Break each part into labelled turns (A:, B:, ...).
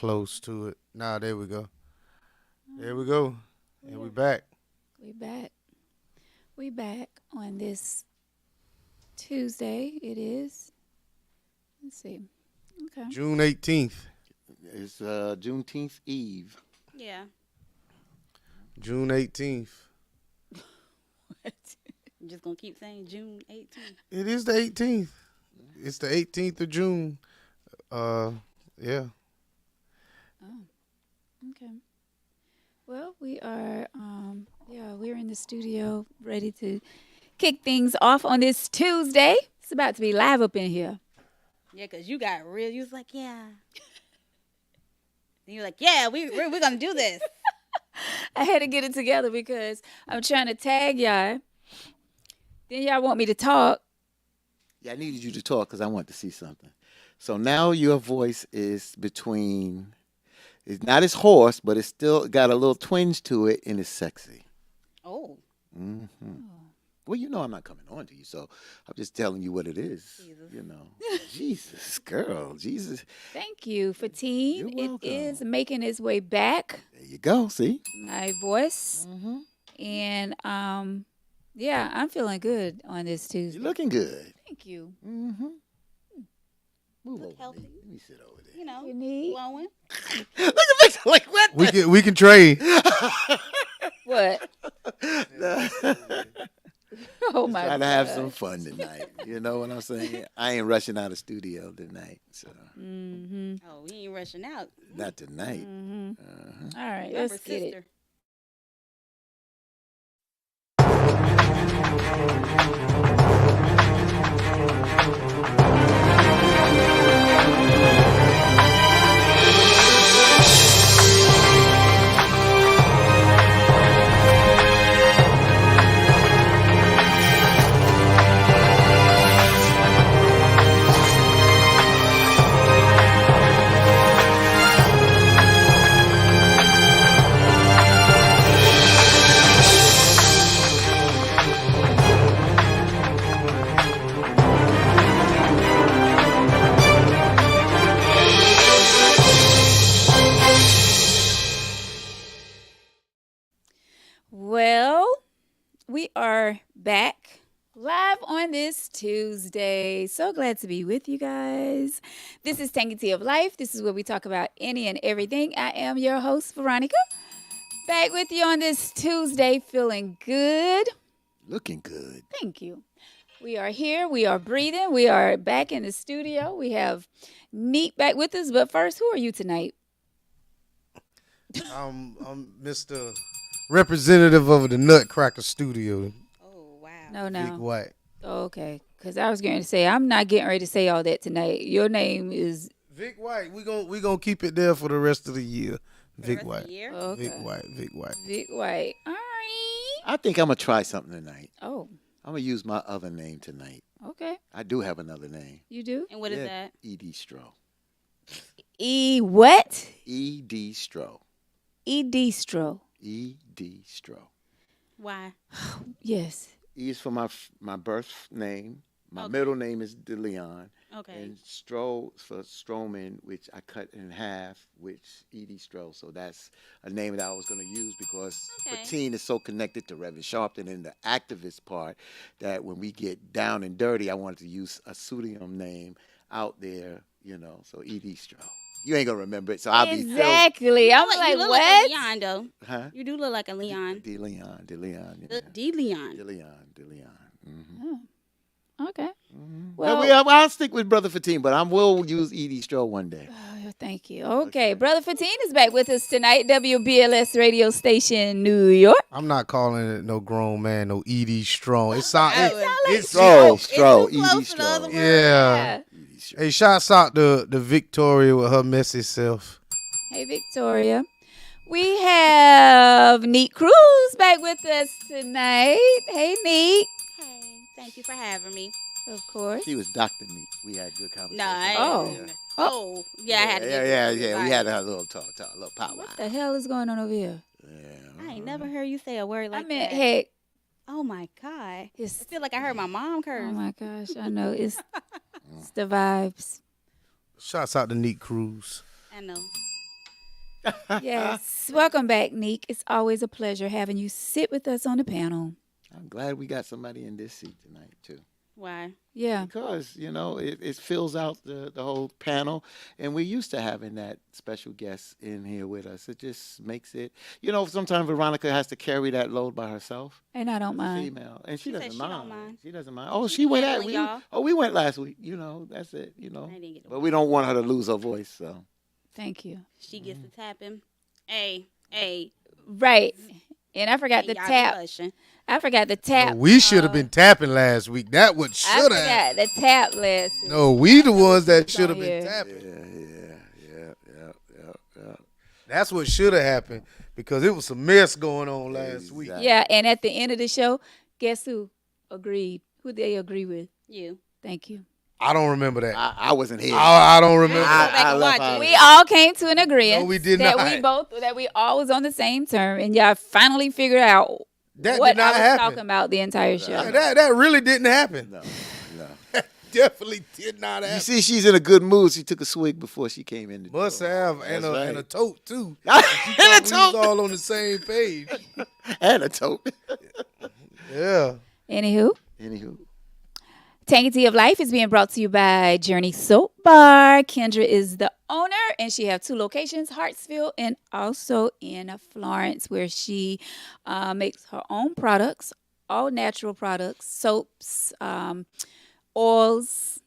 A: close to it. Nah, there we go. There we go. And we back.
B: We back. We back on this Tuesday. It is. Let's see. Okay.
A: June 18th.
C: It's Juneteenth Eve.
D: Yeah.
A: June 18th.
D: I'm just gonna keep saying June 18th.
A: It is the 18th. It's the 18th of June. Yeah.
B: Okay. Well, we are, we're in the studio ready to kick things off on this Tuesday. It's about to be live up in here.
D: Yeah, cause you got real. You was like, yeah. And you're like, yeah, we're gonna do this.
B: I had to get it together because I'm trying to tag y'all. Then y'all want me to talk.
C: Yeah, I needed you to talk because I want to see something. So now your voice is between, it's not as hoarse, but it's still got a little twinge to it and it's sexy.
D: Oh.
C: hmm Well, you know I'm not coming on to you, so I'm just telling you what it is.
D: Jesus.
C: You know, Jesus, girl, Jesus.
B: Thank you, Fatine.
C: You're
B: It
C: welcome.
B: is making its way back,
C: There you go. See.
B: my voice.
C: Mm-hmm.
B: And yeah, I'm feeling good on this Tuesday.
C: You're looking good.
B: Thank you.
C: Mm-hmm. Move
D: Look
C: over.
D: healthy.
C: Me. Let me sit over there.
D: You know,
B: You need
D: glowing.
C: Look at Victor. Like what?
A: We can trade.
B: what? Oh my
C: Trying
B: God.
C: to have some fun tonight. You know what I'm saying? I ain't rushing out of studio tonight. So
B: Mm-hmm.
D: Oh, we ain't rushing out.
C: not tonight.
B: Mm-hmm.
C: Uh-huh.
B: All right,
D: Remember,
B: let's get it.
D: sister.
B: Well, we are back live on this Tuesday. So glad to be with you guys. This is Tangy Tea of Life. This is where we talk about any and everything. I am your host, Veronica. Back with you on this Tuesday, feeling good.
C: Looking good.
B: Thank you. We are here. We are breathing. We are back in the studio. We have Neat back with us. But first, who are you tonight?
A: I'm Mr. Representative of the Nutcracker Studio,
D: Oh, wow.
B: No,
A: Big
B: no.
A: White.
B: Okay. Because I was going to say, I'm not getting ready to say all that tonight. Your name is...
A: Vic White. We gonna keep it there for the rest of the year.
D: For the
A: Vic
D: rest of
A: White.
D: the year?
B: Okay.
A: Vic White. Vic White.
B: Vic White. All right.
C: I think I'm gonna try something tonight.
B: Oh,
C: I'm gonna use my other name tonight.
B: okay.
C: I do have another name.
B: You do?
D: And what is
C: Yeah,
D: that?
C: E.D. Stroh.
B: E what?
C: E.D. Stroh.
B: E Distro.
C: E.D. Stroh.
D: Why?
B: Yes.
C: E is for my birth name. My
D: Okay.
C: middle name is DeLeon.
D: Okay.
C: And Stroh for Stroman, which I cut in half, which E.D. Stroh. So that's a name that I was going to use because
D: Okay.
C: Fatine is so connected to Reverend Sharpton in the activist part that when we get down and dirty, I wanted to use a pseudonym name out there, you know. So E.D. Stroh. You ain't going to remember it, so I'll be
B: Exactly. I'm
D: You
B: like,
D: look
B: what?
D: like a Leon, though.
C: Huh?
D: You do look like a Leon.
C: DeLeon.
D: D. Leon.
C: DeLeon. Mm-hmm.
B: Okay.
C: Well,
B: Well,
C: I'll stick with Brother Fatine, but I will use E.D. Stroh one day.
B: oh, thank you. Okay. Brother Fatine is back with us tonight. WBLS radio station, New York.
A: I'm not calling it no grown man, no E.D. Strong. It sound
D: It
A: it,
D: sound
A: it's
C: Stroh,
D: too close
C: E.D.
D: to the other
C: Stroh.
D: word.
A: yeah.
C: E.D. Stroh.
A: Hey, shouts out to the Victoria with her messy self.
B: Hey, Victoria. We have Neat Cruz back with us tonight. Hey, Neat.
D: Hey, thank you for having me.
B: Of course.
C: She was Dr. Meat. We had good conversation.
D: No, I
B: Oh.
D: ain't. Oh, yeah, I had to get
C: Yeah.
D: right.
C: We had a little talk, a little powwow.
B: What the hell is going on over here?
C: Yeah.
D: I ain't never heard you say a word like
B: I meant,
D: that.
B: heck,
D: Oh my God. I
B: it's,
D: feel like I heard my mom curse.
B: oh my gosh, I know. It's the vibes.
A: Shouts out to Neat Cruz.
D: I know.
B: Yes. Welcome back, Neek. It's always a pleasure having you sit with us on the panel.
C: I'm glad we got somebody in this seat tonight too.
D: Why?
B: Yeah.
C: Because, it fills out the whole panel. And we're used to having that special guest in here with us. It just makes it, sometimes Veronica has to carry that load by herself.
B: And I don't mind.
C: Female. And she
D: She said
C: doesn't
D: she
C: mind.
D: don't mind.
C: She doesn't mind. Oh,
D: She
C: she went
D: handle it, y'all.
C: we went last week. That's it,
D: I didn't get to
C: But we don't want her to lose her voice, so.
B: Thank you.
D: She gets to tapping. Hey.
B: Right. And I forgot the
D: y'all
B: tap.
D: blushing.
B: I forgot the tap.
A: We should have been tapping last week. That what
B: I
A: should have.
B: forgot the tap last week.
A: No, we the ones that should have been
B: Yeah.
A: tapping.
C: Yeah.
A: That's what should have happened because it was some mess going on last week.
C: Exactly.
B: Yeah, and at the end of the show, guess who agreed? Who they agree with?
D: You.
B: Thank you.
A: I don't remember that.
C: I wasn't here.
A: I don't remember.
D: I-
A: that.
D: back and
C: left
D: watch it.
C: out.
B: We all came to an agreement.
A: No, we did
B: that
A: not.
B: that we all was on the same term, and y'all finally figured out
A: That
B: what
A: did not
B: I was
A: happen.
B: talking about the entire show.
A: Yeah, that really didn't happen.
C: No.
A: Definitely did not
C: You
A: happen.
C: see, she's in a good mood. She took a swig before she came in.
A: Must have and
C: That's
A: and a
C: right.
A: tote too.
C: and
A: We
C: a
A: was
C: tote.
A: all on the same page.
C: And a tote.
A: Yeah.
B: Anywho,
C: Anywho.
B: Tangy Tea of Life is being brought to you by Journey Soap Bar. Kendra is the owner, and she have 2 locations, Hartsville and also in Florence, where she makes her own products, all natural products, soaps, oils,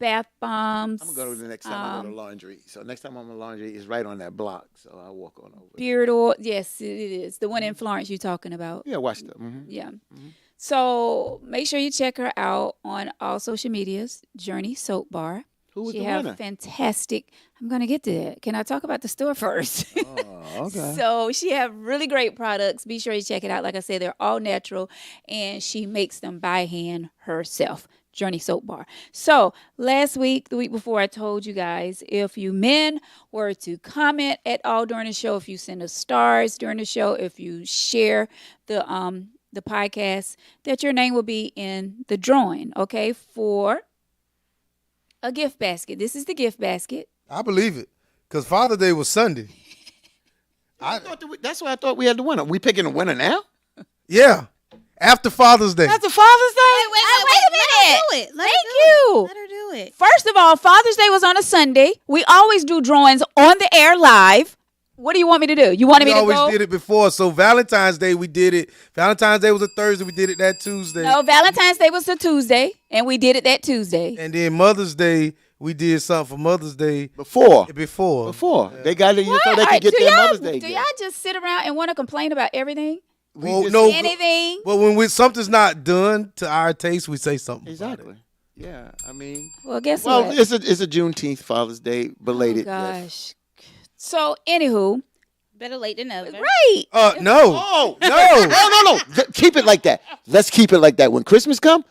B: bath bombs.
C: I'm going to go to the next time I go to laundry. So next time I'm in laundry, it's right on that block. So I'll walk on over.
B: Beard oil. Yes, it is. The one in Florence you're talking about.
C: Yeah, watch that. Mm-hmm.
B: Yeah. So make sure you check her out on all social medias, Journey Soap Bar.
C: Who was
B: She
C: the
B: have
C: winner?
B: fantastic. I'm gonna get to that. Can I talk about the store first?
C: Oh, okay.
B: So she have really great products. Be sure you check it out. Like I said, they're all natural, and she makes them by hand herself. Journey Soap Bar. So last week, the week before, I told you guys if you men were to comment at all during the show, if you send us stars during the show, if you share the podcast, that your name will be in the drawing. Okay, for a gift basket. This is the gift basket.
A: I believe it. Because Father's Day was Sunday.
C: That's why I thought we had the winner. We picking the winner now?
A: Yeah. After Father's Day.
C: That's the Father's Day?
B: Wait a minute.
D: Let her do it. Let
B: Thank
D: her do
B: you.
D: It. Let her do it.
B: First of all, Father's Day was on a Sunday. We always do drawings on the air live. What do you want me to do? You wanted
A: We
B: me to
A: always
B: go?
A: did it before. So Valentine's Day, we did it. Valentine's Day was a Thursday. We did it that Tuesday.
B: No, Valentine's Day was a Tuesday, and we did it that Tuesday.
A: And then Mother's Day, we did something for Mother's Day
C: Before.
A: before.
C: They got it so they
B: All
C: can
B: right,
C: get
B: do
C: their
B: y'all-
C: Mother's Day
B: Do
C: gift.
B: y'all just sit around and want to complain about everything?
C: We
A: Well,
C: just-
A: no,
B: Anything?
A: but when something's not done to our taste, we say something. about it.
C: Exactly. Yeah, I mean,
B: Well, guess
C: well,
B: what?
C: it's a Juneteenth Father's Day
B: Oh,
C: belated gift.
B: gosh. So, anywho,
D: Better late than never.
B: right.
A: No.
C: Oh
A: No.
C: no! Keep it like that. Let's keep it like that. When Christmas come,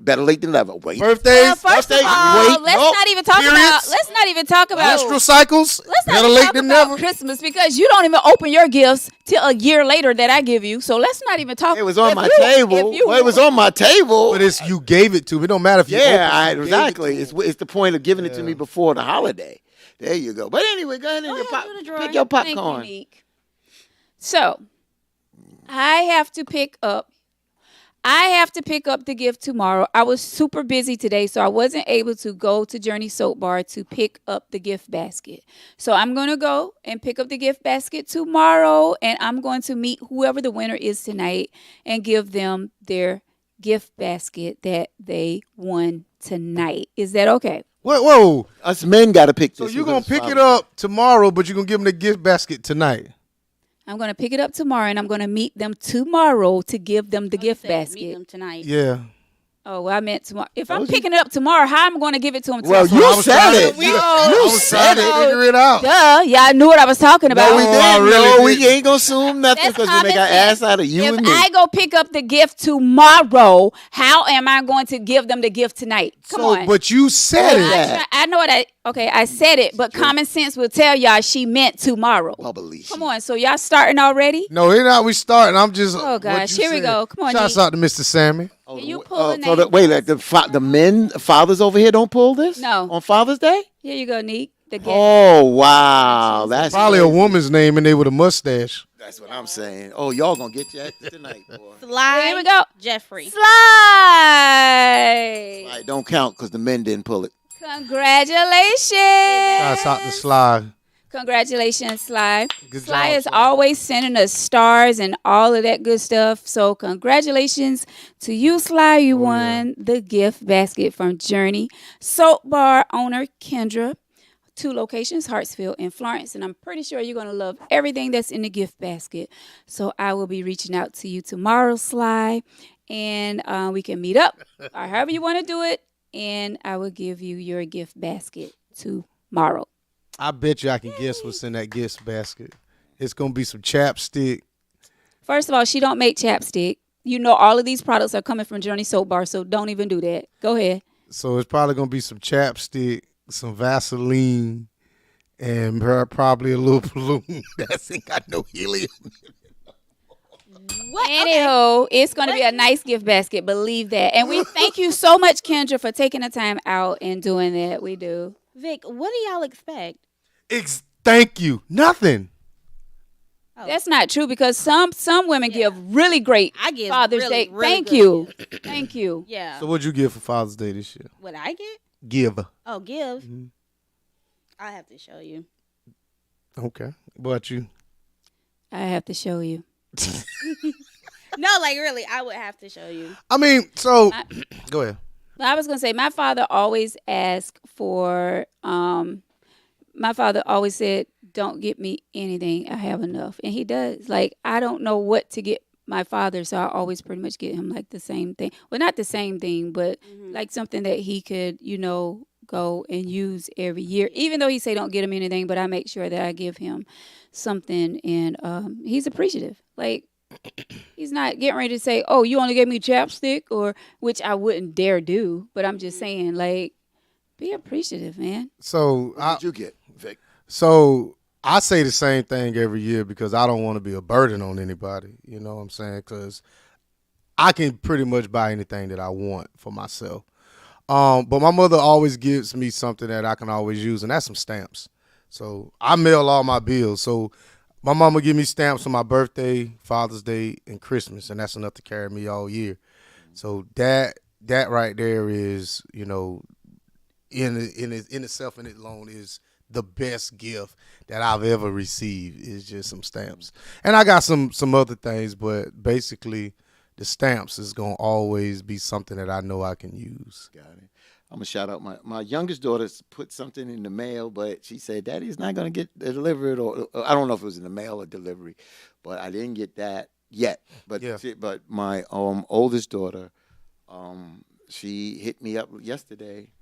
C: better late than never. Wait.
A: Birthdays,
B: Well, first of
C: birthday,
B: all,
C: wait,
B: let's
C: nope,
B: not even talk about.
A: periods,
B: Let's not even talk about.
A: menstrual cycles,
B: Let's not
A: better
B: even
A: late
B: talk
A: than
B: about
A: never.
B: Christmas because you don't even open your gifts till a year later that I give you. So let's not even talk.
C: It was on
B: if
C: my
B: you-
C: table.
B: if you-
C: Well, it was on my table.
A: But it's you gave it to me. It don't matter if you
C: yeah,
A: opened it, you gave it
C: exactly.
A: to me.
C: It's the point of giving it to
A: Yeah.
C: me before the holiday. There you go. But anyway, go ahead and
B: Go
C: your
B: ahead,
C: pop,
B: do the drawing.
C: pick your
B: Thank you,
C: popcorn.
B: Neek. So, I have to pick up the gift tomorrow. I was super busy today, so I wasn't able to go to Journey Soap Bar to pick up the gift basket. So I'm going to go and pick up the gift basket tomorrow, and I'm going to meet whoever the winner is tonight and give them their gift basket that they won tonight. Is that okay?
A: Whoa.
C: Us men got to pick
A: So
C: this.
A: you're going to
C: because
A: pick
C: it's
A: it up tomorrow, but you're going to give them the gift basket tonight.
B: I'm going to pick it up tomorrow, and I'm going to meet them tomorrow to give them the gift
D: Meet
B: basket.
D: them tonight.
A: Yeah.
B: Oh, well, I meant tomorrow. If I'm picking it up tomorrow, how am I going to give it to them
C: Well,
B: tomorrow?
C: you said it.
B: We-
C: You
A: I was
C: said
A: trying to
C: it.
A: figure it out.
B: Duh. Y'all knew what I was talking about.
C: No, we
A: Oh, I
C: didn't.
A: really
C: No, we
A: didn't.
C: ain't gonna assume nothing
B: That's
C: because we make our
B: common
C: ass
B: sense.
C: out of you
B: If
C: and me.
B: I go pick up the gift tomorrow, how am I going to give them the gift tonight? Come
A: So,
B: on.
A: but you said it.
C: Yeah.
B: I know what I said it, but common sense will tell y'all she meant tomorrow.
C: Bubbly.
B: Come on. So y'all starting already?
A: No, here now we starting. I'm just.
B: Oh,
A: what
B: gosh.
A: you
B: Here we
A: said.
B: go. Come on,
A: Shouts
B: Neek.
A: out to Mr. Sammy.
C: Oh,
B: Can you
C: the-
B: pull the
C: so
B: name
C: wait, like the men, fathers over here don't pull this?
B: No.
C: On Father's Day?
B: Here you go, Neek. The guest.
C: Oh wow, that's
A: Probably a
C: crazy.
A: woman's name and they with a mustache.
C: That's what I'm saying. Oh, y'all gonna get you at tonight, boy.
D: Sly.
B: Here we go.
D: Jeffrey.
B: Sly.
C: Right, don't count because the men didn't pull it.
B: Congratulations.
A: Shouts out to Sly.
B: Congratulations, Sly.
A: Good
B: Sly
A: job,
B: is
A: Sly.
B: always sending us stars and all of that good stuff. So congratulations to you, Sly. You won the gift basket from Journey. Soap bar owner Kendra. 2 locations, Hartsfield and Florence. And I'm pretty sure you're going to love everything that's in the gift basket. So I will be reaching out to you tomorrow, Sly. And we can meet up or however you want to do it. And I will give you your gift basket tomorrow.
A: I bet you I can guess what's in that gift basket. It's gonna be some chapstick.
B: First of all, she don't make chapstick. You know all of these products are coming from Journey Soap Bar, so don't even do that. Go ahead.
A: So it's probably gonna be some chapstick, some Vaseline, and probably a little balloon that ain't got no helium.
D: What?
B: Anywho, it's going to be a nice gift basket. Believe that. And we thank you so much, Kendra, for taking the time out and doing that. We do.
D: Vic, what do y'all expect?
A: Thank you. Nothing.
B: That's not true because some women give really great
D: I give
B: Father's
D: really,
B: Day.
D: really
B: Thank
D: good
B: you.
D: gifts.
B: Thank you.
D: Yeah.
A: So what'd you give for Father's Day this year?
D: What I get?
A: Give.
D: Oh, give.
A: Mm-hmm.
D: I have to show you.
A: Okay. What about you?
B: I have to show you.
D: No, like really, I would have to show you.
A: I mean, so go ahead.
B: I was going to say, my father always asked for, my father always said, don't get me anything. I have enough. And he does. Like, I don't know what to get my father, so I always pretty much get him like the same thing. Well, not the same thing, but like something that he could, go and use every year. Even though he say don't get him anything, but I make sure that I give him something, and he's appreciative. Like, he's not getting ready to say, oh, you only gave me chapstick, or which I wouldn't dare do, but I'm just saying, like, be appreciative, man.
A: So
C: What did you get, Vic?
A: So I say the same thing every year because I don't want to be a burden on anybody. You know what I'm saying? Because I can pretty much buy anything that I want for myself. But my mother always gives me something that I can always use, and that's some stamps. So I mail all my bills. So my mama give me stamps on my birthday, Father's Day, and Christmas, and that's enough to carry me all year. So that right there is, in itself and it alone is the best gift that I've ever received is just some stamps. And I got some other things, but basically the stamps is going to always be something that I know I can use.
C: Got it. I'm going to shout out my youngest daughter put something in the mail, but she said, Daddy, it's not going to get delivered. Or I don't know if it was in the mail or delivery, but I didn't get that yet. But
A: Yeah.
C: but my oldest daughter, she hit me up yesterday,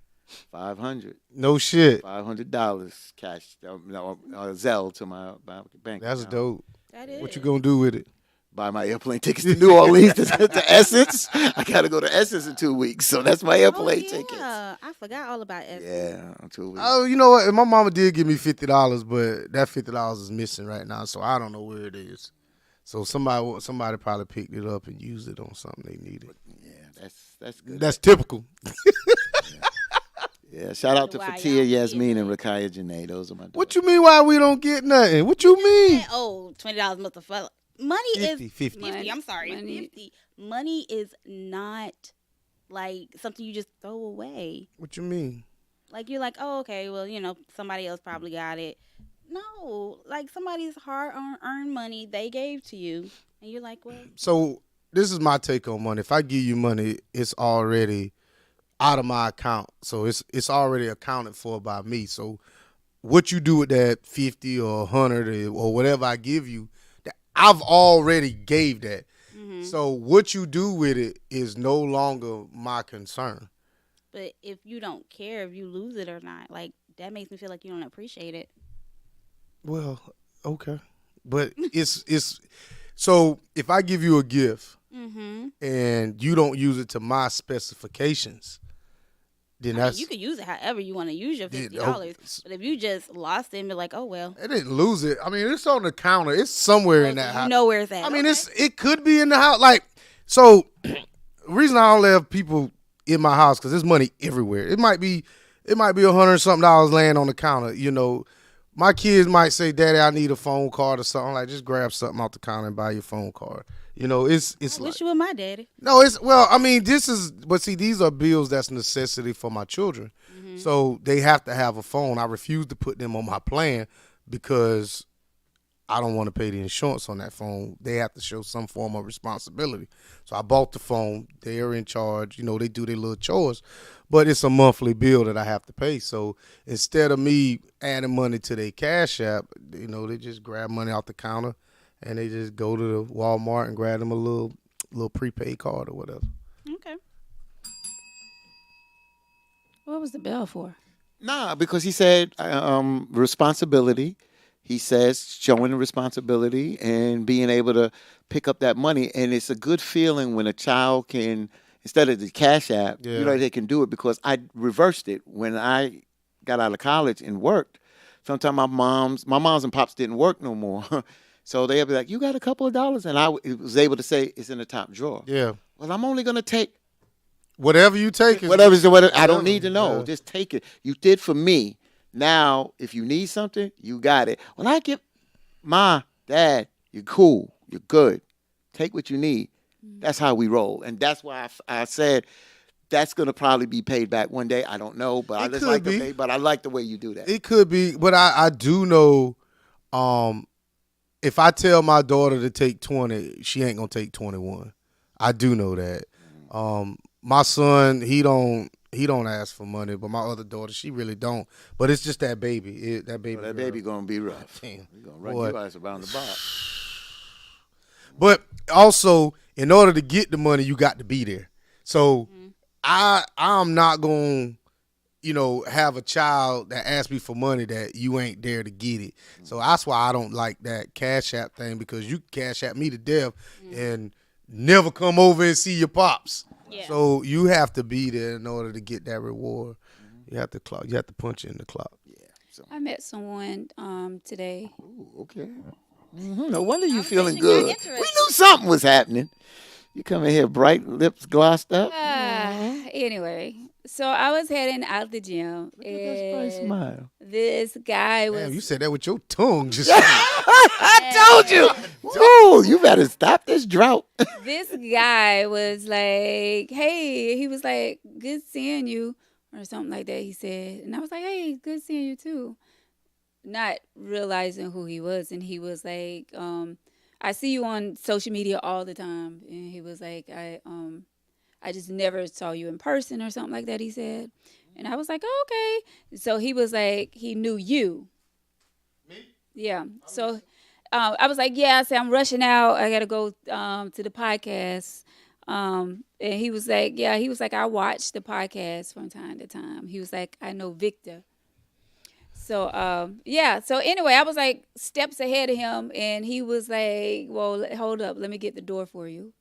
C: $500
A: No shit.
C: cash, Zelle to my bank
A: That's
C: account.
A: dope.
D: That is.
A: What you going to do with it?
C: Buy my airplane tickets to New Orleans to Essence. I got to go to Essence in 2 weeks, so that's my airplane tickets.
D: I forgot all about it.
C: Yeah, 2 weeks.
A: Oh, you know what? My mama did give me $50, but that $50 is missing right now, so I don't know where it is. So somebody probably picked it up and used it on something they needed.
C: Yeah, that's good.
A: That's typical.
C: Yeah, shout out to
D: Why
C: Fatia
D: y'all
C: Yasmin
D: getting
C: and Rakaya Janae. Those are my daughters.
A: What you mean why we don't get nothing? What you mean?
D: Oh, $20 must have fell. Money
A: 50,
D: is
A: 50.
D: 50. I'm sorry,
B: Money.
D: 50. Money is not like something you just throw away.
A: What you mean?
D: Like you're like, oh, okay, well, somebody else probably got it. No, like somebody's hard-earned money they gave to you, and you're like, well,
A: So this is my take on money. If I give you money, it's already out of my account. So it's already accounted for by me. So what you do with that 50 or 100 or whatever I give you, I've already gave that. So what you do with it is no longer my concern.
D: but if you don't care if you lose it or not, like that makes me feel like you don't appreciate it.
A: Well, okay. But it's so if I give you a gift
D: Mm-hmm.
A: and you don't use it to my specifications, then that's
D: You could use it however you want to use your
A: Yeah,
D: $50, but if you just lost it and be like, oh well,
A: I didn't lose it. I mean, it's on the counter. It's somewhere in that house.
D: you know where it's at.
A: I mean,
D: Okay.
A: it could be in the house. Like, so the reason I don't let people in my house because there's money everywhere. It might be it might be $100 something laying on the counter. You know, my kids might say, "Daddy, I need a phone card or something." Like, just grab something off the counter and buy your phone card. You know, it's
D: I
A: like
D: wish you were my daddy.
A: no, it's well. I mean, this is but see, these are bills that's necessity for my children, so they have to have a phone. I refuse to put them on my plan because I don't want to pay the insurance on that phone. They have to show some form of responsibility. So I bought the phone. They're in charge. You know, they do their little chores, but it's a monthly bill that I have to pay. So instead of me adding money to their Cash App, you know, they just grab money off the counter and they just go to the Walmart and grab them a little prepaid card or whatever.
D: Okay.
B: What was the bell for?
C: Nah, because he said responsibility. He says showing the responsibility and being able to pick up that money. And it's a good feeling when a child can, instead of the Cash App,
A: Yeah.
C: you know, they can do it because I reversed it when I got out of college and worked. Sometimes my moms and pops didn't work no more. So they'd be like, "You got a couple of dollars?" And I was able to say, "It's in the top drawer."
A: Yeah.
C: Well, I'm only going to take
A: Whatever you take is
C: whatever. I
A: whatever,
C: don't need to know.
A: yeah.
C: Just take it. You did for me. Now, if you need something, you got it. When I get Dad, you're cool. You're good. Take what you need. That's how we roll. And that's why I said that's going to probably be paid back one day. I don't know, but I
A: It
C: just
A: could
C: like
A: be.
C: the but I like the way you do that.
A: It could be, but I do know if I tell my daughter to take 20, she ain't gonna take 21. I do know that. My son, he don't ask for money, but my other daughter, she really don't. But it's just that baby. That baby.
C: That
A: girl.
C: baby going to be rough.
A: Damn.
C: We're going to run
A: Boy.
C: your ass around the box.
A: But also, in order to get the money, you got to be there. So I'm not gonna, have a child that asks me for money that you ain't there to get it. So that's why I don't like that Cash App thing, because you Cash App me to death and never come over and see your pops.
D: Yeah.
A: So you have to be there in order to get that reward. You have to punch in the clock.
C: Yeah. So,
B: I met someone today.
C: ooh, okay. No wonder you feeling
D: Conversation got
C: good.
D: interesting.
C: We knew something was happening. You come in here bright, lips glossed up.
B: Anyway, so I was heading out the gym,
C: Look at that spice
B: and
C: smile.
B: this guy was.
A: Damn, you said that with your tongue. Just
C: I told you. Ooh, you better stop this drought.
B: This guy was like, "Hey," he was like, "Good seeing you," or something like that. He said, and I was like, "Hey, good seeing you too," not realizing who he was, and he was like, "I see you on social media all the time," and he was like, I just never saw you in person," or something like that. He said, and I was like, "Oh, okay." So he was like, he knew you. Me? Yeah. So. I was like, "Yeah," I said, "I'm rushing out. I got to go to the podcast." And he was like, "Yeah," he was like, "I watch the podcast from time to time." He was like, "I know Victor." So, yeah. So anyway, I was like steps ahead of him, and he was like, "Well, hold up. Let me get the door for you."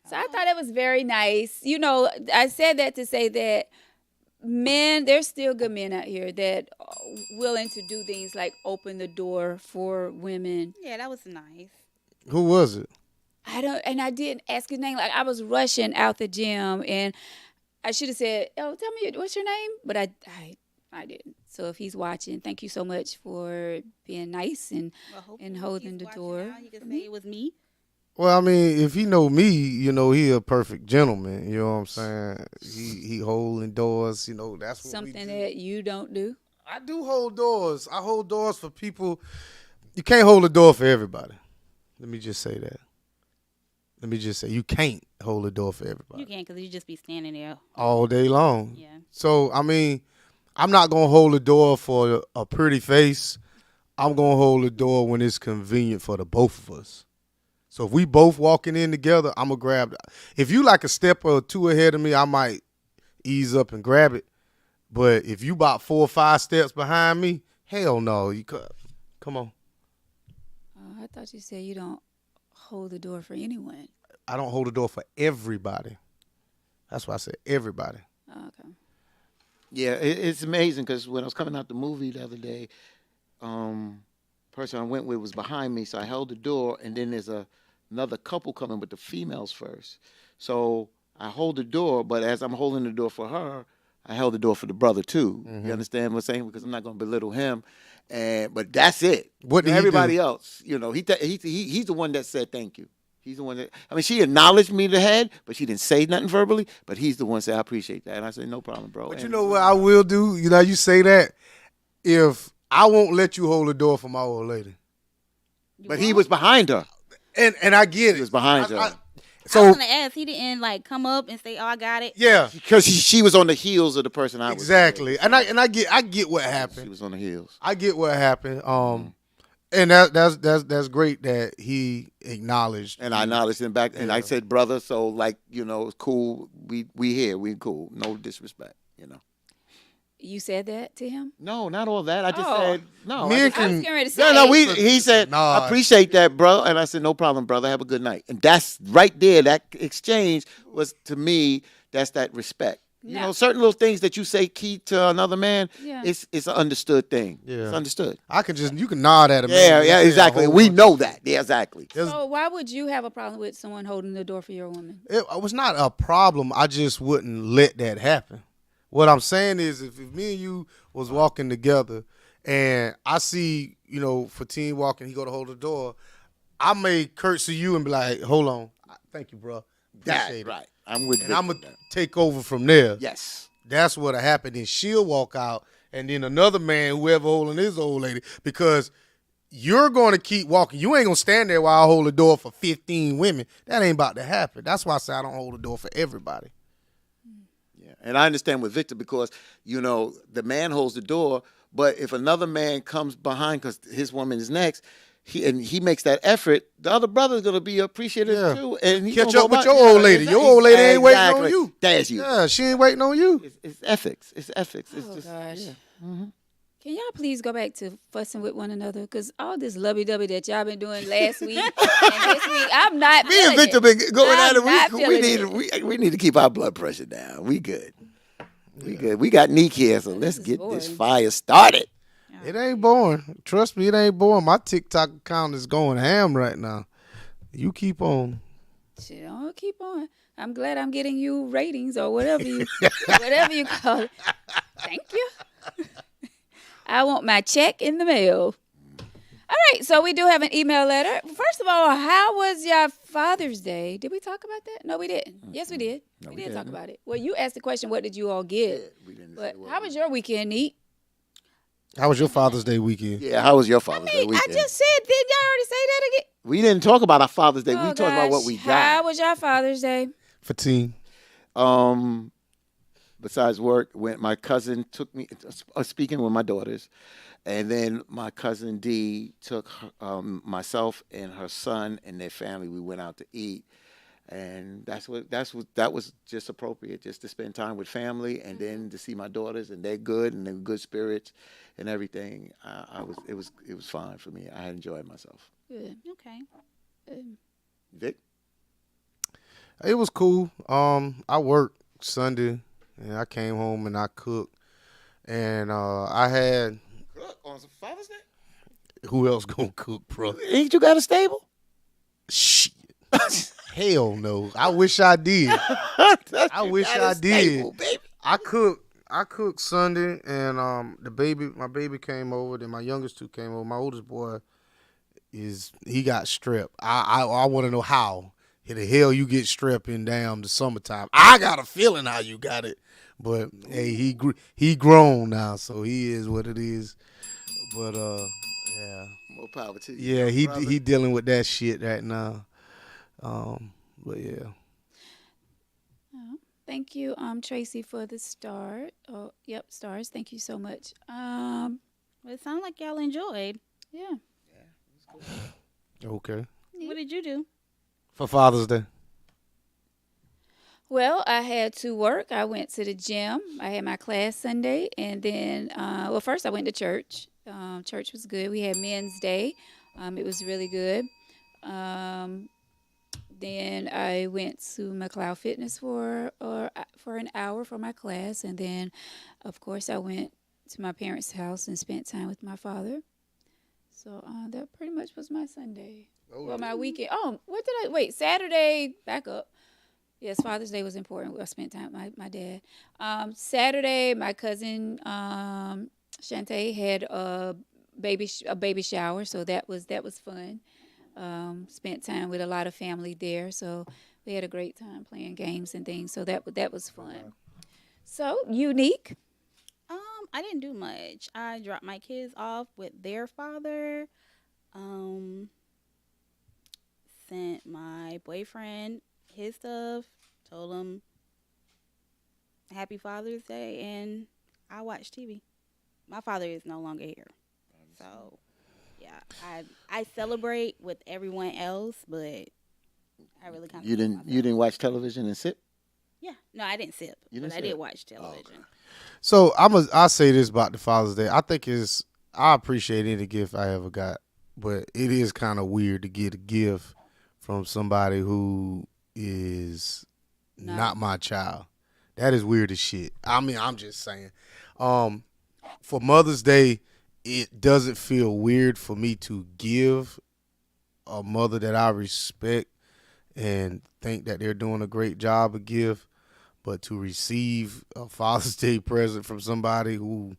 B: So I thought it was very nice. I said that to say that men, there's still good men out here that are willing to do things like open the door for women.
D: Yeah, that was nice.
A: Who was it?
B: I didn't ask his name. Like, I was rushing out the gym, and I should have said, "Oh, tell me what's your name," but I didn't. So if he's watching, thank you so much for being nice and
D: Hopefully
B: holding
D: he's
B: the
D: watching
B: door.
D: now. You can say it was me.
A: Well, I mean, if he know me, he a perfect gentleman. You know what I'm saying? He holding doors. That's what
B: Something
A: we do.
B: that you don't do.
A: I do hold doors. I hold doors for people. You can't hold a door for everybody. Let me just say that. Let me just say you can't hold a door for everybody
D: You can't because you just be standing there.
A: all day long.
D: Yeah.
A: So I mean, I'm not gonna hold a door for a pretty face. I'm gonna hold a door when it's convenient for the both of us. So if we both walking in together, I'm gonna grab. If you like a step or two ahead of me, I might ease up and grab it. But if you about 4 or 5 steps behind me, hell no. Come on.
B: I thought you said you don't hold the door for anyone.
A: I don't hold the door for everybody. That's why I said everybody.
B: Oh, okay.
C: Yeah, it's amazing because when I was coming out the movie the other day, person I went with was behind me, so I held the door, and then there's another couple coming with the females first. So I hold the door, but as I'm holding the door for her, I held the door for the brother too.
A: Mm-hmm.
C: You understand what I'm saying? Because I'm not going to belittle him, but that's it.
A: What did he
C: Everybody
A: do?
C: else, he's the one that said thank you. He's the one that, I mean, she acknowledged me the head, but she didn't say nothing verbally. But he's the one that said, I appreciate that. And I said, no problem, bro.
A: But
C: And
A: you know what I will do? You know, you say that. If I won't let you hold the door for my old lady.
C: But he was behind her.
A: And I get it.
C: He was behind her.
D: I
A: So
D: was gonna ask. He didn't like come up and say, "Oh, I got it."
A: yeah,
C: Because she was on the heels of the person I was.
A: exactly. And I get what
C: She
A: happened.
C: was on the heels.
A: I get what happened. And that's great that he acknowledged.
C: And I acknowledged him back, and I said, brother, so like, it's cool. We here, we cool. No disrespect,
B: You said that to him?
C: No, not all that. I just
B: Oh.
C: said no.
A: Me
C: I
A: and
C: just-
B: I was
A: can
B: getting ready to say.
C: no. He said,
A: Nah.
C: I appreciate that, bro. And I said, no problem, brother. Have a good night. And that's right there. That exchange was, to me, that's that respect.
B: No.
C: Certain little things that you say key to another man,
B: Yeah.
C: it's an understood thing.
A: Yeah.
C: It's understood.
A: you can nod at him.
C: Yeah, exactly. We know that. Yeah, exactly.
B: So why would you have a problem with someone holding the door for your woman?
A: It was not a problem. I just wouldn't let that happen. What I'm saying is, if me and you was walking together, and I see, Fatin walking, he go to hold the door, I may curtsy you and be like, "Hold on, thank you, bro.
C: That
A: Appreciate it."
C: right. I'm with
A: And I'm
C: Victor
A: gonna
C: on that.
A: take over from there.
C: Yes.
A: That's what'll happen. Then she'll walk out, and then another man, whoever holding his old lady, because you're going to keep walking. You ain't gonna stand there while I hold the door for 15 women. That ain't about to happen. That's why I say I don't hold the door for everybody.
C: Yeah. And I understand with Victor because, the man holds the door, but if another man comes behind because his woman is next, he makes that effort, the other brother's going to be appreciative
A: Yeah.
C: too. And he
A: Catch
C: gonna
A: up
C: go
A: with
C: by-
A: your old lady. Your old lady ain't waiting on
C: Exactly.
A: you.
C: That's you.
A: Yeah, she ain't waiting on you.
C: It's ethics. It's ethics. It's
B: Oh,
C: just,
B: gosh.
C: yeah.
B: Can y'all please go back to fussing with one another? Because all this lovey-dovey that y'all been doing last week and this week, I'm not
C: Me and
B: feeling
C: Victor
B: it.
C: been going
B: I'm
C: at it.
B: not
C: We
B: feeling
C: need
B: it.
C: we need to keep our blood pressure down. We good. We good. We got Neek here, so let's
B: is
C: get
B: boring.
C: this fire started.
A: It ain't boring. Trust me, it ain't boring. My TikTok account is going ham right now. You keep on.
B: Shit, I'll keep on. I'm glad I'm getting you ratings or whatever you call it. Thank you. I want my check in the mail. All right, so we do have an email letter. First of all, how was your Father's Day? Did we talk about that? No, we didn't. Yes, we did.
C: No,
B: we
C: we
B: did talk
C: didn't.
B: about it. Well, you asked the question, what did you all get?
C: We didn't
B: But
C: say what
B: how was your weekend, Neat?
A: How was your Father's Day weekend?
C: Yeah, how was your Father's Day
B: I
C: weekend?
B: just said, did y'all already say that again?
C: We didn't talk about our Father's Day. we
B: Oh,
C: talked about what
B: gosh.
C: we
B: How
C: got.
B: was your Father's Day?
A: 15.
C: Besides work, when my cousin took me speaking with my daughters, and then my cousin D took myself and her son and their family. We went out to eat, and that was just appropriate, just to spend time with family, and then to see my daughters and they're good and they're in good spirits and everything. It was fine for me. I enjoyed myself.
B: Good.
D: Okay.
C: Vic.
A: It was cool. I worked Sunday, and I came home and I cooked, and I had
C: On Father's Day?
A: who else gonna cook, bro?
C: Ain't you got a stable?
A: Shit. Hell no. I wish I did. I wish I did.
C: Baby.
A: I cooked Sunday, and my baby came over. Then my youngest two came over. My oldest boy he got strep. I want to know how the hell you get strep in damn the summertime. I got a feeling how you got it, but hey, he grown now, so he is what it is. But yeah,
C: More power to you.
A: yeah,
C: brother.
A: he dealing with that shit right now. But yeah.
B: Thank you, Tracy, for the start. Oh, yep, stars. Thank you so much.
D: Well, it sounds like y'all enjoyed.
B: Yeah.
A: Okay.
D: What did you do?
A: For Father's Day.
B: Well, I had to work. I went to the gym. I had my class Sunday, and then, first I went to church. Church was good. We had Men's Day. It was really good. Then I went to McLeod Fitness for an hour for my class, and then, of course, I went to my parents' house and spent time with my father. So that pretty much was my Sunday. Well, my weekend. Oh, what did I wait? Saturday. Back up. Yes, Father's Day was important. I spent time with my dad. Saturday, my cousin Shantae had a baby shower, so that was fun. Spent time with a lot of family there, so we had a great time playing games and things. So that was fun. So unique.
D: I didn't do much. I dropped my kids off with their father. Um, Sent my boyfriend his stuff. Told him Happy Father's Day, and I watched TV. My father is no longer here, so yeah, I celebrate with everyone else, but I really kind of
C: You didn't watch television and sit?
D: Yeah, no, I didn't sip,
C: You
D: but
C: didn't
D: I did
C: sip?
D: watch
C: Oh,
D: television.
A: So I say this about the Father's Day. I think I appreciate any gift I ever got, but it is kind of weird to get a gift from somebody who is not my child. That is weird as shit. I mean, I'm just saying. For Mother's Day, it doesn't feel weird for me to give a mother that I respect and think that they're doing a great job of gift, but to receive a Father's Day present from somebody who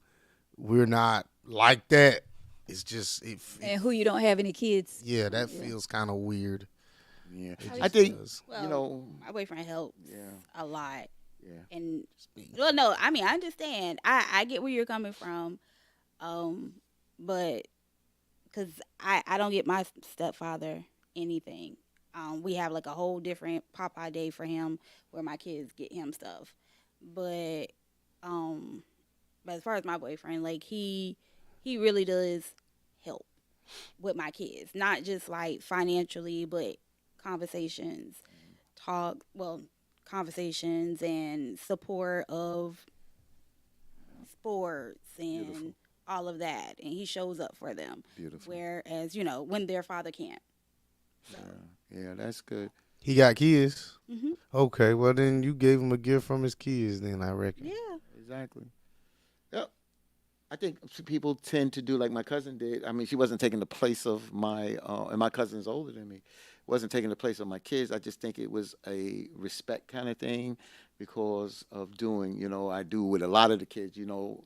A: we're not like that, it's just
B: And who you don't have any kids.
A: yeah, that feels kind of weird.
C: Yeah,
A: It
C: I
A: just
C: think
A: does.
D: Well, my boyfriend helps a lot,
C: yeah.
D: and well, no, I mean I understand. I get where you're coming from, but because I don't get my stepfather anything. We have like a whole different Popeye Day for him where my kids get him stuff. But um but as far as my boyfriend, like he really does help with my kids. Not just like financially, but conversations, conversations and support of sports and
C: Beautiful.
D: all of that. And he shows up for them.
C: Beautiful.
D: Whereas, when their father can't. So,
C: Yeah, that's good.
A: He got kids.
D: hmm
A: Okay, well then you gave him a gift from his kids. Then I reckon.
D: yeah.
C: Exactly. Yep. I think people tend to do like my cousin did. I mean, she wasn't taking the place of and my cousin's older than me, wasn't taking the place of my kids. I just think it was a respect kind of thing because of doing, I do with a lot of the kids,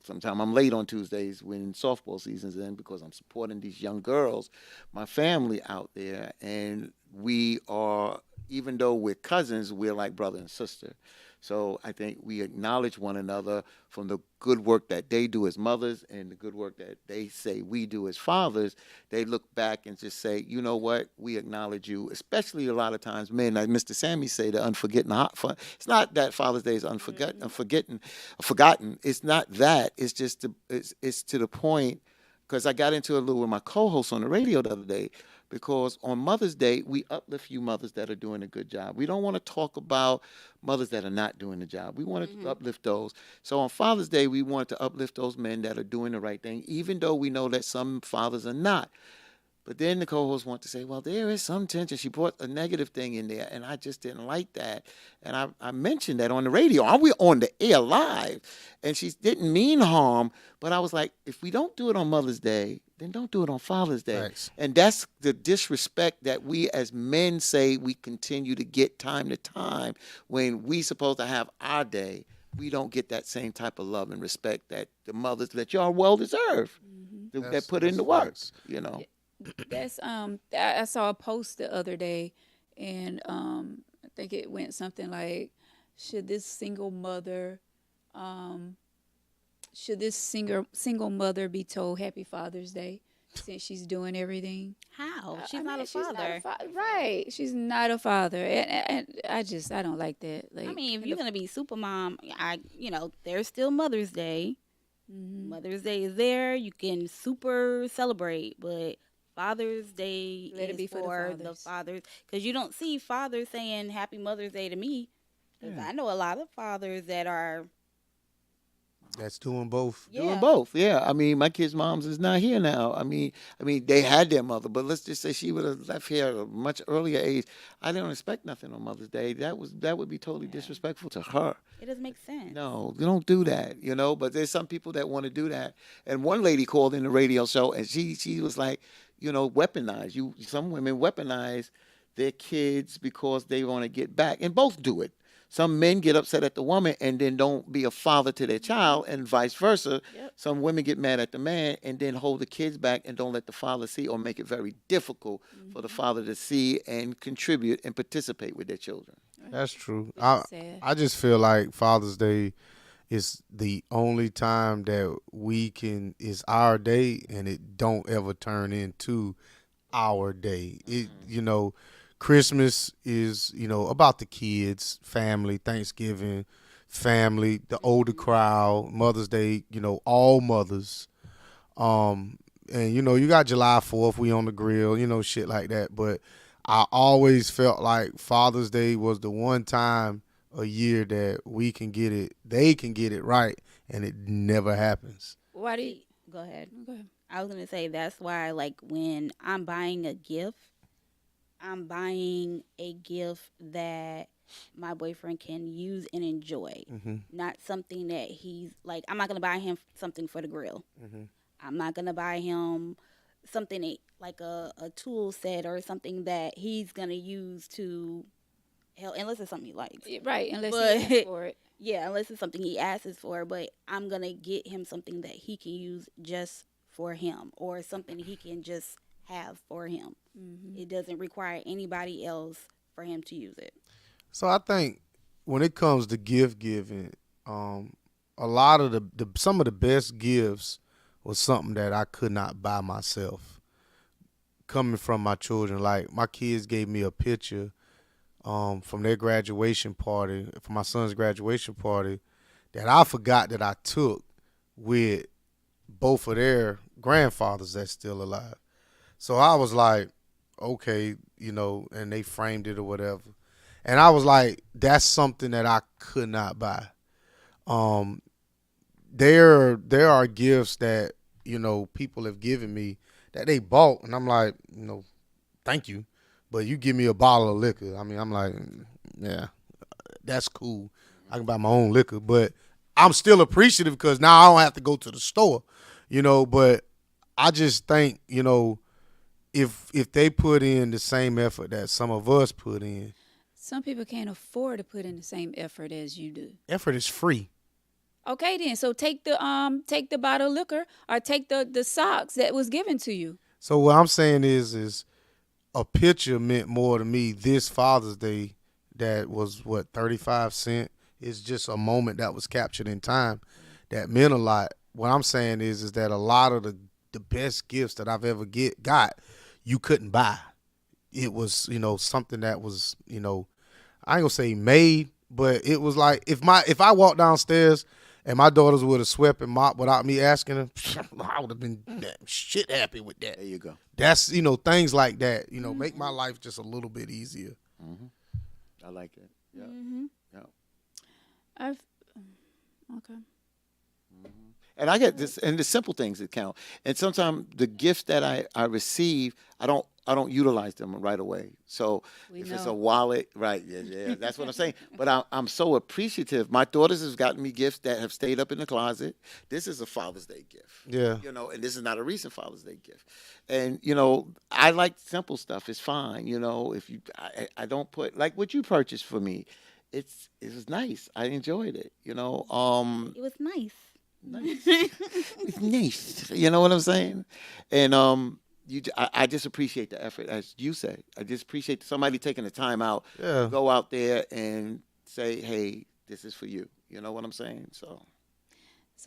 C: sometimes I'm late on Tuesdays when softball season's in because I'm supporting these young girls, my family out there. And we are, even though we're cousins, we're like brother and sister. So I think we acknowledge one another from the good work that they do as mothers and the good work that they say we do as fathers. They look back and just say, you know what, we acknowledge you, especially a lot of times men, like Mr. Sammy say, the unforgetting. It's not that Father's Day is forgotten. It's not that. It's just it's to the point, because I got into a little with my co-host on the radio the other day, because on Mother's Day, we uplift you mothers that are doing a good job. We don't want to talk about mothers that are not doing the job. We want to uplift those. So on Father's Day, we want to uplift those men that are doing the right thing, even though we know that some fathers are not. But then the co-host want to say, well, there is some tension. She brought a negative thing in there, and I just didn't like that. And I mentioned that on the radio. We on the air live, and she didn't mean harm. But I was like, if we don't do it on Mother's Day, then don't do it on Father's Day.
A: Thanks.
C: And that's the disrespect that we as men say we continue to get time to time when we supposed to have our day. We don't get that same type of love and respect that the mothers that y'all well deserve that put in the work.
A: Facts.
B: That's I saw a post the other day, and I think it went something like, should this single mother be told Happy Father's Day since she's doing everything?
D: How? She's
B: I
D: not
B: mean,
D: a father.
B: Right? She's not a father, and I don't like that. Like,
D: I mean, if you're gonna be super mom, there's still Mother's Day.
B: mhm.
D: Mother's Day is there. You can super celebrate, but Father's Day
B: Let it
D: is
B: be for the
D: for the
B: fathers.
D: fathers, because you don't see fathers saying Happy Mother's Day to me. 'Cause I know a lot of fathers that are
A: That's doing both.
C: Doing both, yeah. I mean, my kids' moms is not here now. I mean, they had their mother, but let's just say she would have left here at a much earlier age. I don't expect nothing on Mother's Day. That would be totally disrespectful to her.
D: It doesn't make sense.
C: No, you don't do that, But there's some people that want to do that. And one lady called in the radio show, and she was like, weaponize you. Some women weaponize their kids because they want to get back, and both do it. Some men get upset at the woman and then don't be a father to their child, and vice versa.
B: Yep.
C: Some women get mad at the man and then hold the kids back and don't let the father see, or make it very difficult for the father to see and contribute and participate with their children.
A: That's true.
B: Which
A: I
B: is sad.
A: I just feel like Father's Day is the only time that we can is our day, and it don't ever turn into our day. It Christmas is about the kids, family, Thanksgiving, family, the older crowd, Mother's Day, all mothers. And you got July 4th, we on the grill, shit like that. But I always felt like Father's Day was the one time a year that we can get it, they can get it right, and it never happens.
B: Why do you?
D: Go ahead.
B: Go ahead.
D: I was gonna say that's why, like, when I'm buying a gift, I'm buying a gift that my boyfriend can use and enjoy, not something that he's like. I'm not gonna buy him something for the grill. I'm not gonna buy him something like a tool set or something that he's gonna use to help, unless it's something he likes.
B: Right, unless
D: But-
B: you ask for it.
D: Yeah, unless it's something he asks for, but I'm gonna get him something that he can use just for him, or something he can just have for him. It doesn't require anybody else for him to use it.
A: So I think when it comes to gift giving, a lot of some of the best gifts was something that I could not buy myself. Coming from my children, like my kids gave me a picture from their graduation party, from my son's graduation party, that I forgot that I took with both of their grandfathers that's still alive. So I was like, okay, and they framed it or whatever. And I was like, that's something that I could not buy. There are gifts that, people have given me that they bought, and I'm like, thank you. But you give me a bottle of liquor. I mean, I'm like, yeah, that's cool. I can buy my own liquor. But I'm still appreciative because now I don't have to go to the store, But I just think, if they put in the same effort that some of us put in,
B: Some people can't afford to put in the same effort as you do.
A: effort is free.
B: Okay, then. So take the bottle of liquor, or take the socks that was given to you.
A: So what I'm saying is a picture meant more to me this Father's Day that was, 35 cents. It's just a moment that was captured in time that meant a lot. What I'm saying is that a lot of the best gifts that I've ever got, you couldn't buy. It was, something that was, I ain't gonna say made, but it was like if I walked downstairs and my daughters would have swept and mopped without me asking them, I would have been shit happy with that.
C: There you go.
A: That's, things like that, make my life just a little bit easier.
C: I like it. Yeah. Yeah.
B: Okay.
C: And I get this, and the simple things that count. And sometimes the gifts that I receive, I don't utilize them right away. So
B: We
C: if it's
B: know.
C: a wallet, right? Yeah, that's what I'm saying. But I'm so appreciative. My daughters have gotten me gifts that have stayed up in the closet. This is a Father's Day gift.
A: Yeah.
C: And this is not a recent Father's Day gift. And I like simple stuff. It's fine. If I don't put, like what you purchased for me, it was nice. I enjoyed it.
D: It was nice.
C: Nice. It's nice. You know what I'm saying? And I just appreciate the effort, as you said. I just appreciate somebody taking the time out
A: Yeah.
C: to go out there and say, "Hey, this is for you." You know what I'm saying?
B: So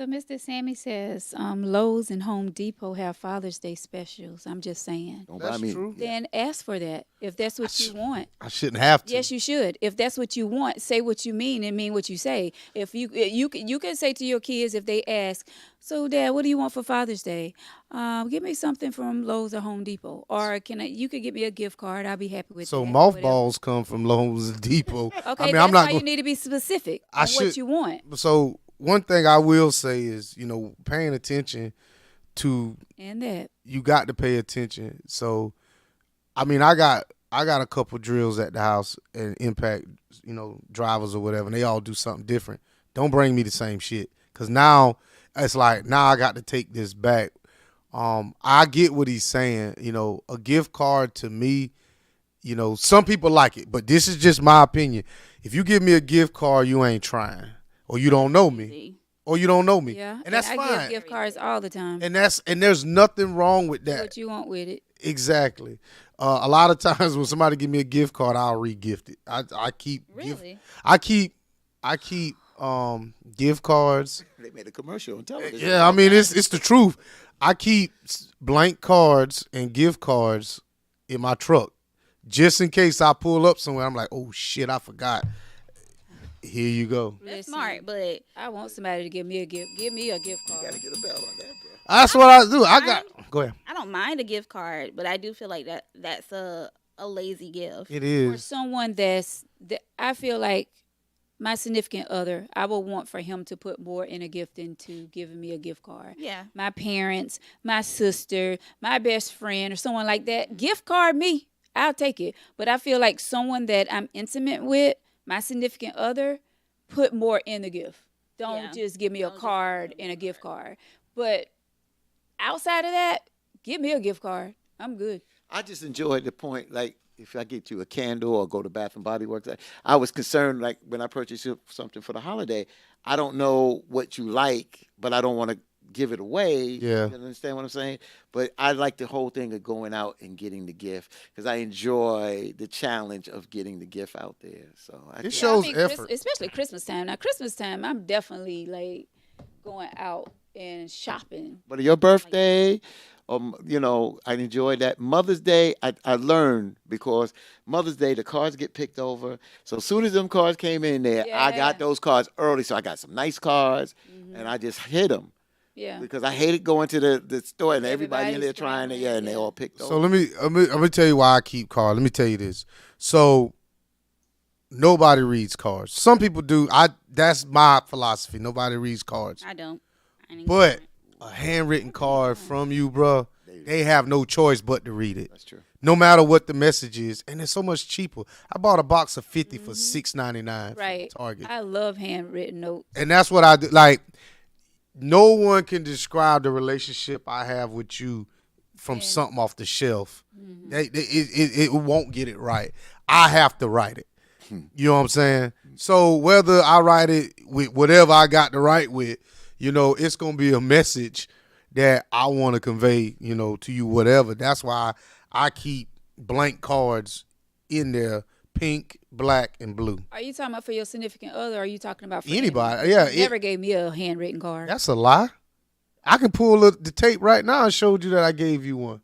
B: Mr. Sammy says Lowe's and Home Depot have Father's Day specials. I'm just saying.
C: Don't
A: That's
C: buy me.
A: true.
B: Then ask for that if that's what you want.
A: I shouldn't have to.
B: Yes, you should. If that's what you want, say what you mean and mean what you say. If you can say to your kids if they ask, "So, Dad, what do you want for Father's Day? Give me something from Lowe's or Home Depot, or you could give me a gift card. I'll be happy with
A: So
B: that."
A: mothballs come from Lowe's and Depot.
B: Okay,
A: I mean,
B: that's
A: I'm not
B: why you
A: going.
B: need to be specific
A: I
B: on what
A: should-
B: you want
A: So one thing I will say is, paying attention to,
B: and that.
A: you got to pay attention. So, I mean, I got a couple drills at the house and impact, drivers or whatever, and they all do something different. Don't bring me the same shit, because now it's like, now I got to take this back. I get what he's saying. A gift card to me You know, some people like it, but this is just my opinion. If you give me a gift card, you ain't trying, or you don't know me,
D: See,
A: or you don't know me,
B: Yeah,
A: and that's
B: I
A: fine.
B: give gift cards all the time.
A: And there's nothing wrong with
B: Do
A: that.
B: what you want with it.
A: Exactly. A lot of times when somebody give me a gift card, I'll re-gift it. I keep
D: really?
A: I keep gift cards.
C: They made a commercial on television.
A: Yeah, I mean it's the truth. I keep blank cards and gift cards in my truck just in case I pull up somewhere. I'm like, oh shit, I forgot. Here you go.
D: That's
B: Listen,
D: smart, but
B: I want somebody to give me a gift. Give me a gift
C: You
B: card.
C: gotta get a bell on that, bro.
A: That's what I do. I got. Go ahead.
D: I don't mind a gift card, but I do feel like that's a lazy gift.
A: It
B: For
A: is.
B: someone that I feel like my significant other, I would want for him to put more in a gift into giving me a gift card.
D: Yeah.
B: My parents, my sister, my best friend, or someone like that, gift card me, I'll take it. But I feel like someone that I'm intimate with, my significant other, put more in the gift. Don't
D: Yeah.
B: just give me a
D: Don't just
B: card
D: give me
B: and a gift card. But outside of that, give me a gift card. I'm good.
C: I just enjoyed the point, like, if I get you a candle or go to Bath and Body Works, I was concerned, like, when I purchase you something for the holiday, I don't know what you like, but I don't want to give it away.
A: Yeah.
C: You understand what I'm saying? But I like the whole thing of going out and getting the gift because I enjoy the challenge of getting the gift out there. So
A: It shows
B: I mean,
A: effort.
B: especially Christmas time. Now, Christmas time, I'm definitely like going out and shopping.
C: But your birthday, I enjoyed that. Mother's Day, I learned because Mother's Day, the cards get picked over. So as soon as them cards came in there, I
B: Yeah.
C: got those cards early. So I got some nice cards and I just hit them
B: Yeah.
C: because I hated going to the store and everybody in there
B: Everybody's
C: trying to,
B: scrambling,
C: and they
B: yeah.
C: all picked
A: So
C: over.
A: let me tell you why I keep cards. Let me tell you this. So nobody reads cards. Some people do. That's my philosophy. Nobody reads cards.
D: I don't. I ain't
A: But
D: doing
A: a handwritten card from you, bro, they have no choice but to read it.
C: That's true.
A: No matter what the message is, and it's so much cheaper. I bought a box of 50 for $6.99
B: Right.
A: from Target,
B: I love handwritten notes.
A: and that's what I do. Like, no one can describe the relationship I have with you from something off the shelf. It won't get it right. I have to write it. You know what I'm saying? So whether I write it with whatever I got to write with, it's gonna be a message that I want to convey, to you, whatever. That's why I keep blank cards in there, pink, black, and blue.
B: Are you talking about for your significant other? Or are you talking about for
A: Anybody?
B: anyone?
A: Yeah,
B: You never gave me a handwritten card.
A: That's a lie. I can pull the tape right now and showed you that I gave you one.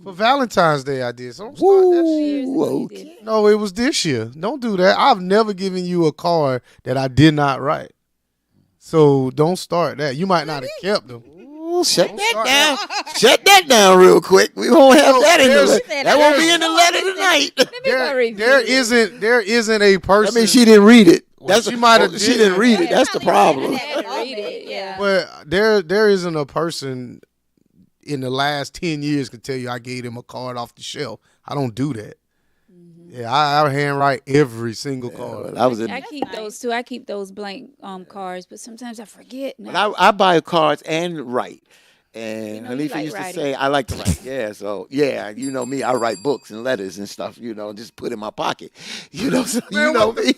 A: For Valentine's Day, I did. So don't start that shit.
B: Years ago you
C: okay.
B: did.
A: No, it was this year. Don't do that. I've never given you a card that I did not write. So don't start that. You might not have kept them.
C: Ooh, shut that
A: start
C: down. Shut that down real quick. We won't have
A: No,
C: that in the
A: there's-
C: letter. That won't be in the letter tonight.
B: Let me go review
A: There
B: it.
A: isn't a person.
C: I mean, she didn't read it.
A: Well, she might have
C: She didn't read it.
D: Yeah,
C: That's the
D: probably
C: problem.
D: read
B: I had to read it. Yeah.
A: But there isn't a person in the last 10 years can tell you I gave them a card off the shelf. I don't do that. Yeah, I handwrite every single card.
C: I was in.
B: I keep those too. I keep those blank cards, but sometimes I forget.
C: But I buy cards and write. And
B: You know, you
C: Hanifa
B: like
C: used to
B: writing.
C: say, I like to write. Yeah, so, yeah, you know me. I write books and letters and stuff, just put in my pocket. So you know me.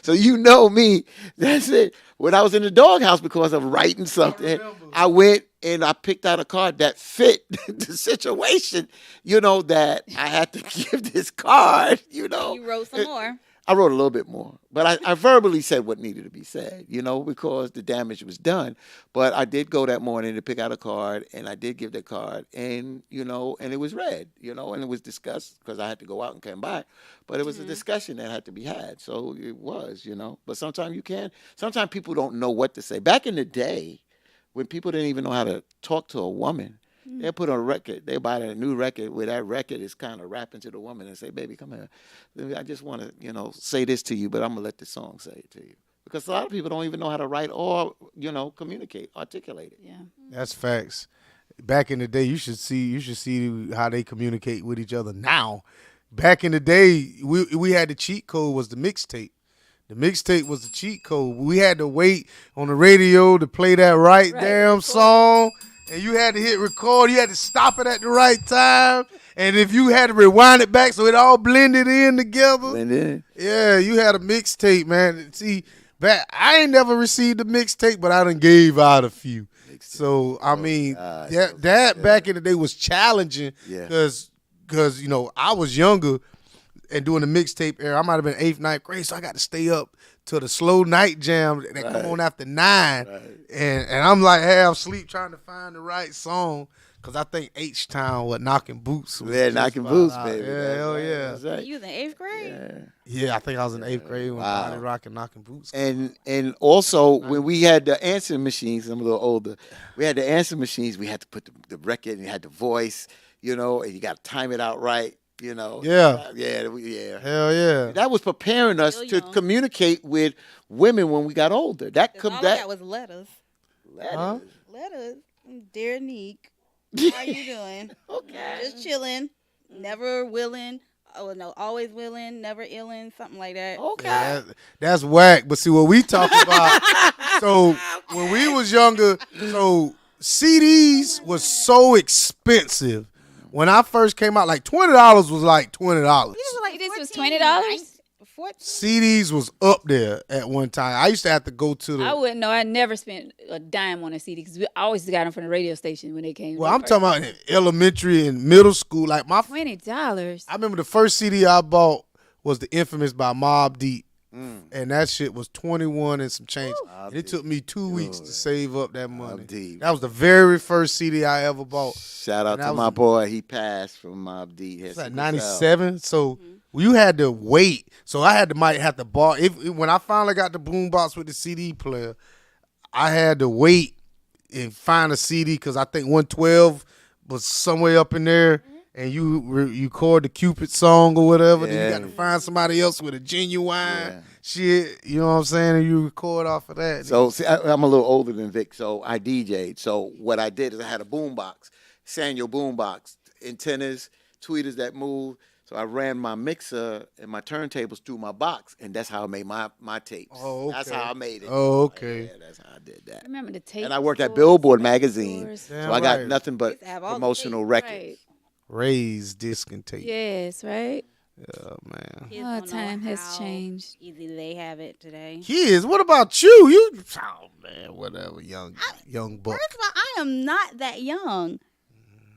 C: So you know me. That's it. When I was in the doghouse because of writing something, I went and I picked out a card that fit the situation, that I had to give this card,
D: You wrote some more.
C: I wrote a little bit more, but I verbally said what needed to be said, because the damage was done. But I did go that morning to pick out a card, and I did give the card, and and it was read, and it was discussed because I had to go out and come back. But it was a discussion that had to be had, so it was, But sometimes you can. Sometimes people don't know what to say. Back in the day, when people didn't even know how to talk to a woman. They put on a record. They buy a new record where that record is kind of rapping to the woman and say, "Baby, come here. I just want to, say this to you, but I'm gonna let the song say it to you." Because a lot of people don't even know how to write or, communicate, articulate it.
B: Yeah.
A: That's facts. Back in the day, you should see how they communicate with each other now. Back in the day, we had the cheat code was the mixtape. The mixtape was the cheat code. We had to wait on the radio to play that right
B: Right.
A: damn song. and you had to hit record. You had to stop it at the right time. And if you had to rewind it back so it all blended in together.
C: And then
A: Yeah, you had a mixtape, man. See, I ain't never received a mixtape, but I done gave out a few. So, I mean,
C: God.
A: that back in the day was challenging
C: Yeah.
A: because, you know, I was younger and doing the mixtape era. I might have been 8th, 9th grade, so I got to stay up till the slow night jam that come on after 9.
C: Right.
A: And I'm like half asleep trying to find the right song because I think H-Town with Knocking Boots. Was
C: Yeah,
A: just
C: Knocking
A: about
C: Boots,
A: out.
C: baby.
A: Yeah,
C: That's
A: hell
C: right.
A: yeah.
C: That's right.
D: You was in 8th grade?
C: Yeah.
A: Yeah, I think I was in 8th grade when
C: Wow.
A: Body Rock and Knocking Boots.
C: And also when we had the answering machines, I'm a little older. We had the answering machines. We had to put the record and you had the voice, you know, and you got to time it out right, you know.
A: Yeah.
C: Yeah.
A: Hell yeah.
C: That was preparing us
D: Still
C: to
D: young.
C: communicate with women when we got older. That
D: 'Cause
C: come
D: all I
C: that
D: got was letters.
A: Huh?
D: Letters. Dear Neek, how you doing?
C: Okay.
D: Just chilling. Never willing. Oh no, always willing. Never illin'. Something like that.
C: Okay.
A: Yeah, that's whack. But see what we talk about. So when we was younger, so CDs was so expensive. When I first came out, like $20 was like $20.
B: This was $20?
D: 14.
A: CDs was up there at one time. I used to have to go to
B: I
A: the.
B: wouldn't know. I never spent a dime on a CD because we always got them from the radio station when they came.
A: Well, I'm talking about in elementary and middle school. Like my,
B: $20.
A: I remember the first CD I bought was the Infamous by Mobb Deep. And that shit was 21 and some change. And it took me 2 weeks to save up that money.
C: Deep.
A: That was the very first CD I ever bought.
C: Shout out
A: And that
C: to
A: was
C: my
A: a-
C: boy. He passed from Mobb Deep.
A: It's like 97. So you had to wait. So I might have to borrow. When I finally got the boombox with the CD player, I had to wait and find a CD because I think 112 was somewhere up in there. And you record the Cupid song or whatever. Then you got to find somebody else with a genuine shit. You know what I'm saying? And you record off of that.
C: So see, I'm a little older than Vic, so I DJ'd. So what I did is I had a boombox, Sanyo boombox, antennas, tweeters that move. So I ran my mixer and my turntables through my box, and that's how I made my tapes.
A: Oh,
C: That's
A: okay.
C: how I made it.
A: Oh, okay.
C: Yeah, that's how I did that.
B: Remember the tape?
C: And I worked at
B: stores,
C: Billboard
B: record
C: magazine,
B: stores?
C: so
A: Damn
C: I got
A: right.
C: nothing but
D: Used to have all the
C: promotional
D: tapes,
C: records.
B: Right.
A: Raise disc and tape.
B: Yes, right.
A: Oh, man.
D: Kids
B: Oh,
D: don't know
B: time has
D: how
B: changed.
D: Easy they have it today.
A: Kids, what about you? Oh man, whatever, young buck.
D: First of all, I am not that young.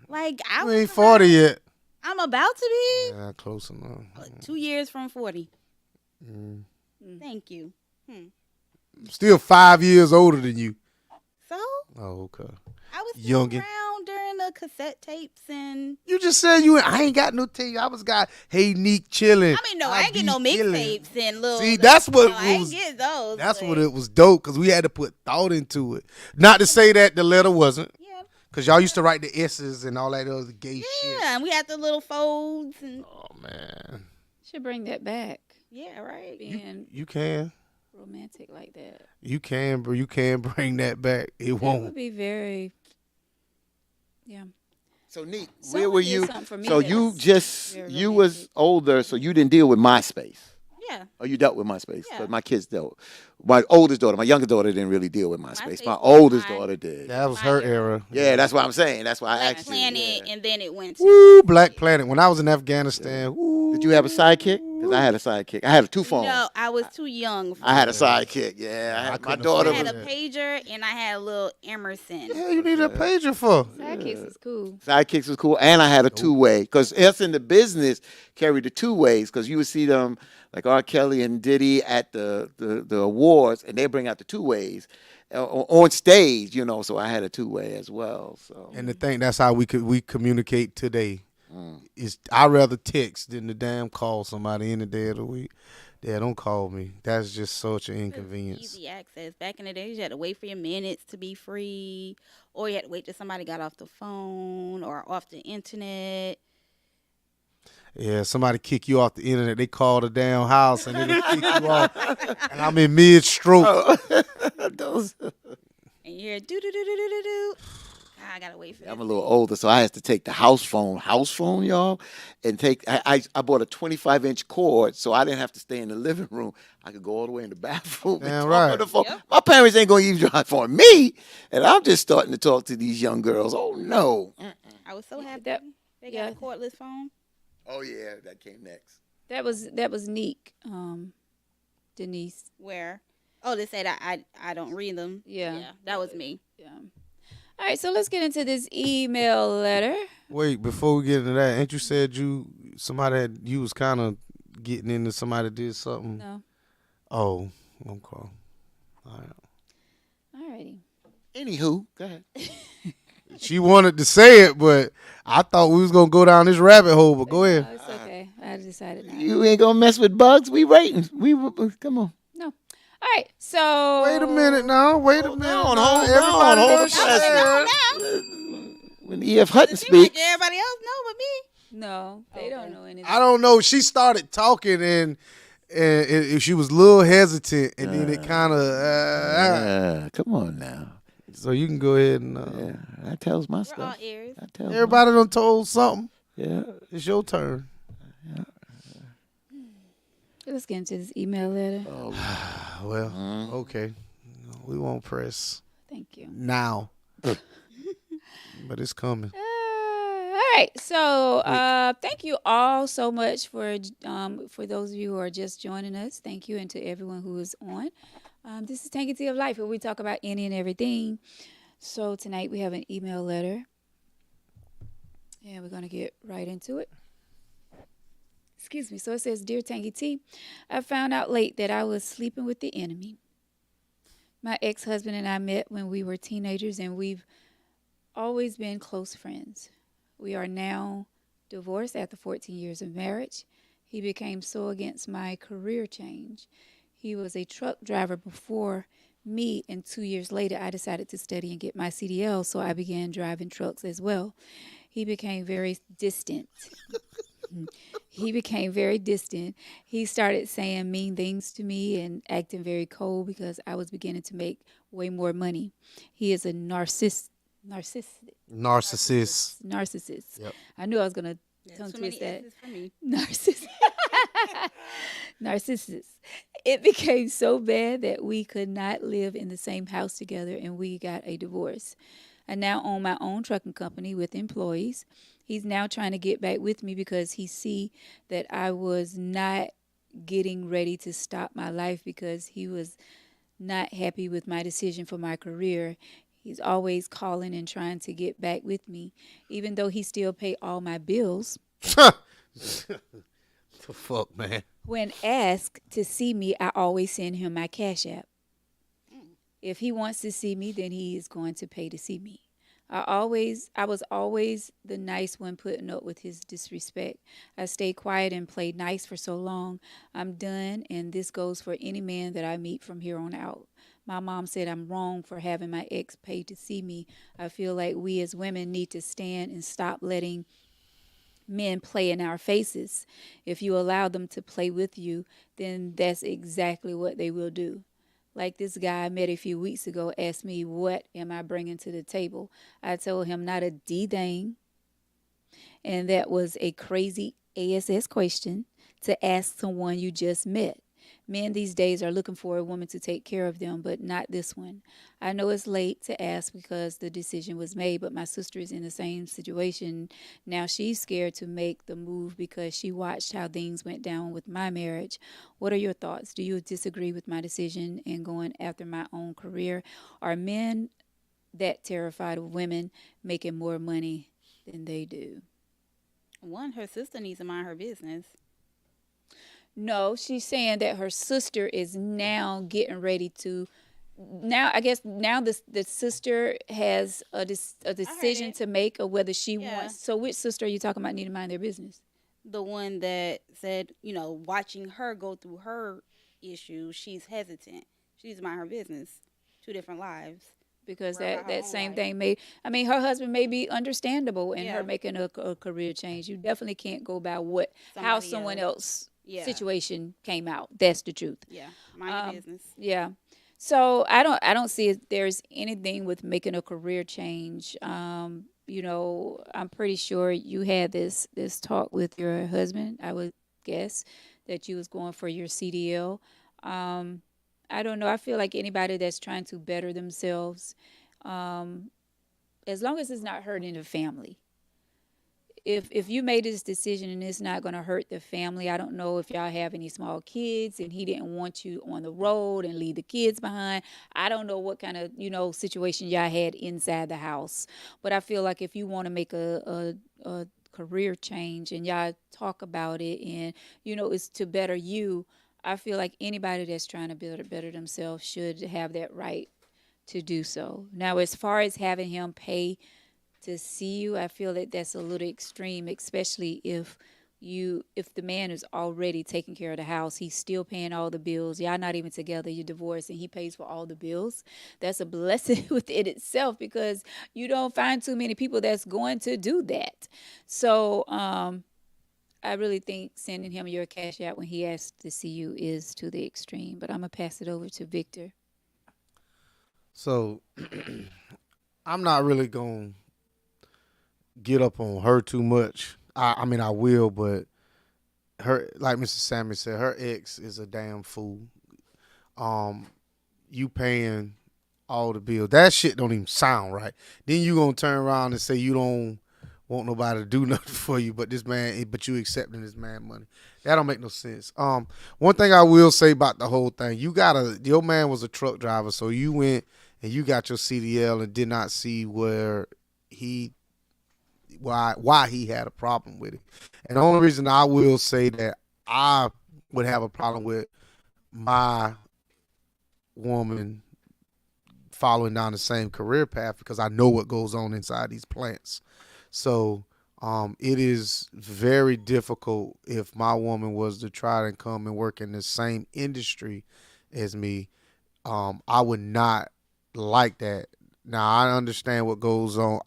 D: Like I
A: You ain't
D: was
A: 40
D: around-
A: yet.
D: I'm about to be
A: Yeah, close enough.
D: 2 years from 40.
A: Mm.
D: Thank you.
A: Still 5 years older than you.
D: So
A: Oh, okay.
D: I was
A: Youngin.
D: around during the cassette tapes and
A: You just said I ain't got no tape. I was got Hey Neek chilling.
D: I mean no, I ain't get no
A: be illin'.
D: mixtapes and little.
A: See, that's what
D: no, I
A: was-
D: ain't get those.
A: That's
D: but
A: what it was dope because we had to put thought into it. Not to say that the letter wasn't,
D: Yeah,
A: because y'all used to write the S's and all that other gay shit.
D: yeah, and we had the little folds and
A: Oh man,
B: Should bring that back.
D: yeah, right.
B: Being
A: you can,
B: romantic like that.
A: bro. You can bring that back. It
B: That would
A: won't.
B: be very. Yeah.
C: So Neek,
B: Someone
C: where were
B: did
C: you?
B: something for me
C: So
B: that
C: you
B: was
C: just
B: very
C: you was
B: romantic.
C: older, so you didn't deal with MySpace.
D: Yeah,
C: Oh, you dealt with MySpace.
D: Yeah.
C: But my kids dealt. My oldest daughter, my younger daughter didn't really deal with MySpace.
D: MySpace
C: My
D: was
C: oldest
D: mine.
C: daughter did.
A: That was her era.
C: Yeah, that's what I'm saying. That's why I
D: Black
C: asked you.
D: Planet,
C: yeah.
D: and then it went to
A: Woo, Black Planet. When I was in Afghanistan, woo,
C: Did you have a sidekick? Because I had a sidekick. I had a two phone.
D: no. I was too young. For
C: I had a
D: that.
C: sidekick. Yeah,
A: I
C: my
A: couldn't
C: daughter
D: I
A: afford
C: was.
D: had a pager and I had a little Emerson.
A: the hell you need a pager for?
B: Sidekicks is cool.
C: Sidekicks was cool, and I had a two-way because us in the business carried the two ways because you would see them like R. Kelly and Diddy at the awards, and they bring out the two ways on stage, you know. So I had a two-way as well. So
A: And to think that's how we communicate today.
C: Mm.
A: Is I rather text than to damn call somebody any day of the week. Yeah, don't call me. That's just such an inconvenience.
D: Easy access. Back in the day, you had to wait for your minutes to be free, or you had to wait till somebody got off the phone or off the internet.
A: Yeah, somebody kick you off the internet. They call the damn house and then they kick you off. And I'm in mid stroke.
C: Those-
D: And you hear do do do do do do do. I gotta wait for.
C: I'm a little older, so I had to take the house phone, y'all, and take. I bought a 25-inch cord, so I didn't have to stay in the living room. I could go all the way in the bathroom and
A: Damn
C: talk
A: right.
C: on the phone.
D: Yep.
C: My parents ain't gonna eavesdrop on me, and I'm just starting to talk to these young girls. Oh no!
D: I was so happy they got
B: yeah.
D: a cordless phone.
C: Oh yeah, that came next.
B: That was neat, Denise.
D: Where? Oh, they said I don't read them.
B: Yeah.
D: that was me.
B: Yeah. All right, so let's get into this email letter.
A: Wait, before we get into that, ain't you said you was kind of getting into somebody did something?
B: No.
A: Oh, okay. All right.
B: All righty.
C: Anywho, go ahead.
A: She wanted to say it, but I thought we was gonna go down this rabbit hole. But go ahead.
B: No, it's okay. I decided not.
C: You ain't gonna mess with bugs. We waiting. Come on.
B: No. All right. So
A: Wait a minute now. Wait a
C: Hold
A: minute.
C: on,
A: now.
C: hold on,
A: Everybody
C: hold
A: done
C: on.
A: said-
C: When E.F. Hutton
D: It seems like
C: speaks,
D: everybody else know but me.
B: No, they don't know anything.
A: I don't know. She started talking and she was a little hesitant, and then it kind of.
C: come on now.
A: So you can go ahead and.
C: Yeah, that tells my
D: We're all
C: stuff.
D: ears.
C: That tells
A: Everybody done told something.
C: Yeah.
A: It's your turn.
B: Let's get into this email letter.
A: Well, okay. We won't press
B: Thank you.
A: now, but it's coming.
B: All right. So thank you all so much for those of you who are just joining us. Thank you, and to everyone who is on. This is Tanky Tea of Life, where we talk about any and everything. So tonight we have an email letter, and we're going to get right into it. Excuse me. So it says, Dear Tanky Tea, I found out late that I was sleeping with the enemy. My ex-husband and I met when we were teenagers, and we've always been close friends. We are now divorced after 14 years of marriage. He became so against my career change. He was a truck driver before me, and 2 years later, I decided to study and get my CDL, so I began driving trucks as well. He became very distant. He started saying mean things to me and acting very cold because I was beginning to make way more money. He is a narcissist.
A: Narcissist. Yep.
B: I knew I was going to tongue
D: Too many
B: twist that.
D: S's for me.
B: Narcissist. It became so bad that we could not live in the same house together, and we got a divorce. I now own my own trucking company with employees. He's now trying to get back with me because he see that I was not getting ready to stop my life because he was not happy with my decision for my career. He's always calling and trying to get back with me, even though he still pay all my bills.
A: The fuck, man.
B: When asked to see me, I always send him my Cash App. If he wants to see me, then he is going to pay to see me. I was always the nice one putting up with his disrespect. I stayed quiet and played nice for so long. I'm done, and this goes for any man that I meet from here on out. My mom said I'm wrong for having my ex pay to see me. I feel like we as women need to stand and stop letting men play in our faces. If you allow them to play with you, then that's exactly what they will do. Like this guy I met a few weeks ago asked me, what am I bringing to the table? I told him not a D thing. And that was a crazy ASS question to ask someone you just met. Men these days are looking for a woman to take care of them, but not this one. I know it's late to ask because the decision was made, but my sister is in the same situation. Now she's scared to make the move because she watched how things went down with my marriage. What are your thoughts? Do you disagree with my decision in going after my own career? Are men that terrified of women making more money than they do?
D: One, her sister needs to mind her business.
B: No, she's saying that her sister is now getting ready to. Now, I guess now the sister has a decision
D: it.
B: to make of whether she
D: Yeah.
B: wants. So, which sister are you talking about? Need to mind their business.
D: The one that said, watching her go through her issues, she's hesitant. She needs to mind her business. 2 different lives.
B: Because
D: Worry about her
B: that
D: own
B: same
D: life.
B: thing may. I mean, her husband may be understandable in
D: Yeah.
B: her making a career change. You definitely can't go by how
D: Somebody
B: someone
D: else.
B: else
D: Yeah.
B: situation came out. That's the truth.
D: Yeah. Mind your business.
B: Yeah. So I don't see if there's anything with making a career change. I'm pretty sure you had this talk with your husband. I would guess that you was going for your CDL. Um, I don't know. I feel like anybody that's trying to better themselves, um, as long as it's not hurting the family. If you made this decision and it's not going to hurt the family, I don't know if y'all have any small kids and he didn't want you on the road and leave the kids behind. I don't know what kind of situation y'all had inside the house, but I feel like if you want to make a career change and y'all talk about it and it's to better you. I feel like anybody that's trying to better themselves should have that right to do so. Now, as far as having him pay to see you, I feel that that's a little extreme, especially if the man is already taking care of the house, he's still paying all the bills. Y'all not even together, you're divorced, and he pays for all the bills. That's a blessing within itself because you don't find too many people that's going to do that. So I really think sending him your cash out when he asks to see you is to the extreme. But I'm gonna pass it over to Victor.
A: So I'm not really gonna get up on her too much. I mean, I will, but her, like Mr. Sammy said, her ex is a damn fool. Um, you paying all the bills. That shit don't even sound right. Then you gonna turn around and say you don't want nobody to do nothing for you, but but you accepting this man money. That don't make no sense. One thing I will say about the whole thing, your man was a truck driver, so you went and you got your CDL and did not see he why he had a problem with it. And the only reason I will say that I would have a problem with my woman following down the same career path because I know what goes on inside these plants. So it is very difficult if my woman was to try to come and work in the same industry as me. I would not like that. Now I understand what goes on.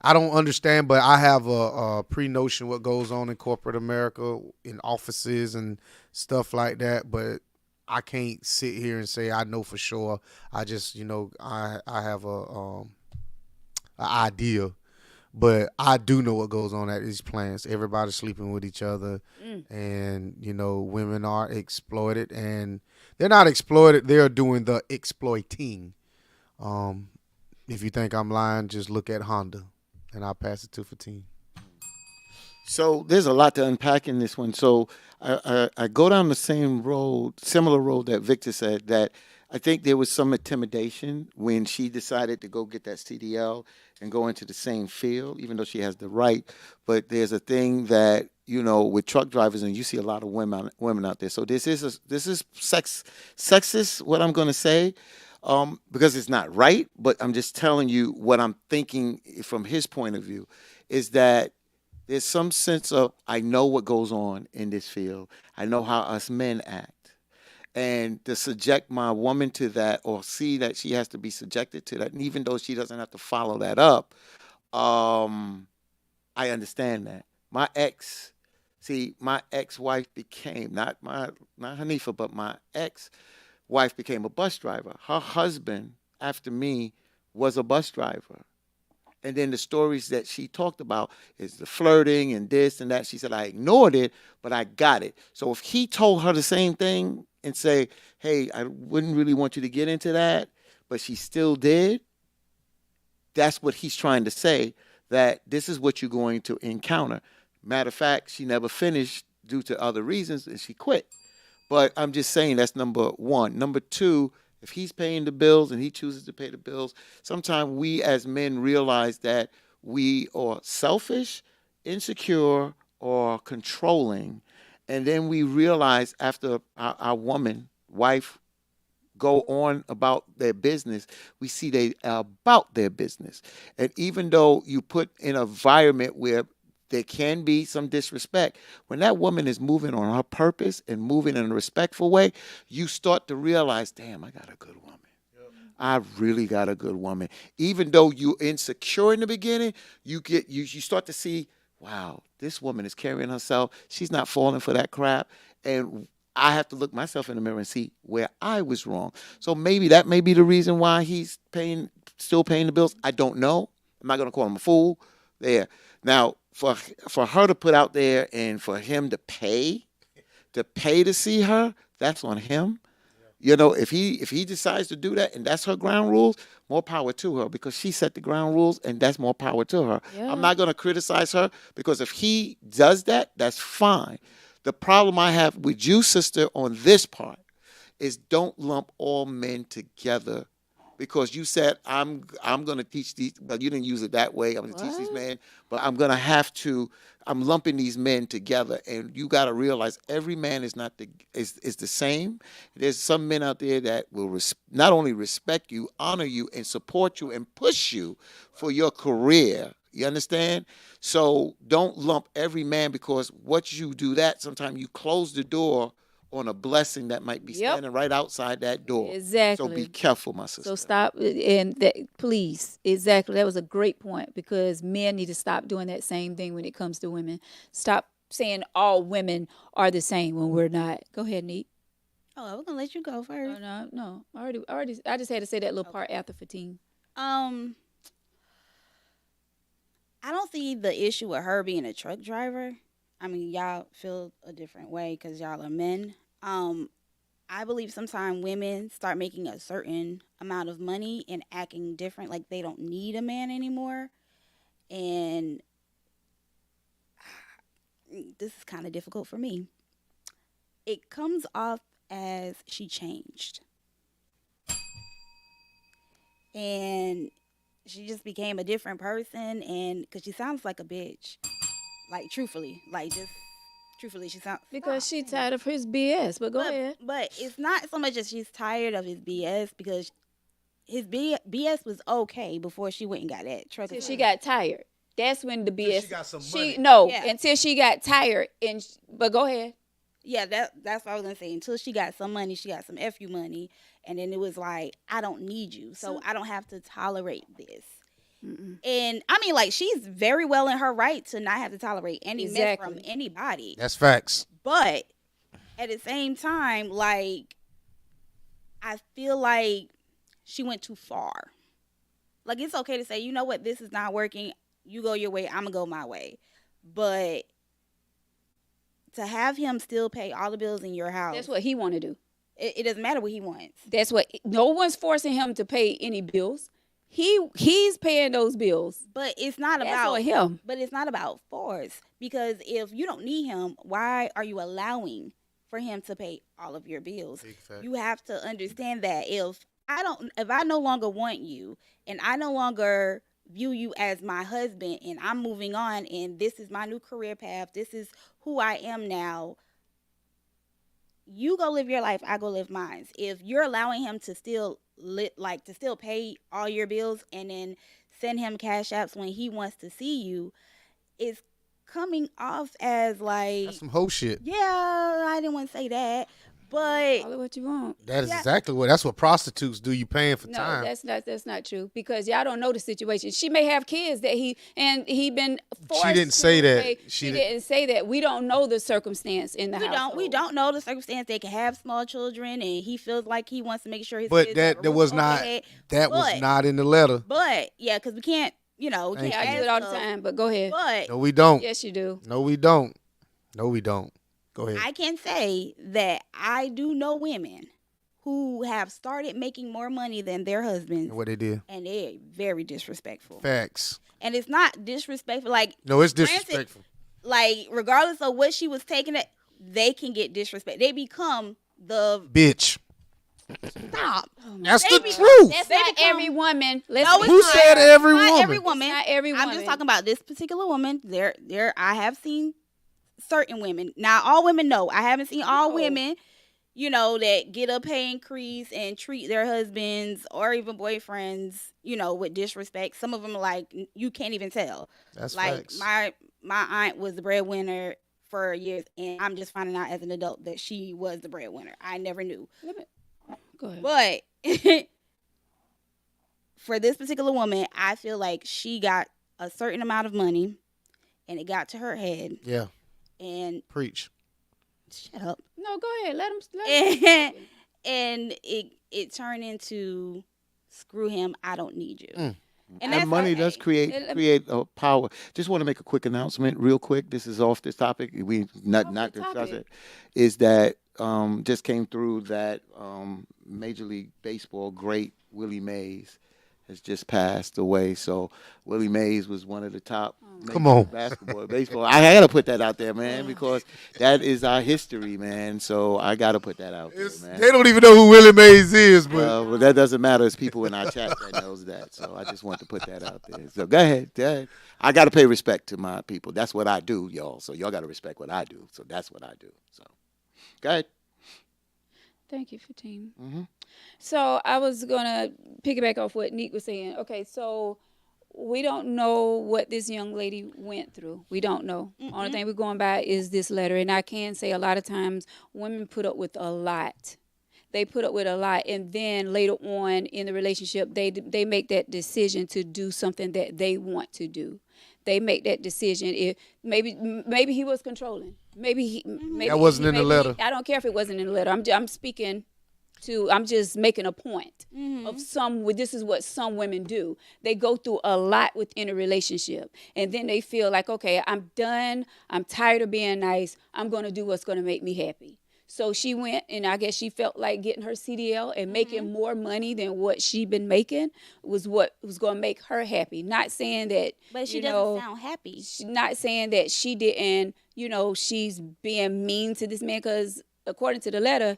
A: I don't understand, but I have a pre notion what goes on in corporate America in offices and stuff like that. But I can't sit here and say I know for sure. I just I have a idea, but I do know what goes on at these plants. Everybody's sleeping with each other, and women are exploited, and they're not exploited. They're doing the exploiting. Um, if you think I'm lying, just look at Honda, and I'll pass it to Fatine.
C: So there's a lot to unpack in this one. So I go down the same road, similar road that Victor said, that I think there was some intimidation when she decided to go get that CDL and go into the same field, even though she has the right. But there's a thing that, with truck drivers, and you see a lot of women out there. So this is sexist, what I'm going to say, because it's not right. But I'm just telling you what I'm thinking from his point of view is that there's some sense of I know what goes on in this field. I know how us men act. And to subject my woman to that or see that she has to be subjected to that, and even though she doesn't have to follow that up, um, I understand that. My ex-wife became not Hanifa, but my ex-wife became a bus driver. Her husband, after me, was a bus driver. And then the stories that she talked about is the flirting and this and that. She said, I ignored it, but I got it. So if he told her the same thing and say, hey, I wouldn't really want you to get into that, but she still did, that's what he's trying to say, that this is what you're going to encounter. Matter of fact, she never finished due to other reasons and she quit. But I'm just saying that's number one. Number two, if he's paying the bills and he chooses to pay the bills, sometimes we as men realize that we are selfish, insecure, or controlling. And then we realize after our woman, wife, go on about their business, we see they are about their business. And even though you put in an environment where there can be some disrespect, when that woman is moving on her purpose and moving in a respectful way, you start to realize, damn, I got a good woman. I really got a good woman. Even though you're insecure in the beginning, you start to see, wow, this woman is carrying herself. She's not falling for that crap. And I have to look myself in the mirror and see where I was wrong. So maybe that may be the reason why he's still paying the bills. I don't know. I'm not gonna call him a fool. There. Now, for her to put out there and for him to pay to see her, that's on him. You know, if he decides to do that and that's her ground rules, more power to her because she set the ground rules and that's more power to her.
B: Yeah.
C: I'm not going to criticize her because if he does that, that's fine. The problem I have with you, sister, on this part is don't lump all men together because you said I'm going to teach these. Well, you didn't use it that way. I'm going to teach these
B: What?
C: men, but I'm going to have to. I'm lumping these men together, and you got to realize every man is not is the same. There's some men out there that will not only respect you, honor you, and support you, and push you for your career. You understand? So don't lump every man because once you do that, sometimes you close the door on a blessing that might be
B: Yep.
C: standing right outside that door.
B: Exactly.
C: So be careful, my sister.
B: So stop and that, please. Exactly. That was a great point because men need to stop doing that same thing when it comes to women. Stop saying all women are the same when we're not. Go ahead, Neat.
D: Oh, I was gonna let you go first.
B: No. I just had to say that little part after Fatine.
D: I don't see the issue with her being a truck driver. I mean, y'all feel a different way because y'all are men. I believe sometimes women start making a certain amount of money and acting different, like they don't need a man anymore. And this is kind of difficult for me. It comes off as she changed. And she just became a different person, and because she sounds like a bitch. Like, truthfully, she sounds...
B: Because she tired of his BS. But go ahead.
D: But it's not so much that she's tired of his BS, because his BS was okay before she went and got that truck.
B: Until she got tired. That's when the BS...
A: she got some money.
D: Yeah.
B: Until she got tired. But go ahead.
D: Yeah, that's what I was going to say. Until she got some money, she got some FU money, and then it was like, I don't need you, so I don't have to tolerate this. Mm-mm. And I mean, like, she's very well in her right to not have to tolerate any mess from anybody.
A: That's facts.
D: But at the same time, like, I feel like she went too far. Like, it's okay to say, you know what, this is not working. You go your way, I'm gonna go my way. But to have him still pay all the bills in your house,
B: That's what he want to do.
D: it doesn't matter what he wants.
B: That's what... No one's forcing him to pay any bills. He's paying those bills.
D: But it's not
B: That's
D: about
B: on him.
D: But it's not about force, because if you don't need him, why are you allowing for him to pay all of your bills?
A: Big fact.
D: You have to understand that if I no longer want you and I no longer view you as my husband and I'm moving on and this is my new career path, this is who I am now, you go live your life, I go live mine. If you're allowing him to still pay all your bills and then send him cash apps when he wants to see you, it's coming off as like,
A: That's some hoe shit.
D: yeah, I didn't want to say that, but
B: Call it what you want.
A: That is exactly that's what prostitutes do. You paying for
B: No,
A: time.
B: that's not true, because y'all don't know the situation. She may have kids that he been forced.
A: She didn't
B: to
A: say that.
B: pay.
A: She
B: She didn't say that. We don't know the circumstance in the household.
D: we don't know the circumstance. They can have small children, and he feels like he wants to make sure his
A: But
D: kids
A: that
D: have a roof
A: was
D: over
A: not
D: their head.
A: was not in the letter.
D: But yeah, because we can't, we
A: Thank
D: can't
A: you.
B: I do
D: ask
B: it all the
D: them.
B: time, but go ahead.
D: But
A: No, we don't.
B: Yes, you do.
A: No, we don't. No, we don't. Go ahead.
D: I can say that I do know women who have started making more money than their husbands,
A: And what they did.
D: and they're very disrespectful.
A: Facts.
D: And it's not disrespectful. Like,
A: No, it's
D: Granted,
A: disrespectful.
D: like, regardless of what she was taking it, they can get disrespect. They become the
A: Bitch.
D: stop.
A: That's
D: They
A: the
D: be-
A: truth.
B: That's
D: They
B: not
D: become-
B: every woman.
D: No, it's
A: Who
D: not.
A: said every
D: Not
A: woman?
D: every woman.
B: Not every woman.
D: I'm just talking about this particular woman. I have seen certain women. Now, all women know. I haven't seen all
B: No.
D: women, that get a pay increase and treat their husbands or even boyfriends, with disrespect. Some of them are like, you can't even tell.
A: That's
D: Like,
A: facts.
D: my aunt was the breadwinner for years, and I'm just finding out as an adult that she was the breadwinner. I never knew.
B: Go ahead.
D: But for this particular woman, I feel like she got a certain amount of money, and it got to her head,
A: Yeah.
D: and
A: Preach.
D: shut up.
B: No, go ahead. Let him.
D: And it turned into screw him. I don't need you.
A: Mm.
C: And
D: that's
C: money
D: okay.
C: does create power. Just want to make a quick announcement, real quick. This is off this topic. We not
B: Off the
C: discuss
B: topic.
C: it. Is that just came through that Major League Baseball great Willie Mays has just passed away. So Willie Mays was one of the top
A: Come
C: Major
A: on.
C: League basketball, baseball. I got to put that out there, man, because that is our history, man. So I got to put that out there, man.
A: They don't even know who Willie Mays is, but
C: Well, that doesn't matter. It's people in our chat that knows that. So I just want to put that out there. So go ahead. I got to pay respect to my people. That's what I do, y'all. So y'all got to respect what I do. So that's what I do. So go ahead.
B: Thank you, Fatim.
C: Mhm.
B: So I was gonna piggyback off what Neek was saying. Okay, so we don't know what this young lady went through. We don't know. Only thing we're going by is this letter, and I can say a lot of times women put up with a lot. They put up with a lot, and then later on in the relationship, they make that decision to do something that they want to do. They make that decision. If maybe he was controlling. Maybe
A: That wasn't in the letter.
B: I don't care if it wasn't in the letter. I'm speaking to. I'm just making a point of this is what some women do. They go through a lot within a relationship, and then they feel like, okay, I'm done. I'm tired of being nice. I'm going to do what's going to make me happy. So she went, and I guess she felt like getting her CDL and making more money than what she'd been making was what was going to make her happy. Not saying that,
D: But she
B: you
D: doesn't
B: know,
D: sound happy.
B: not saying that she didn't, she's being mean to this man, because according to the letter,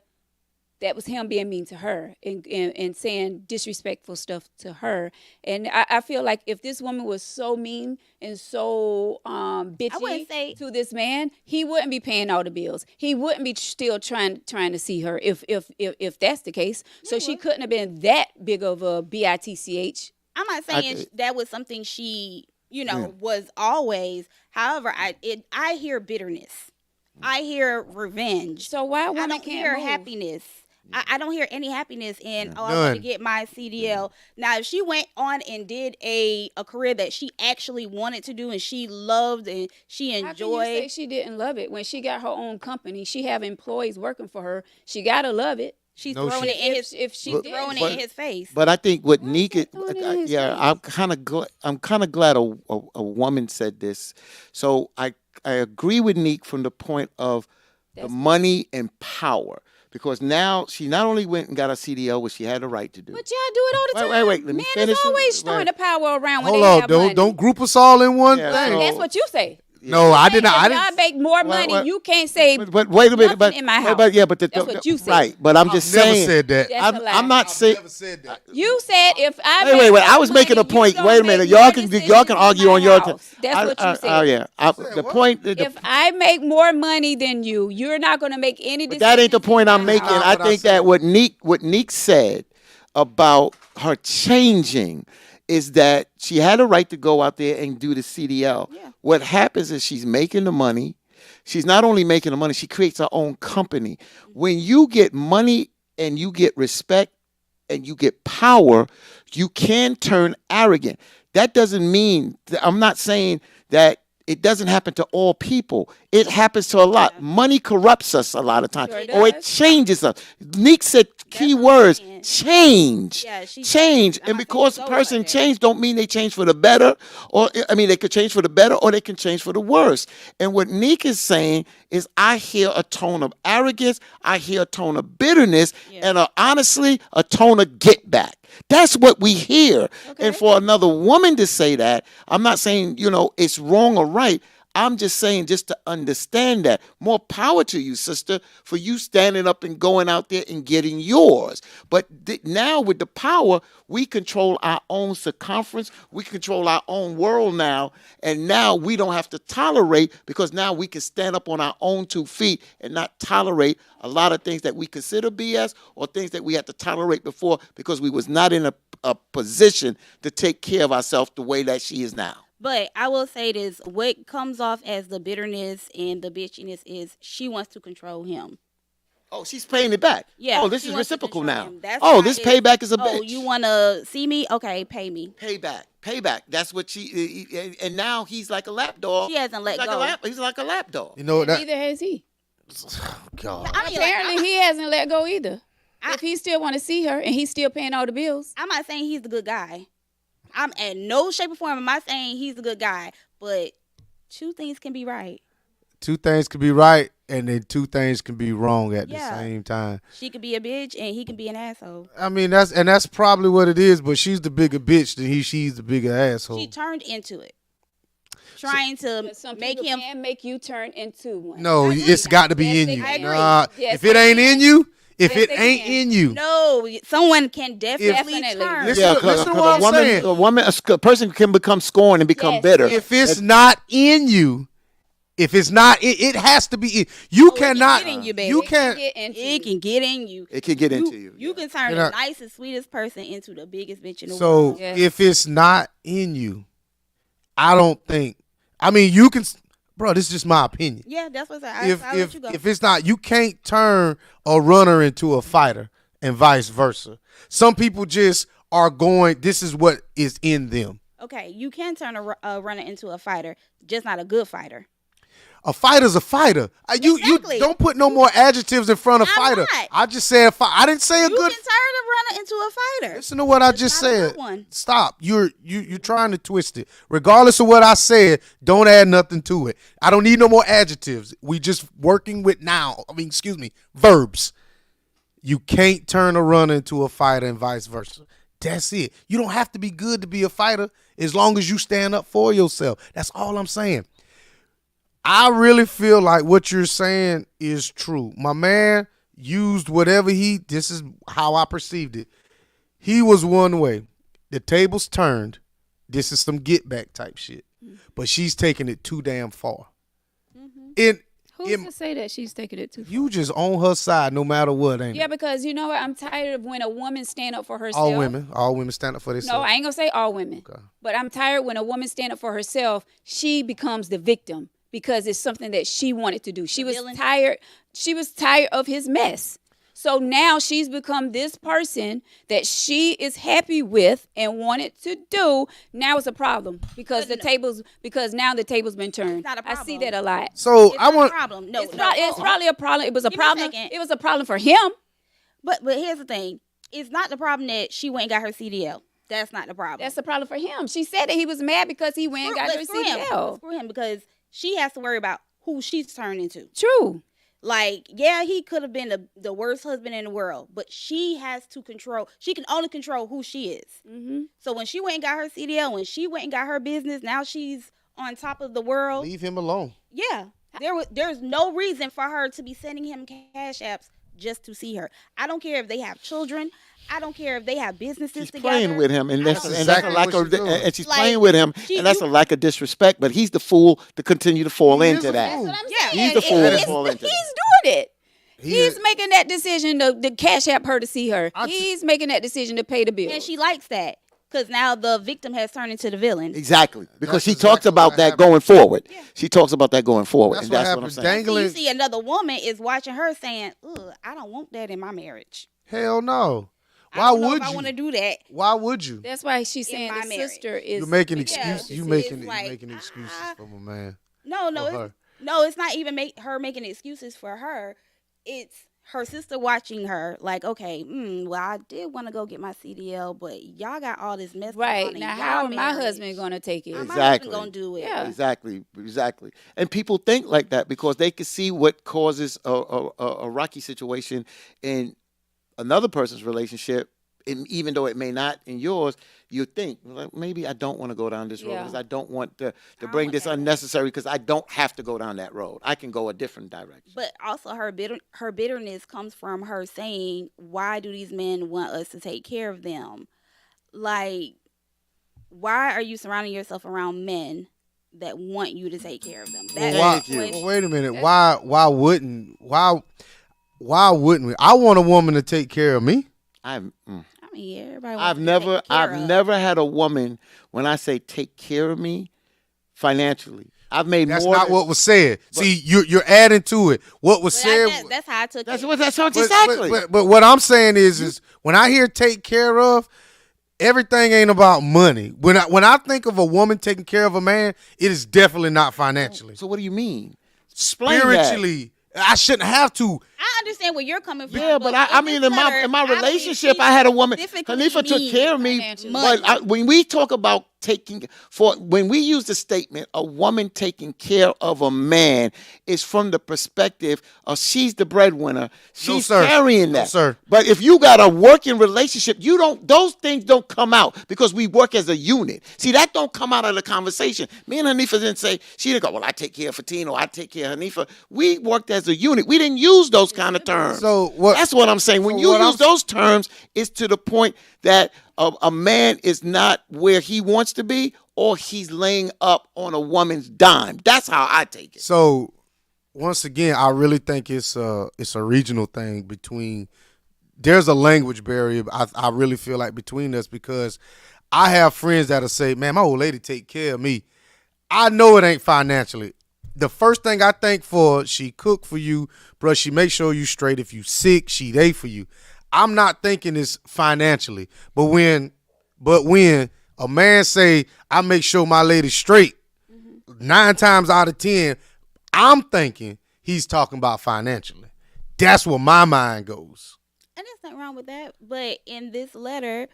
B: that was him being mean to her and saying disrespectful stuff to her. And I feel like if this woman was so mean and so bitchy
D: wouldn't say-
B: to this man, he wouldn't be paying all the bills. He wouldn't be still trying to see her if that's the case. So she couldn't have been that big of a bitch.
D: I'm not saying that was something she, was always. However, I hear bitterness. I hear revenge.
B: So why
D: I
B: women
D: don't
B: can't
D: hear
B: move?
D: happiness. I don't hear any happiness in, I want
A: None.
D: to get my CDL. Now, if she went on and did a career that she actually wanted to do and she loved and she
B: How can you say
D: enjoyed,
B: she didn't love it when she got her own company? She have employees working for her. She gotta love it.
D: she's
A: No,
D: throwing
A: she-
D: it in his
B: If she
C: But-
B: did,
D: throwing it
C: but-
D: in his face.
C: But I think what
B: Why is
C: Nika,
B: that throwing it in his face?
C: I'm kind of glad a woman said this. So I agree with Neek from the point of the
B: That's-
C: money and power, because now she not only went and got a CDL, which she had the right to do.
B: But y'all do it all the time.
C: Wait, let me
B: Men
C: finish.
B: is always throwing
C: Right.
B: the power around when
A: hold
B: they
A: on,
B: have money.
A: don't group us all in one
C: Yeah,
A: thing.
C: so-
B: That's what you say.
A: No, I did not. I
B: If y'all
A: didn't.
B: make more money, you can't say
C: But wait a minute,
B: nothing in my house.
C: But yeah, but
B: That's what you said.
C: Right, but I'm just
A: Never
C: saying.
A: said that.
B: That's a lie.
C: I'm not saying.
A: Never said that.
B: You said if I
C: Wait,
B: make
C: wait.
B: more
C: I was making a
B: money, you
C: point.
B: gonna
C: Wait a
B: make
C: minute.
B: more
C: Y'all can
B: decisions
C: argue
B: in
C: on
B: my
C: your.
B: house. That's what you said.
C: Oh yeah. The
A: what?
C: point.
B: If I make more money than you, you're not going to make any
C: But
B: decisions.
C: that ain't the point
B: in
C: I'm
B: my
C: making.
B: house.
C: I
A: what I
C: think
A: said.
C: that what Neek said about her changing is that she had a right to go out there and do the CDL.
D: Yeah.
C: What happens is she's making the money. She's not only making the money, she creates her own company. When you get money and you get respect and you get power, you can turn arrogant. That doesn't mean, I'm not saying that it doesn't happen to all people. It happens to a lot. Money corrupts us a lot of times,
B: Sure
C: or it
B: does.
C: changes us. Neek said key
D: what I'm
C: words:
D: saying.
C: change.
D: Yeah, she-
C: Change.
D: I'm
C: And
D: not saying
C: because
D: go
C: a person
D: like that.
C: changed, don't mean they change for the better, or I mean they could change for the better, or they can change for the worse. And what Neek is saying is, I hear a tone of arrogance, I hear a tone of bitterness, and honestly, a tone of get back. That's what we hear. And for another woman to say that, I'm not saying, it's wrong or right. I'm just saying, just to understand that. More power to you, sister, for you standing up and going out there and getting yours. But now with the power, we control our own circumference. We control our own world now. And now we don't have to tolerate, because now we can stand up on our own 2 feet and not tolerate a lot of things that we consider BS, or things that we had to tolerate before because we was not in a position to take care of ourselves the way that she is now.
D: But I will say this: what comes off as the bitterness and the bitchiness is she wants to control him.
C: Oh, she's paying it back.
D: Yeah.
C: Oh, this
D: she
C: is
D: wants to
C: reciprocal
D: control
C: now.
D: him. That's
C: Oh,
D: why
C: this
D: it's,
C: payback is a
D: oh,
C: bitch.
D: you want to see me? Okay, pay me.
C: Payback. That's what and now he's like a lap dog.
D: She hasn't let
C: He's like
D: go.
C: He's like a lap dog.
A: You know that.
B: Neither has he.
A: God.
D: I mean,
B: Apparently, he hasn't let go either. If he still want to see her and he's still paying all the bills.
D: I'm not saying he's the good guy. I'm in no shape or form am I saying he's the good guy, but two things can be right.
A: Two things can be right, and then two things can be wrong at the
D: Yeah.
A: same time.
D: She could be a bitch and he can be an asshole.
A: I mean, that's probably what it is. But she's the bigger bitch than she's the bigger asshole.
D: She turned into it, trying to
B: But some
D: make
B: people
D: him.
B: can make you turn into one.
A: No, it's got to be
B: Yes,
A: in
B: they
A: you.
B: can.
A: Nah,
B: Yes,
A: if it
B: they
A: ain't
B: can.
A: in you, if
B: Yes,
A: it
B: they
A: ain't
B: can.
A: in you,
D: No, someone can definitely
B: Definitely.
D: turn.
A: Listen-
C: Yeah,
A: listen to
C: because
A: what I'm saying.
C: a person can become scorned and become
B: Yes.
C: bitter.
A: if it's not in you, if it's not, it has to be in. You
D: Oh, it can
A: cannot.
D: get in you, baby.
A: You
D: It
A: can't.
B: Get into
D: It can get in you.
C: It can get into you.
D: You
C: yeah.
D: can turn
A: You
D: the
A: know-
D: nicest, sweetest person into the biggest bitch in the
A: So
D: world.
B: Yes.
A: if it's not in you, I don't think. I mean, you can, bro. This is just my opinion.
D: Yeah, that's what I said. I'll let you go.
A: If it's not, you can't turn a runner into a fighter, and vice versa. Some people just are going. This is what is in them.
D: Okay, you can turn a runner into a fighter, just not a good fighter.
A: A fighter's a fighter. You
D: Exactly.
A: don't put no more adjectives in front of
D: I'm
A: fighter.
D: not.
A: I just said I didn't say a
D: You
A: good.
D: can turn a runner into a fighter.
A: Listen to what I
D: It's
A: just
D: not a good
A: said.
D: one.
A: Stop. You're trying to twist it. Regardless of what I said, don't add nothing to it. I don't need no more adjectives. We just working with verbs. You can't turn a runner into a fighter and vice versa. That's it. You don't have to be good to be a fighter as long as you stand up for yourself. That's all I'm saying. I really feel like what you're saying is true. My man used whatever this is how I perceived it. He was one way. The tables turned. This is some get back type shit. But she's taking it too damn far.
B: Who's to say that she's taking it too far?
A: You just on her side no matter what, ain't
B: Yeah,
A: it?
B: because you know what? I'm tired of when a woman stand up for herself.
A: All women stand up for
B: No,
A: themselves.
B: I ain't gonna say all women.
A: Okay.
B: But I'm tired when a woman stand up for herself, she becomes the victim because it's something that she wanted to do. She was
D: villain.
B: tired. She was tired of his mess. So now she's become this person that she is happy with and wanted to do. Now it's a problem because because now the table's been turned.
D: not a
B: I see
D: problem.
B: that a lot.
A: So
D: It's
A: I
D: not a
A: want
D: problem. No,
B: It's,
D: no.
B: it's probably a problem. It was a
D: Give me a
B: problem.
D: second.
B: It was a problem for him.
D: But here's the thing: it's not the problem that she went and got her CDL. That's not the problem.
B: That's the problem for him. She said that he was mad because he went and got her
D: Screw him.
B: CDL.
D: Screw him because she has to worry about who she's turned into.
B: True.
D: Like, yeah, he could have been the worst husband in the world, but she has to control. She can only control who she is.
B: Mm-hmm.
D: So when she went and got her CDL, when she went and got her business, now she's on top of the world.
A: leave him alone.
D: Yeah, there's no reason for her to be sending him cash apps just to see her. I don't care if they have children. I don't care if they have businesses
C: She's
D: together.
C: playing with him, and that's,
A: That's
C: and that's a
A: exactly
C: lack
A: what
C: of,
A: she's doing.
C: and she's
D: Like,
C: playing with him,
D: she-
C: and that's
D: you-
C: a lack of disrespect. But he's the fool to continue to fall
A: He is
C: into
A: a
C: that.
A: fool.
B: That's what I'm
D: Yeah.
B: saying.
C: He's the fool that
B: He's-
C: fall into
B: He's
C: that.
B: doing it.
A: He
B: He's
A: is-
B: making that decision to cash app her to see her.
A: I t-
B: He's making that decision to pay the bill.
D: And she likes that because now the victim has turned into the villain.
C: Exactly, because
A: That's
C: she
A: exactly
C: talks about
A: what
C: that
A: happened.
C: going forward. She talks about that going forward,
A: That's
C: and
A: what
C: that's what I'm
A: happens.
C: saying.
A: Dang.
D: So you
A: Dangling-
D: see another woman is watching her saying, "Ugh, I don't want that in my marriage.
A: Hell no.
D: I
A: Why
D: don't know
A: would
D: if I
A: you?
D: want to do that."
A: Why would you?
B: That's why she's
D: In
B: saying
D: my
B: the
D: marriage.
B: sister is.
A: You're making
B: making that
A: excuses. You
B: decision.
A: making
D: like,
A: making excuses for my man.
D: No,
A: For
D: it's,
A: her.
D: no, it's not even her making excuses for her. It's her sister watching her like, okay, well, I did want to go get my CDL, but y'all got all this mess going on
B: Right
D: in
B: now,
D: y'all
B: how my
D: marriage.
B: husband gonna take it?
D: How my
C: Exactly.
D: husband gonna do it?
B: Yeah.
C: Exactly. And people think like that because they can see what causes a rocky situation in another person's relationship. And even though it may not in yours, you think, like, maybe I don't want to go down this road
B: Yeah.
C: because I don't want to
D: don't
C: bring
D: want
C: this
D: that.
C: unnecessary because I don't have to go down that road. I can go a different direction.
D: But also her bitterness comes from her saying, "Why do these men want us to take care of them? Like, why are you surrounding yourself around men that want you to take care of them?" That's
A: Well,
C: Thank
D: the
C: you.
D: question.
A: well, wait a minute. Why wouldn't we? I want a woman to take care of me.
D: I mean, yeah, everybody wants
C: I've
D: to be
C: never
D: taken care of.
C: never had a woman when I say take care of me financially. I've made
A: That's
C: more
A: not
C: than,
A: what was said. See, you're adding to it. What was
D: But
A: said.
D: that's how I took
C: that's
D: it.
C: what that's
A: But-
C: exactly.
A: But what I'm saying is when I hear take care of, everything ain't about money. When I think of a woman taking care of a man, it is definitely not financially.
C: So what do you mean? Explain that.
A: Spiritually, I shouldn't have to.
D: I understand where you're coming from.
C: Yeah, but I mean, in my relationship, I had a woman. Hanifa took care of me.
B: financially.
C: But when we talk about when we use the statement, a woman taking care of a man, is from the perspective of she's the breadwinner. She's
A: sir.
C: carrying
A: No,
C: that.
A: sir.
C: But if you got a working relationship, those things don't come out because we work as a unit. See, that don't come out of the conversation. Me and Hanifa didn't say, she didn't go, well, I take care of Fatino, I take care of Hanifa. We worked as a unit. We didn't use those kind of terms.
A: So what?
C: That's what I'm saying. When
A: So
C: you
A: what
C: use
A: I'm-
C: those terms, it's to the point that a man is not where he wants to be, or he's laying up on a woman's dime. That's how I take it.
A: So once again, I really think it's a regional thing between. There's a language barrier. I really feel like between us because I have friends that'll say, "Man, my old lady take care of me." I know it ain't financially. The first thing I think for, she cook for you, bro. She make sure you straight. If you sick, she there for you. I'm not thinking it's financially, but when a man say, "I make sure my lady's straight," 9 times out of 10, I'm thinking he's talking about financially. That's where my mind goes.
D: And there's nothing wrong with that. But in this letter,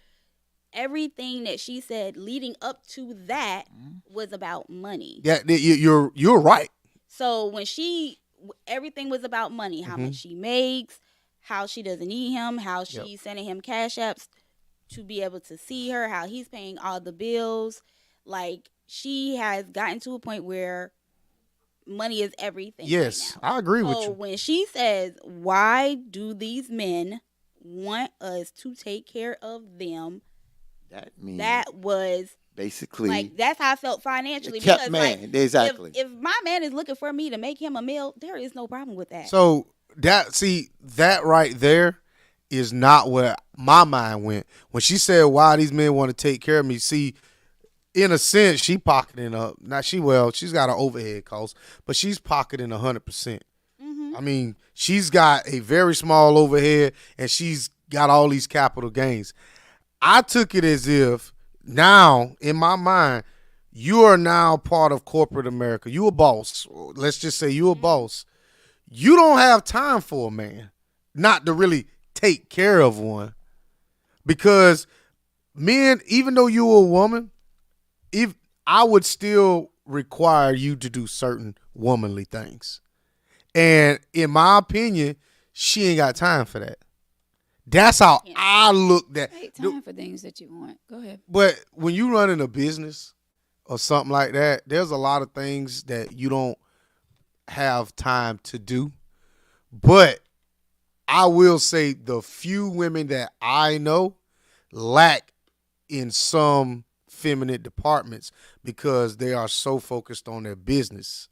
D: everything that she said leading up to that was about money.
A: Yeah, you're right.
D: So when everything was about money, how much she makes, how she doesn't need him, how she's sending him cash apps to be able to see her, how he's paying all the bills. Like, she has gotten to a point where money is everything.
A: Yes,
D: right now.
A: I agree with
D: So
A: you.
D: when she says, why do these men want us to take care of them?
C: That means
D: That was
C: basically
D: like, that's how I felt financially.
C: it kept
D: because
C: man.
D: like,
C: Exactly.
D: if my man is looking for me to make him a meal, there is no problem with that.
A: So that right there is not where my mind went when she said, "Why these men want to take care of me?" See, in a sense, she pocketing up. Now she's got an overhead cost, but she's pocketing 100%. I mean, she's got a very small overhead, and she's got all these capital gains. I took it as if now, in my mind, you are now part of corporate America. You a boss. Let's just say you a boss. You don't have time for a man not to really take care of one, because men, even though you're a woman, if I would still require you to do certain womanly things. And in my opinion, she ain't got time for that. That's how I look at.
B: Take time for things that you want. Go ahead.
A: But when you running a business or something like that, there's a lot of things that you don't have time to do. But I will say the few women that I know lack in some feminine departments because they are so focused on their business.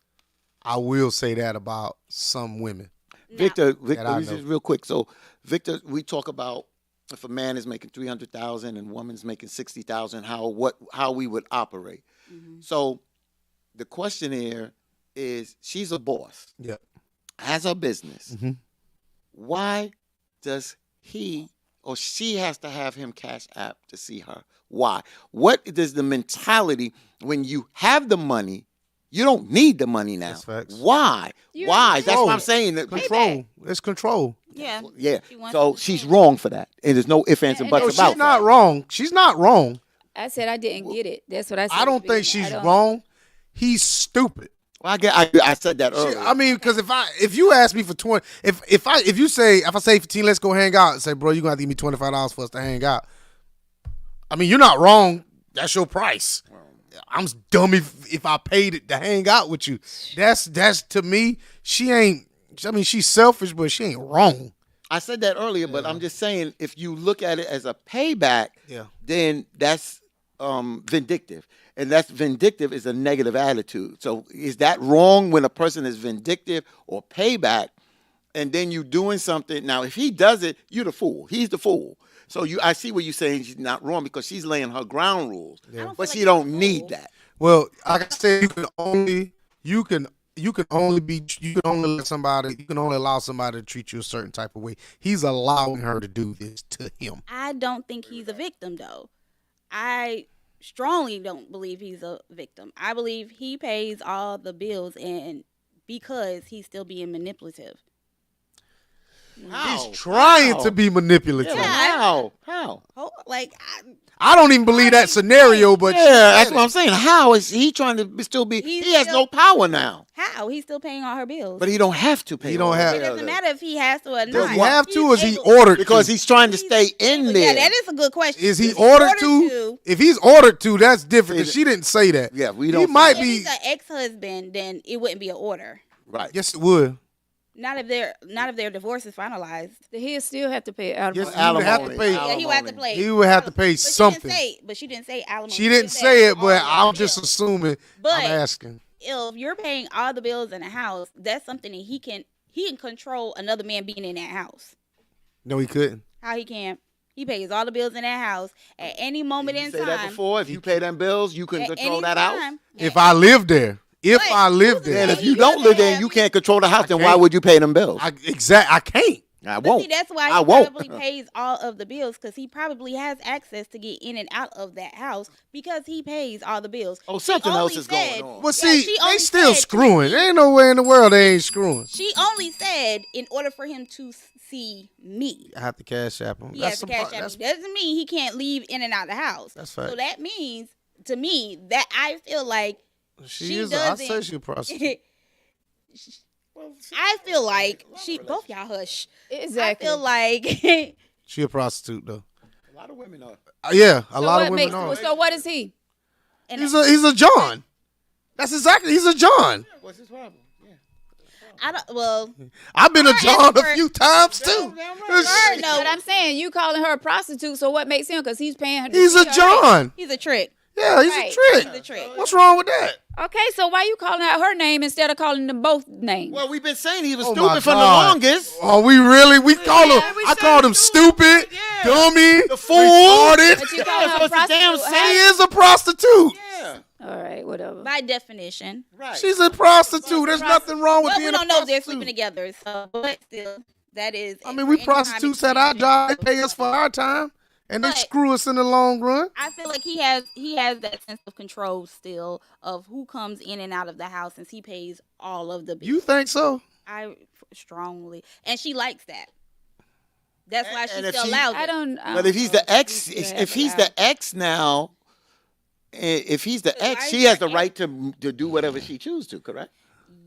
A: I will say that about some women.
C: Victor,
A: I
C: this
A: know.
C: is real quick. So, Victor, we talk about if a man is making 300,000 and woman's making 60,000, how we would operate. So, the question here is, she's a boss,
A: Yeah.
C: has a business.
A: Mhm.
C: Why does he or she has to have him cash app to see her? Why? What is the mentality when you have the money? You don't need the money now.
A: That's facts.
C: Why?
B: You
C: Why? That's what
A: control.
C: I'm saying. That-
A: Control. It's control.
D: Yeah.
C: Yeah.
D: She wants
C: So
D: to
C: she's
D: control.
C: wrong for that. And there's no ifs, ands, and
B: And
C: buts
A: No,
B: it's
C: about
A: she's not
C: that.
A: wrong. She's not wrong.
B: I said I didn't get it. That's what I said.
A: I don't think she's wrong. He's stupid.
C: Well, I said that earlier.
A: I mean, because if you ask me for 20, if I say 15, let's go hang out, and say, bro, you gonna have to give me $25 for us to hang out. I mean, you're not wrong. That's your price. I'm dumb if I paid it to hang out with you. That's to me. She ain't. I mean, she's selfish, but she ain't wrong.
C: I said that earlier, but I'm just saying, if you look at it as a payback,
A: Yeah.
C: then that's vindictive. And that's vindictive is a negative attitude. So is that wrong when a person is vindictive or payback, and then you doing something? Now, if he does it, you're the fool. He's the fool. So I see what you're saying. She's not wrong because she's laying her ground rules,
D: don't
C: but
D: feel
C: she
D: like
C: don't
D: he's a
C: need
D: fool.
C: that.
A: Well, like I said, you can only allow somebody to treat you a certain type of way. He's allowing her to do this to him.
D: I don't think he's a victim, though. I strongly don't believe he's a victim. I believe he pays all the bills and because he's still being manipulative.
C: How?
A: He's trying
C: How?
A: to be manipulative.
C: Yeah, how? How?
D: Oh, like
A: I don't even believe that scenario, but
C: Yeah, that's what I'm saying. How is he trying to still be?
D: He's
C: He has
D: still-
C: no power now,
D: how he's still paying all her bills.
C: but he don't have to pay.
A: He don't
C: all
A: have-
C: the
D: It
C: bills.
D: doesn't matter if he has to or not.
A: does he have to, or is he
D: able-
A: ordered
C: because
A: to?
C: he's trying to stay in
D: Yeah,
C: there.
D: that is a good question.
A: Is he ordered to? If he's ordered to, that's different. Because she didn't say that.
C: Yeah, we
A: He
C: don't.
A: might
D: If
A: be.
D: he's an ex-husband, then it wouldn't be an order.
C: Right.
A: Yes, it would.
D: Not if their divorce is finalized.
B: He'll still have to pay out.
A: Yes,
B: of
A: he would have to
C: Alimony.
A: pay.
D: Yeah, he would have to pay.
A: He would have to pay something.
D: But she didn't say alimony.
A: She didn't say it,
D: all
A: but
D: of
A: I'm
D: the
A: just
D: bills.
A: assuming.
D: But
A: I'm asking.
D: if you're paying all the bills in the house, that's something that he can control another man being in that house.
A: No, he couldn't.
D: How he can? He pays all the bills in that house at any moment
C: Did
D: in
C: you say
D: time.
C: that before? If you pay them bills, you can
D: At
C: control
D: any
C: that house.
D: time.
A: If I lived there, if
D: But
A: I lived
D: who's
C: And
A: there,
C: if you don't live there and you can't control the house, then why
A: can't.
C: would you pay them bills?
A: I can't.
C: I
D: But
C: won't.
D: see, that's why
C: I
D: he
C: won't.
D: probably pays all of the bills because he probably has access to get in and out of that house because he pays all the bills.
C: Oh,
D: She
C: something else
D: only
C: is going
D: said-
C: on.
A: Well,
D: Yeah,
A: see,
D: she
A: they
D: only
A: still
D: said-
A: screwing. There ain't no way in the world they ain't screwing.
D: She only said in order for him to see me,
A: I have to cash app him.
D: he has to cash out. Doesn't mean he can't leave in and out of the house.
A: That's fact.
D: So that means to me that I feel like
A: She is. I say
D: doesn't-
A: she a prostitute.
D: I feel like both y'all hush.
B: Exactly.
D: I feel like
A: She a prostitute though.
C: A lot of women are.
A: Yeah, a
B: So
A: lot
B: what
A: of women
B: makes?
A: are.
B: So what is he?
D: and
A: He's a John. That's exactly. He's a John.
C: What's his problem? Yeah.
D: I don't. Well,
A: I've been a
D: Her
A: John a
D: expert-
A: few times too.
D: her, no,
B: But I'm saying you calling her a prostitute. So what makes him? Because he's paying her. to
A: He's
B: see
A: a
B: her.
A: John.
D: he's a trick.
A: Yeah, he's
B: Right.
A: a trick.
D: He's a trick.
A: What's wrong with that?
B: Okay, so why you calling out her name instead of calling them both names?
C: Well, we've been saying he was
A: Oh, my
C: stupid for the
A: God.
C: longest.
A: Oh, we really? We call him.
C: we
A: I
C: said
A: called him stupid,
C: yeah.
A: dummy,
C: The fool.
A: retarded.
B: But you calling her a
C: What's the damn
B: prostitute?
A: She
B: how-
A: is a prostitute.
C: Yeah.
B: All right, whatever.
D: By definition.
C: Right.
A: She's a prostitute. There's nothing wrong with
D: But
A: being
D: we don't
A: a
D: know if they're
A: prostitute.
D: sleeping together. So, but still, that is.
A: I mean, we prostitutes at our job. They pay us for our time, and they
D: But-
A: screw us in the long run.
D: I feel like he has that sense of control still of who comes in and out of the house, since he pays all of the bills.
A: You think so?
D: I strongly, and she likes that. That's why she
C: And if
D: still
C: she-
D: allows it.
B: I don't.
C: But if he's the ex,
B: Yeah,
C: if he's
B: but
C: the ex now, if he's the
D: But why
C: ex,
D: is
C: she has the
D: that
C: right to do whatever she chooses to. Correct?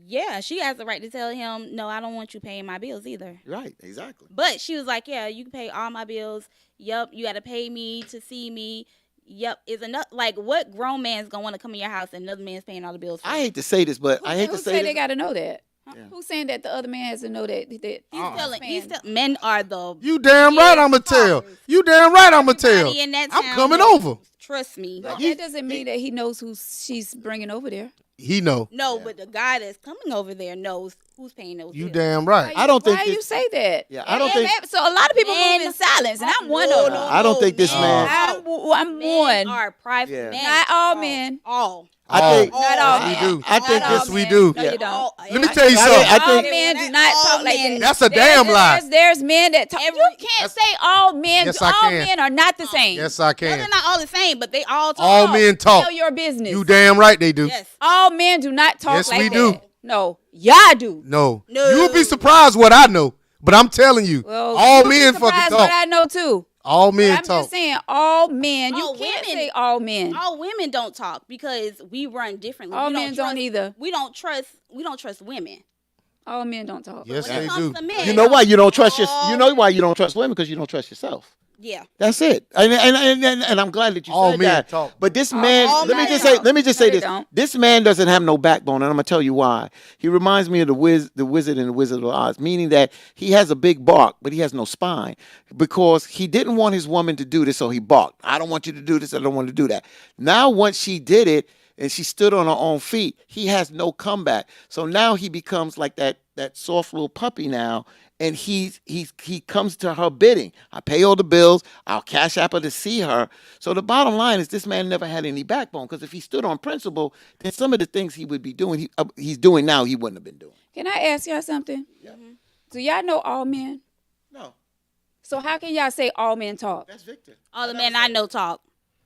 D: Yeah, she has the right to tell him, no, I don't want you paying my bills either.
C: Right. Exactly.
D: But she was like, yeah, you can pay all my bills. Yup, you got to pay me to see me. Yup, is enough. Like, what grown man's gonna want to come in your house and another man's paying all the bills? For
C: I
D: you?
C: hate to say this, but I hate
B: Who
C: to
B: say
C: say
B: they
C: this.
B: got to know that?
C: Yeah.
B: Who's saying that the other man has to know that?
D: He's
A: Uh-uh.
D: telling. He's
B: Man.
D: still. Men are the.
A: You damn right I'ma tell.
D: fathers.
A: You damn right I'ma tell.
D: Everybody in that
A: I'm
D: town
A: coming
D: knows.
A: over.
D: Trust me.
B: That doesn't mean that he knows who she's bringing over there.
A: He know.
D: No, but the guy that's coming over there knows who's paying those
A: You
D: bills.
A: damn right.
C: I don't think
B: Why
C: this-
B: you say that?
C: Yeah, I don't think.
B: So a lot of people
D: Men-
B: move in silence, and I'm one
D: No,
B: of
D: no,
B: them.
C: I don't think this
D: men
C: man-
B: I'm
D: Men
B: one.
D: are private.
C: Yeah.
D: Men
B: Not all
D: are
B: men.
D: All.
C: I think.
B: Not all
A: Yes,
B: men.
A: we do.
C: I think
B: Not all
C: this.
A: we
B: men.
A: do.
B: No,
C: Yeah.
B: you don't.
A: Let me tell you
C: I
A: something.
C: think-
B: All men do not
D: all
B: talk like
D: men.
B: that.
A: That's a damn lie.
B: There's men that talk.
A: Every-
B: You can't say all men.
A: Yes, I
B: all
A: can.
B: men are not the same.
A: Yes, I
D: No,
A: can.
D: they're not all the same, but they all talk.
A: All men talk.
B: Tell your business.
A: You damn right they do.
D: Yes.
B: All men do not talk
A: Yes,
B: like
A: we
B: that.
A: do.
B: No, y'all do.
A: No.
D: No.
A: You'll be surprised what I know. But I'm telling you,
B: Well,
A: all
B: you be
A: men fucking
B: surprised what
A: talk.
B: I know too.
A: All
B: But
A: men
B: I'm
A: talk.
B: just saying, all men. You
D: All
B: can't
D: women-
B: say all men.
D: All women don't talk because we run differently.
B: All
D: we
B: men don't either.
D: We don't trust women.
B: All men don't talk.
A: Yes,
D: When it
A: they
D: comes
A: do.
D: to men,
C: You know why you don't trust your.
D: all
C: You know why you don't trust women because you don't trust yourself.
D: Yeah.
C: That's it. And I'm glad that you
A: All
C: said
A: men
C: that.
A: talk.
C: But this man,
D: all
C: let me
D: men
C: just
D: talk.
C: say, let me just
B: No,
C: say
B: they
C: this.
B: don't.
C: This man doesn't have no backbone, and I'm gonna tell you why. He reminds me of the Wizard and the Wizard of Oz, meaning that he has a big bark, but he has no spine, because he didn't want his woman to do this, so he barked. I don't want you to do this. I don't want to do that. Now, once she did it and she stood on her own feet, he has no comeback. So now he becomes like that soft little puppy now. And he comes to her bidding. I pay all the bills. I'll cash app her to see her. So the bottom line is this man never had any backbone, because if he stood on principle, then some of the things he would be doing, he's doing now, he wouldn't have been doing.
B: Can I ask y'all something? Do y'all know all men?
C: No,
B: So how can y'all say all men talk?
C: that's Victor.
D: All the men I know talk.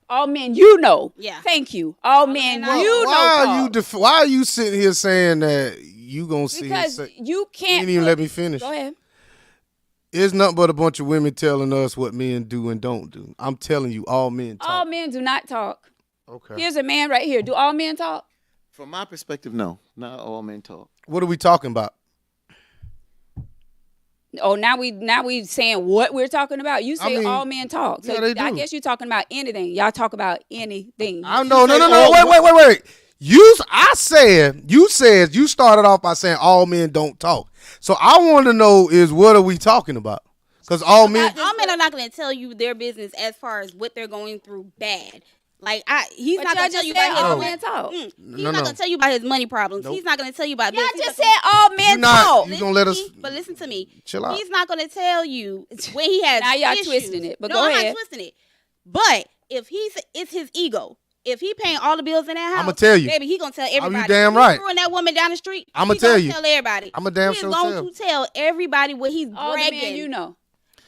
B: All men, you know.
D: Yeah.
B: Thank you. All men,
D: men,
B: you know.
A: Why are you sitting here saying that you gonna see?
B: Because you
A: You
B: can't.
A: didn't even let me finish.
B: Go ahead.
A: It's nothing but a bunch of women telling us what men do and don't do. I'm telling you, all men talk.
B: All men do not talk.
A: Okay.
B: Here's a man right here. Do all men talk?
C: From my perspective, no, not all men talk.
A: What are we talking about?
B: Oh, now we saying what we're talking about. You say
A: mean,
B: all men talk. So
A: yeah, they
B: I
A: do.
B: guess you're talking about anything. Y'all talk about anything.
A: I no. Wait. You said you started off by saying all men don't talk. So I want to know is what are we talking about? Because all men.
D: All men are not going to tell you their business as far as what they're going through bad. Like he's
B: But
D: not
B: y'all
D: going to tell
B: just
D: you
B: said
D: about
B: all
D: his
B: men talk.
D: He's
A: No,
D: not
A: no.
D: going to tell you about his money problems.
A: Nope.
D: He's not going to tell you about
B: Y'all
D: this.
B: just said all men talk.
A: You gonna let us?
D: But listen to me.
A: Chill out.
D: He's not going to tell you when he has
B: Now y'all
D: issues.
B: twisting it, but
D: no,
B: go
D: I'm
B: ahead.
D: not twisting it. But if it's his ego. If he paying all the bills in that house,
A: I'ma tell you.
D: baby, he gonna tell everybody.
A: damn
D: He
A: right.
D: Throwing that woman down the street,
A: I'ma
D: he
A: tell
D: gonna
A: you.
D: Tell everybody.
A: I'ma damn
D: He's
A: sure
D: going
A: tell.
D: to tell everybody what he's
B: All the
D: bragging.
B: men you know.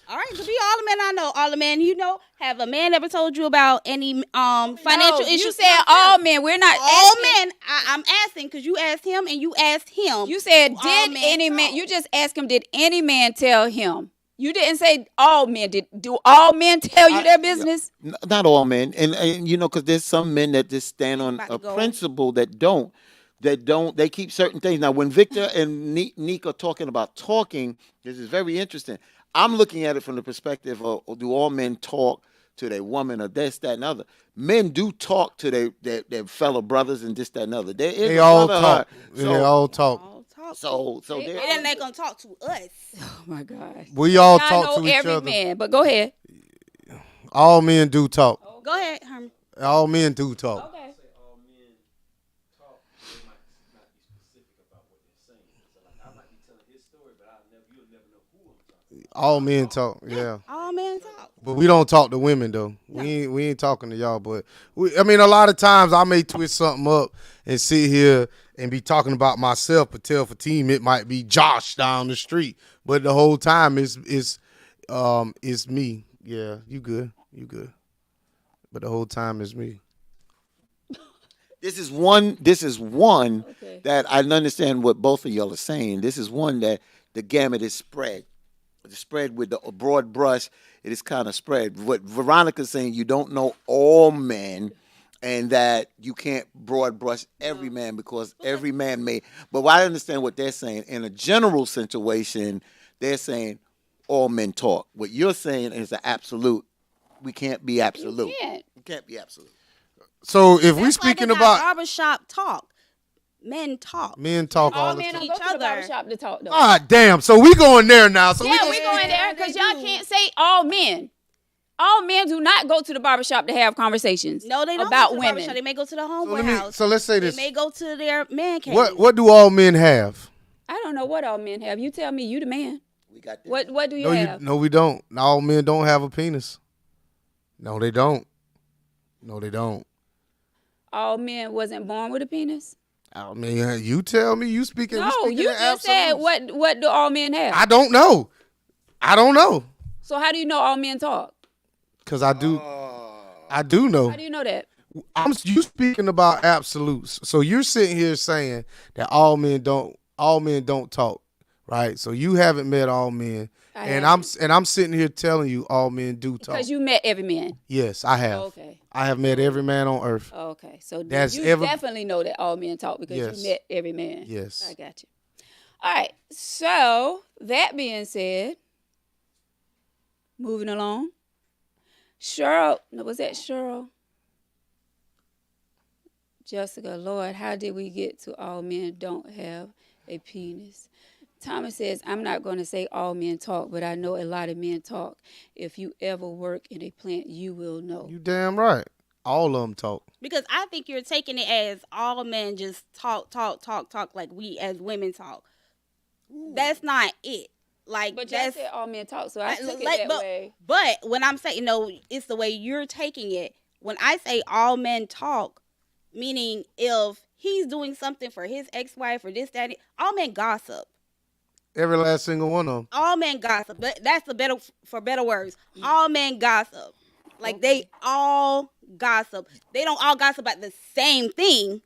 D: All right, to be all the men I know, all the men you know. Have a man ever told you about any financial
B: No,
D: issues?
B: You said all men. We're not
D: all
B: asking.
D: men. I'm asking because you asked him and you asked him.
B: You said
D: all
B: did
D: men
B: any man?
D: talk.
B: You just asked him. Did any man tell him? You didn't say all men. Do all men tell you their business?
C: Not all men, and you know, because there's some men that just stand on
D: About
C: a
D: to go.
C: principle that don't. They keep certain things. Now, when Victor and Neek are talking about talking, this is very interesting. I'm looking at it from the perspective of do all men talk to their woman or this, that, and other. Men do talk to their fellow brothers and this, that, and other. There is
A: They
C: a
A: all
C: brotherhood.
A: talk. They all talk.
D: All talk.
C: So
B: They-
C: there.
D: And then they gonna talk to us.
B: Oh my gosh.
A: We all
B: Y'all
A: talk
B: know
A: to each
B: every
A: other.
B: man, but go ahead.
A: All men do talk.
D: Go ahead, Herman.
A: All men do talk.
B: Okay.
A: All men talk. Yeah.
D: All men talk.
A: But we don't talk to women though. We ain't talking to y'all. But I mean, a lot of times I may twist something up and sit here and be talking about myself, but tell Fatim it might be Josh down the street. But the whole time it's me. Yeah, you good. But the whole time it's me.
C: This is one
B: Okay.
C: that I understand what both of y'all are saying. This is one that the gamut is spread. The spread with the broad brush, it is kind of spread. What Veronica's saying, you don't know all men, and that you can't broad brush every man because every man may. But I understand what they're saying. In a general situation, they're saying all men talk. What you're saying is an absolute. We can't be absolute.
B: can't.
C: We can't be absolute.
A: So if we
D: That's why
A: speaking
D: they got
A: about
D: barbershop talk. Men talk.
A: men talk
B: All
A: all the
B: men
A: time.
B: don't go to the
D: other.
B: barbershop to talk though.
A: Ah, damn. So we going there now. So
B: yeah,
A: we
B: we going there because
D: they
B: y'all
D: do.
B: can't say all men. All men do not go to the barbershop to have conversations.
D: No, they don't
B: about
D: go to the
B: women.
D: barbershop. They may go to the
A: So,
D: homeboy house.
A: so let's say
D: They
A: this.
D: may go to their man cave.
A: What do all men have?
B: I don't know what all men have. You tell me. You the man.
C: We got this.
B: What do you have?
A: No, we don't. All men don't have a penis. No, they don't. No, they don't.
B: All men wasn't born with a penis.
A: I mean, you tell me. You speaking. we
B: No,
A: speaking
B: you
A: in
B: just said
A: absolutes.
B: what do all men have?
A: I don't know.
B: So how do you know all men talk?
A: Cause I do. I do know.
B: How do you know that?
A: You speaking about absolutes. So you're sitting here saying that all men don't talk, right? So you haven't met all men,
B: I
A: and
B: haven't.
A: I'm sitting here telling you all men do talk.
B: Because you met every man.
A: Yes, I have.
B: Okay.
A: I have met every man on earth.
B: Okay. So
A: That's
B: you
A: ever-
B: definitely know that all men talk because
A: Yes.
B: you met every man.
A: Yes.
B: I got you. All right. So that being said, moving along. Cheryl, no, was that Cheryl? Jessica, Lord, how did we get to all men don't have a penis? Thomas says, I'm not going to say all men talk, but I know a lot of men talk. If you ever work in a plant, you will know.
A: You damn right. All of them talk.
D: Because I think you're taking it as all men just talk like we as women talk. That's not it. Like
B: But y'all
D: that's
B: said all men talk, so I took it
D: like,
B: that
D: but,
B: way.
D: But when I'm saying no, it's the way you're taking it. When I say all men talk, meaning if he's doing something for his ex-wife or this, that, all men gossip.
A: Every last single one of them.
D: All men gossip. That's for better words. All men gossip. Like they all gossip. They don't all gossip about the same thing,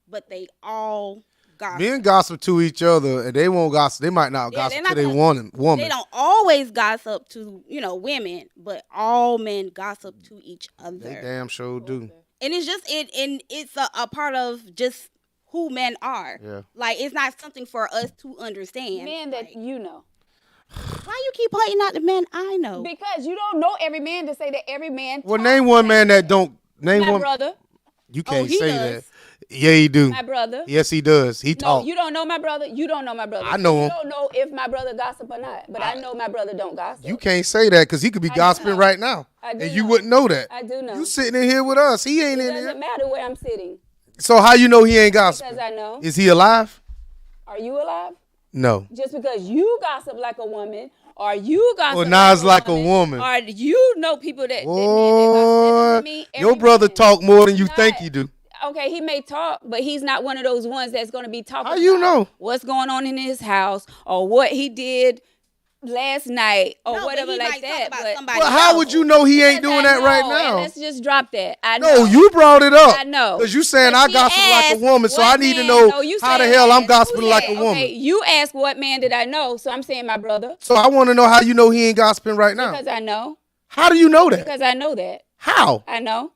D: but they all gossip.
A: Men gossip to each other, and they won't gossip. They might not
D: Yeah,
A: gossip
D: they're
A: to
D: not
A: their
D: gonna-
A: woman.
D: They don't always gossip to, women, but all men gossip to each other.
A: They damn sure do.
D: And it's just it's a part of just who men are.
A: Yeah.
D: Like it's not something for us to understand.
B: Men that
D: Like,
B: you know.
D: why you keep pointing out the men I know?
B: Because you don't know every man to say that every man.
A: Well,
B: talks
A: name one
B: like
A: man that don't.
B: My
A: Name one.
B: brother.
A: You can't
D: he
A: say
D: does.
A: that. Yeah, he do.
B: My brother.
A: Yes, he does. He
B: No,
A: talk.
B: you don't know my brother. You don't know my brother.
A: I know him.
B: You don't know if my brother gossip or not. But I know my brother don't gossip.
A: You can't say that because he could be
B: do
A: gossiping
B: know.
A: right now,
B: I do
A: and you
B: know.
A: wouldn't know that.
B: I do know.
A: You sitting in here with us. He ain't
B: It
A: in
B: doesn't
A: here.
B: matter where I'm sitting
A: So how you know he ain't gossiping?
B: because I know.
A: Is he alive?
B: Are you alive?
A: No.
B: Just because you gossip like a woman, or you gossip
A: Well, Nas like a woman.
B: or you know people that
A: Boy,
B: gossip.
A: your brother talk more than you think he do.
B: Okay, he may talk, but he's not one of those ones that's going to be talking.
A: How you
B: about
A: know?
B: what's going on in his house or what he did last night or
D: No, but
B: whatever
D: he
B: like
D: might talk
B: that?
D: about
B: But
D: somebody
A: Well, how
D: else.
A: would you know he ain't
B: because
A: doing
B: I
A: that right
B: know, and
A: now?
B: let's just drop that. I know.
A: No, you brought it up.
B: I know.
A: Because you saying
B: But
A: I
B: she
A: gossip like
B: asked
A: a woman, so I
B: what
A: need to
B: man-
A: know
B: no, you
A: how the
B: said
A: hell I'm
B: ask.
A: gossiping
B: Who
A: like
B: said-
A: a woman.
B: Okay, you asked what man did I know, so I'm saying my brother
A: So I want to know how you know he ain't gossiping right now.
B: because I know.
A: How do you know that?
B: Because I know that.
A: How?
B: I know.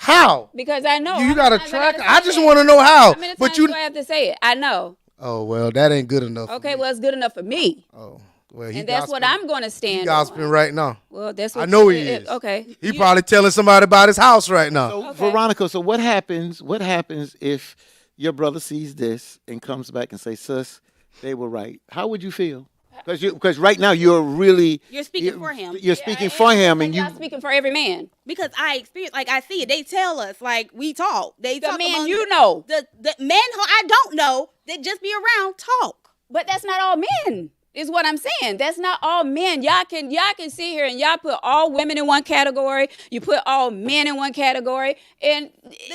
A: How?
B: Because I know.
A: You
B: How
A: got a
B: many times I
A: tracker?
B: gotta
A: I
B: say
A: just
B: that?
A: want to know how.
B: How many
A: But
B: times
A: you.
B: do I have to say it? I know.
A: Oh well, that ain't good enough. for
B: Okay,
A: me.
B: well, it's good enough for me.
A: Oh well, he
B: And that's what
A: gossiping-
B: I'm going to
A: He
B: stand
A: gossiping
B: on.
A: right now.
B: Well, that's what
A: I know he
B: it-
A: is.
B: Okay.
A: He
B: You-
A: probably telling somebody about his house right now.
C: So
B: Okay.
C: Veronica, so what happens? What happens if your brother sees this and comes back and say, "Sis, they were right"? How would you feel? Because right now you're really
D: You're speaking for him.
C: You're speaking for him, and you.
B: I'm speaking for every man.
D: Because I experience, like I see it. They tell us, like we talk. They
B: The
D: talk
B: man
D: among
B: you know.
D: the men who I don't know that just be around talk.
B: But that's not all men. Is what I'm saying. That's not all men. Y'all can sit here and y'all put all women in one category. You put all men in one category, and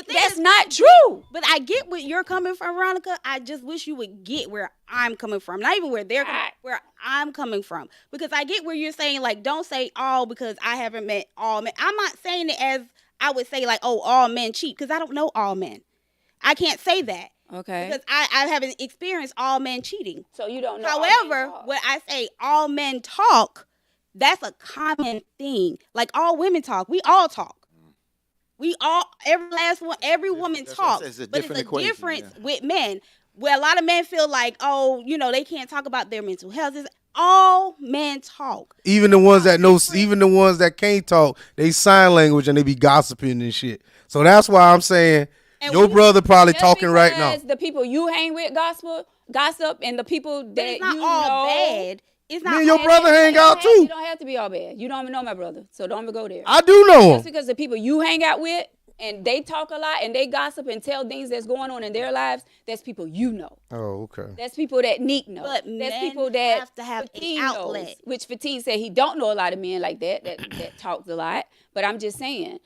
B: that's
D: is-
B: not true.
D: But I get where you're coming from, Veronica. I just wish you would get where I'm coming from. Not even where they're coming, where I'm coming from. Because I get where you're saying, like, don't say all because I haven't met all men. I'm not saying it as I would say, like, oh, all men cheat, because I don't know all men. I can't say that.
B: Okay.
D: Because I haven't experienced all men cheating.
B: So you don't know. all men
D: However,
B: talk.
D: when I say all men talk, that's a common thing. Like all women talk. We all talk. We all, every last one, every woman
C: That's what I
D: talks.
C: said, it's a
D: But
C: different
D: it's a
C: equation,
D: difference
C: yeah.
D: with men. Where a lot of men feel like, oh, they can't talk about their mental health. It's, all men talk.
A: Even the ones that know, even the ones that can't talk, they sign language and they be gossiping and shit. So that's why I'm saying
D: And
A: your
D: we-
A: brother probably
B: Just
A: talking right now.
B: because the people you hang with gossip, and the people that
D: But it's not
B: you
D: all
B: know,
D: bad. It's not
A: Me and your
D: all
A: brother
D: bad.
A: hang out
B: You
A: too.
B: don't have to be all bad. You don't even know my brother, so don't even go there.
A: I do know
B: Just
A: him.
B: because the people you hang out with and they talk a lot and they gossip and tell things that's going on in their lives, that's people you know.
A: Oh, okay.
B: That's people that Neek know.
D: But
B: that's
D: men
B: people that
D: have to have an
B: Fatine
D: outlet.
B: knows, which Fatine said he don't know a lot of men like that talks a lot. But I'm just saying,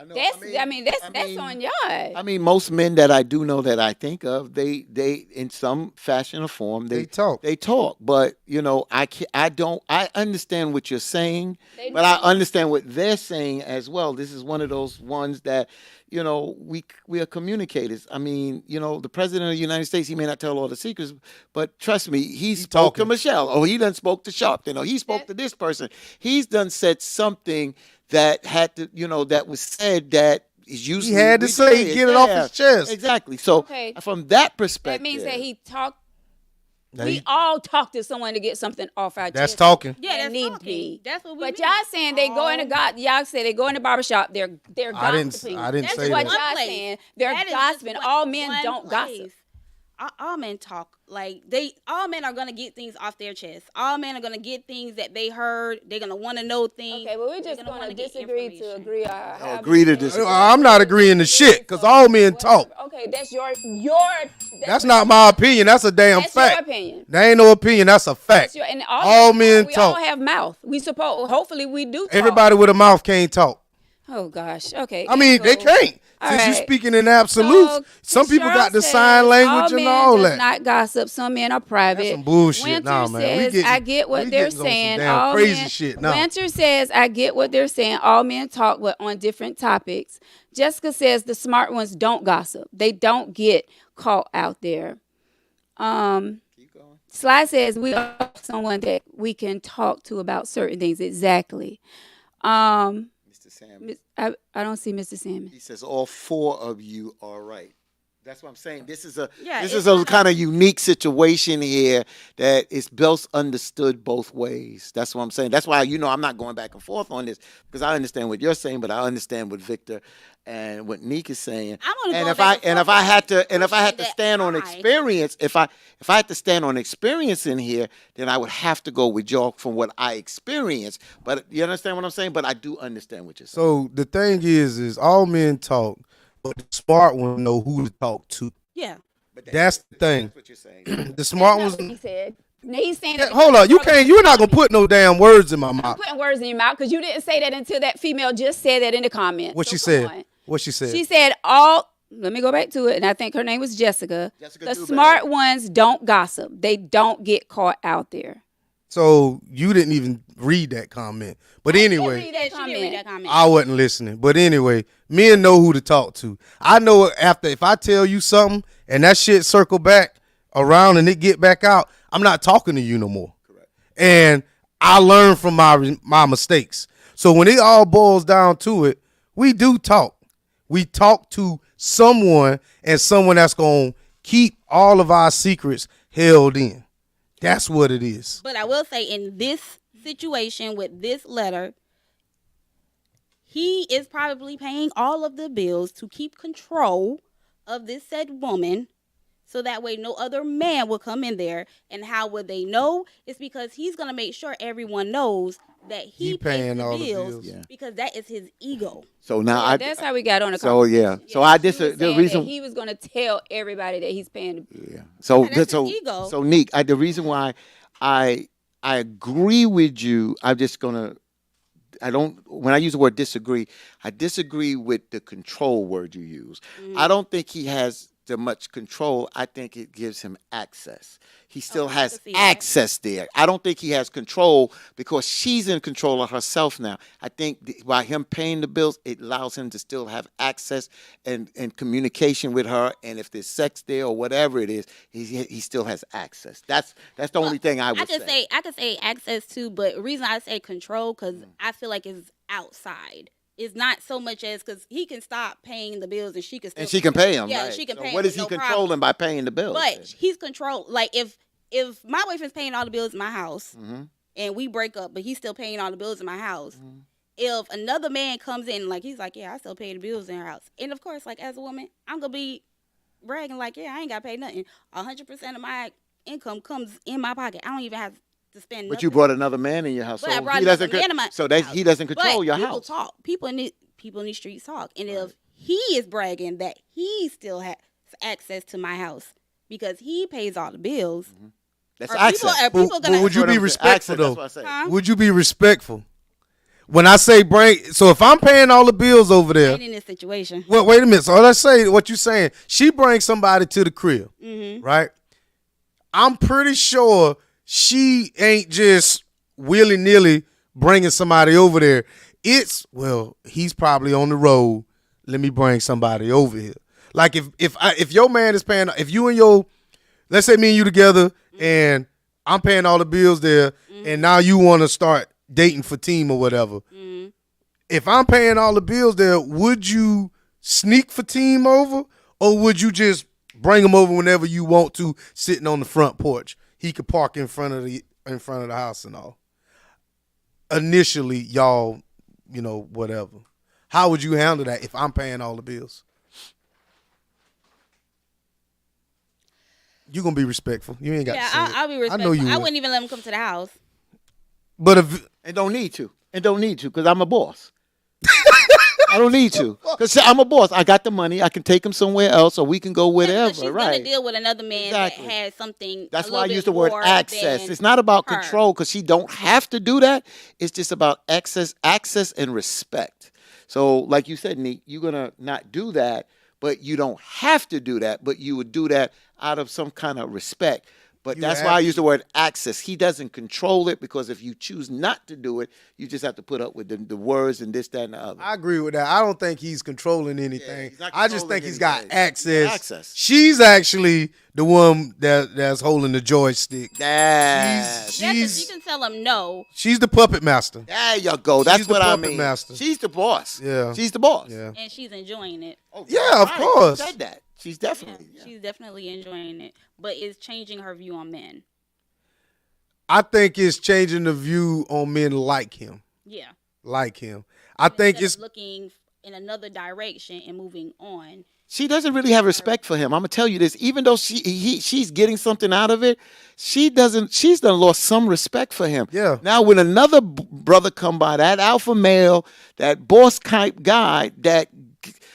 C: know,
B: that's on y'all.
C: I mean, most men that I do know that I think of, they in some fashion or form
A: They talk.
C: They talk, but I understand what you're saying,
B: They
C: but I
B: do.
C: understand what they're saying as well. This is one of those ones that, we are communicators. I mean, the president of the United States, he may not tell all the secrets, but trust me, he spoke to
A: talking.
C: Michelle. Oh, he done spoke to Sharpton. Or he spoke to this person. He's done said something that had to, that was said that is usually
A: He had to say,
C: relayed.
A: get it off
C: Yeah,
A: his chest.
C: Exactly. So
B: Okay.
C: from that perspective,
B: That means that he talked.
A: Now
B: We
A: he-
B: all talk to someone to get something off our
A: That's
B: chest.
A: talking.
D: Yeah,
B: That
D: that's
B: need
D: talking.
B: be.
D: That's what we
B: But
D: mean.
B: y'all saying they go in the y'all say they go in the barbershop, they're
A: I didn't
B: gossiping.
A: say
B: That's what
A: that.
B: y'all
D: place.
B: saying. They're
D: That is
B: gossiping.
D: just
B: All men
D: one
B: don't
D: place.
B: gossip.
D: All men talk. Like all men are gonna get things off their chest. All men are gonna get things that they heard. They're gonna want to know things.
B: Okay, well we're
D: They're
B: just
D: wanna
B: gonna
D: get
B: disagree to
D: information.
B: agree.
C: agree to disagree.
A: I'm not agreeing to shit because all men talk.
B: Okay, that's your.
A: That's not my opinion. That's a damn
B: That's your
A: fact.
B: opinion.
A: That ain't no opinion. That's a fact.
B: That's your, and
A: All men
B: we
A: talk.
B: all have mouth. We suppose. Hopefully, we do. Talk.
A: Everybody with a mouth can't talk.
B: Oh gosh. Okay.
A: I mean, they
B: So-
A: can't.
B: All
A: Since you're
B: right.
A: speaking in absolutes,
B: So,
A: some people
B: Cheryl
A: got the
B: says,
A: sign language and all
B: men
A: that.
B: does not gossip. Some men are private.
A: That's some bullshit.
B: Winter
A: Nah, man. We
B: says,
A: getting-
B: I get what
A: we
B: they're
A: getting on some
B: saying.
A: damn
B: All
A: crazy
B: men,
A: shit now.
B: Winter says, I get what they're saying. All men talk, but on different topics. Jessica says the smart ones don't gossip. They don't get caught out there.
C: Keep going.
B: Sly says we are someone that we can talk to about certain things. Exactly.
C: Mr. Sam.
B: I don't see Mr. Salmon.
C: He says all four of you are right. That's what I'm saying. This is a
D: Yeah,
C: this
D: it's
C: is a
D: not
C: kind of unique situation here that is best understood both ways. That's what I'm saying. That's why I'm not going back and forth on this because I understand what you're saying, but I understand what Victor and what Neek is saying.
D: I'm only
C: And
D: going
C: if
D: back
C: I
D: and
C: and
D: forth
C: if I
D: on
C: had
D: the
C: to and if I had to
D: that
C: stand on
D: I-
C: experience, if I had to stand on experience in here, then I would have to go with y'all from what I experienced. But you understand what I'm saying? But I do understand what you're saying.
A: So the thing is all men talk, but the smart ones know who to talk to.
D: Yeah.
C: But
A: That's the thing.
C: That's what you're saying.
A: The smart
B: That's
A: ones.
B: not what he said. He's saying that
A: Hold up, you're not gonna put no damn words in my
B: I'm
A: mouth.
B: putting words in your mouth because you didn't say that until that female just said that in the comments.
A: What
B: So
A: she
B: come
A: said?
B: on.
A: What she said?
B: She said all. Let me go back to it, and I think her name was Jessica.
C: Jessica
B: The
C: Dubé.
B: smart ones don't gossip. They don't get caught out there.
A: So you didn't even read that comment. But anyway,
B: Read that
D: She didn't read
B: comment.
D: that comment.
A: I wasn't listening. But anyway, men know who to talk to. I know if I tell you something and that shit circle back around and it get back out, I'm not talking to you no more.
C: Correct.
A: And I learn from my mistakes. So when it all boils down to it, we do talk. We talk to someone and someone that's going to keep all of our secrets held in. That's what it is.
D: But I will say, in this situation with this letter, he is probably paying all of the bills to keep control of this said woman, so that way no other man will come in there. And how would they know? It's because he's gonna make sure everyone knows that he
A: paying
D: pays the
A: all the
D: bills,
A: bills.
C: Yeah.
D: because that is his ego.
C: So now
B: Yeah, that's how we got on the
C: So yeah. So I
B: He was
C: the
B: saying
C: reason
B: that he was going to tell everybody that he's paying.
C: yeah. So
D: Yeah, that's
C: so
D: his ego.
C: so Neek, the reason why I agree with you, I'm just gonna when I use the word disagree, I disagree with the control word you use. I don't think he has the much control. I think it gives him access. He still
D: I
C: has
D: can see that.
C: access there. I don't think he has control because she's in control of herself now. I think by him paying the bills, it allows him to still have access and communication with her. And if there's sex there or whatever it is, he still has access. That's the only thing I would say.
D: I could say access to, but the reason I say control, because I feel like it's outside. It's not so much as because he can stop paying the bills and she can still
C: And she can pay him.
D: Yeah,
C: right.
D: she can
C: So
D: pay him.
C: what is he
D: no
C: controlling
D: problem.
C: by paying the bills?
D: But he's controlled. Like if my boyfriend's paying all the bills in my house and we break up, but he's still paying all the bills in my house. If another man comes in, like he's like, yeah, I still pay the bills in her house, and of course, like as a woman, I'm gonna be bragging like, yeah, I ain't got to pay nothing. 100% of my income comes in my pocket. I don't even have to spend.
C: But
D: nothing.
C: you brought another man in your house,
D: But I
C: so
D: brought
C: he doesn't.
D: another man in my
C: So that
D: house.
C: he doesn't control
D: But
C: your
D: people
C: house.
D: talk. People in these streets talk, and if he is bragging that he still has access to my house because he pays all the bills,
C: That's
D: are
C: access.
D: people
A: But
D: gonna?
A: would you be
C: Access,
A: respectful
C: that's
A: though?
C: what I say.
D: Huh?
A: Would you be respectful? When I say so if I'm paying all the bills over there,
D: Ain't in this situation.
A: well, wait a minute. So let's say what you're saying. She brings somebody to the crib, right? I'm pretty sure she ain't just willy-nilly bringing somebody over there. It's, well, he's probably on the road. Let me bring somebody over here. Like if your man is paying, if you and your, let's say me and you together, and I'm paying all the bills there, and now you want to start dating Fatima or whatever. If I'm paying all the bills there, would you sneak Fatima over, or would you just bring him over whenever you want to, sitting on the front porch? He could park in front of the house and all. Initially, y'all, whatever. How would you handle that if I'm paying all the bills? You gonna be respectful. You ain't got to say it.
D: I'll be
A: I
D: respectful.
A: know you
D: I
A: would.
D: wouldn't even let him come to the house.
A: But if
C: And don't need to. Because I'm a boss. I don't need to. Because I'm a boss. I got the money. I can take him somewhere else, or we can go wherever.
D: She's
C: right.
D: gonna deal with another man
C: Exactly.
D: that has something.
C: That's
D: a
C: why I
D: little
C: use
D: bit
C: the word
D: more
C: access.
D: than
C: It's not about
D: her.
C: control because she don't have to do that. It's just about access and respect. So, like you said, Neek, you're gonna not do that, but you don't have to do that. But you would do that out of some kind of respect. But
A: You
C: that's
A: have
C: why I
A: to.
C: use the word access. He doesn't control it because if you choose not to do it, you just have to put up with the words and this, that, and the other.
A: I agree with that. I don't think he's controlling anything.
C: he's not
A: I just
C: controlling
A: think he's got
C: anything.
A: access.
C: Access.
A: She's actually the one that's holding the joystick.
C: That's
D: Yeah, 'cause
A: She's
D: you can tell him no.
A: she's the puppet master.
C: there you go. That's
A: She's the
C: what I
A: puppet
C: mean.
A: master.
C: She's the boss.
A: Yeah.
C: She's the boss.
A: Yeah.
D: And she's enjoying it.
C: Oh,
A: Yeah, of
C: right.
A: course.
C: She said that. She's
D: Yeah,
C: definitely. Yeah.
D: she's definitely enjoying it, but it's changing her view on men.
A: I think it's changing the view on men like him.
D: Yeah,
A: Like him. I think
D: Instead
A: it's
D: of looking in another direction and moving on.
C: She doesn't really have respect for him. I'm gonna tell you this. Even though she's getting something out of it, she doesn't. She's done lost some respect for him.
A: Yeah.
C: Now when another brother come by, that alpha male, that boss type guy, that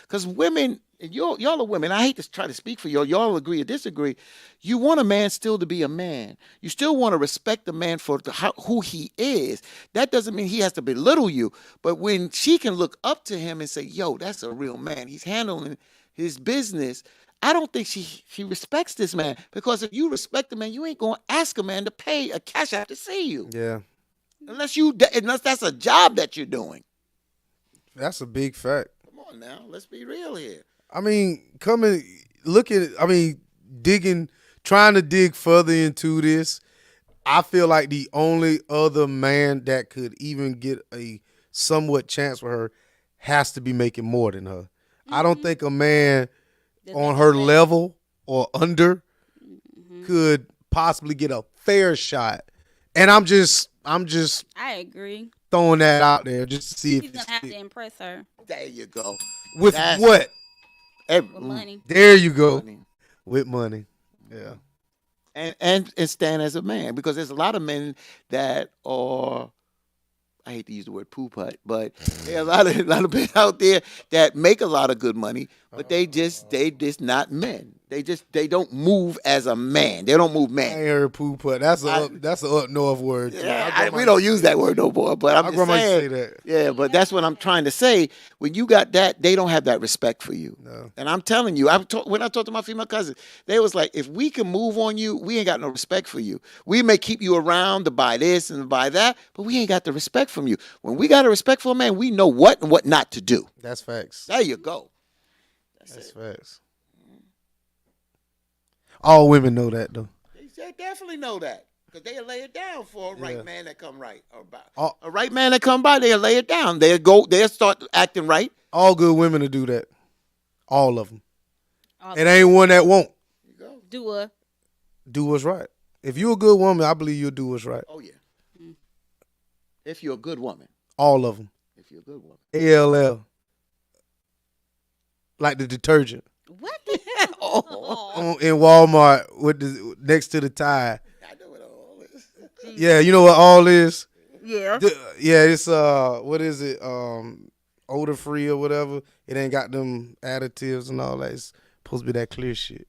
C: because women, and y'all are women. I hate to try to speak for y'all. Y'all agree or disagree. You want a man still to be a man. You still want to respect the man for who he is. That doesn't mean he has to belittle you. But when she can look up to him and say, "Yo, that's a real man. He's handling his business." I don't think she respects this man, because if you respect the man, you ain't gonna ask a man to pay a cash app to see you
A: yeah.
C: unless that's a job that you're doing.
A: That's a big fact.
C: Come on now, let's be real here.
A: I mean, trying to dig further into this. I feel like the only other man that could even get a somewhat chance with her has to be making more than her. I don't think a man
D: Does
A: on
D: make
A: her
D: it better.
A: level or under could possibly get a fair shot. And I'm just
D: I agree.
A: throwing that out there just to see
D: He's
A: if
D: gonna
A: it's
D: have to impress her
C: There you go.
A: with
C: That's-
A: what?
D: with money.
A: There you go.
C: Money.
A: With money. Yeah.
C: And stand as a man, because there's a lot of men that are, I hate to use the word poo putt, but there are a lot of men out there that make a lot of good money, but they just not men. They don't move as a man. They don't move
A: I
C: man.
A: ain't heard poo putt. That's a up north word. Too.
C: Yeah,
A: My grandma
C: we don't
A: used to
C: use
A: say
C: that word no more, but I'm
A: My
C: just
A: grandma used to
C: saying.
A: say that.
C: Yeah, but that's what I'm trying to say. When you got that, they don't have that respect for you.
A: No.
C: And I'm telling you, when I talked to my female cousins, they was like, if we can move on you, we ain't got no respect for you. We may keep you around to buy this and to buy that, but we ain't got the respect from you. When we got a respect for a man, we know what and what not to do.
A: That's facts.
C: There you go.
A: That's facts. All women know that though.
C: They definitely know that, because they'll lay it down for a right
A: Yeah.
C: man that come right. Or
A: All,
C: a right man that come by, they'll lay it down. They'll start acting right.
A: all good women to do that. All of them.
D: All
A: It ain't one that won't
D: do a
A: do what's right. If you're a good woman, I believe you'll do what's right.
C: Oh yeah. If you're a good woman.
A: All of them.
C: If you're a good woman.
A: ALL. Like the detergent
D: what the hell? Oh.
A: in Walmart with next to the Tide.
C: I know what all is.
A: Yeah, you know what all is?
D: Yeah.
A: Yeah, it's what is it? Odor free or whatever. It ain't got them additives and all that. It's supposed to be that clear shit.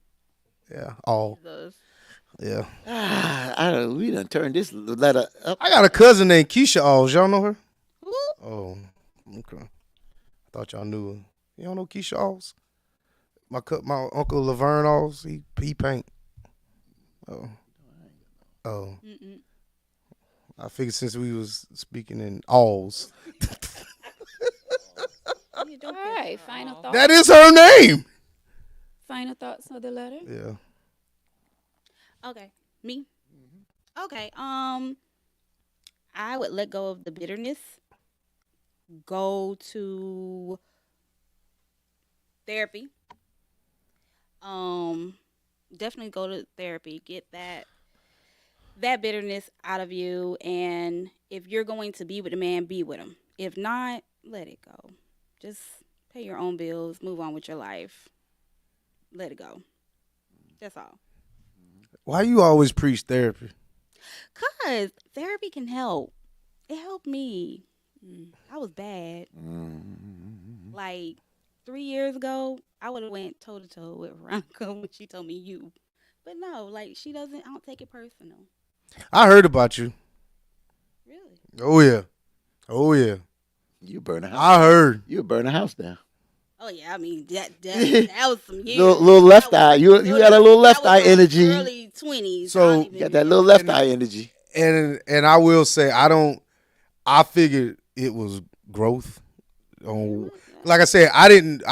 A: Yeah, all.
D: Jesus.
A: Yeah.
C: I don't know. We done turned this letter up.
A: I got a cousin named Keisha Alls. Y'all know her?
D: Who?
A: Oh, okay. I thought y'all knew her. You don't know Keisha Alls? My uncle Laverne Alls. He paint. Oh.
D: Mm-mm.
A: I figured since we was speaking in alls,
B: All right, final thoughts.
A: that is her name.
B: Final thoughts of the letter.
A: Yeah.
D: Okay, me. Okay, I would let go of the bitterness. Go to therapy. Definitely go to therapy. Get that bitterness out of you, and if you're going to be with a man, be with him. If not, let it go. Just pay your own bills, move on with your life. Let it go. That's all.
A: Why you always preach therapy?
D: Cause therapy can help. It helped me. I was bad. Like 3 years ago, I would have went toe to toe with Veronica when she told me you. But no, like she doesn't. I don't take it personal.
A: I heard about you.
D: Really.
A: Oh yeah. Oh yeah.
C: You burn a house.
A: I heard.
C: You burn a house down.
D: Oh yeah, I mean that was some years.
C: Little left
D: That
C: eye.
D: was-
C: You got a little left
D: that was
C: eye
D: my
C: energy.
D: Early 20s.
A: So-
C: You got that little left eye energy.
A: And I will say I figured it was growth. Like I said, I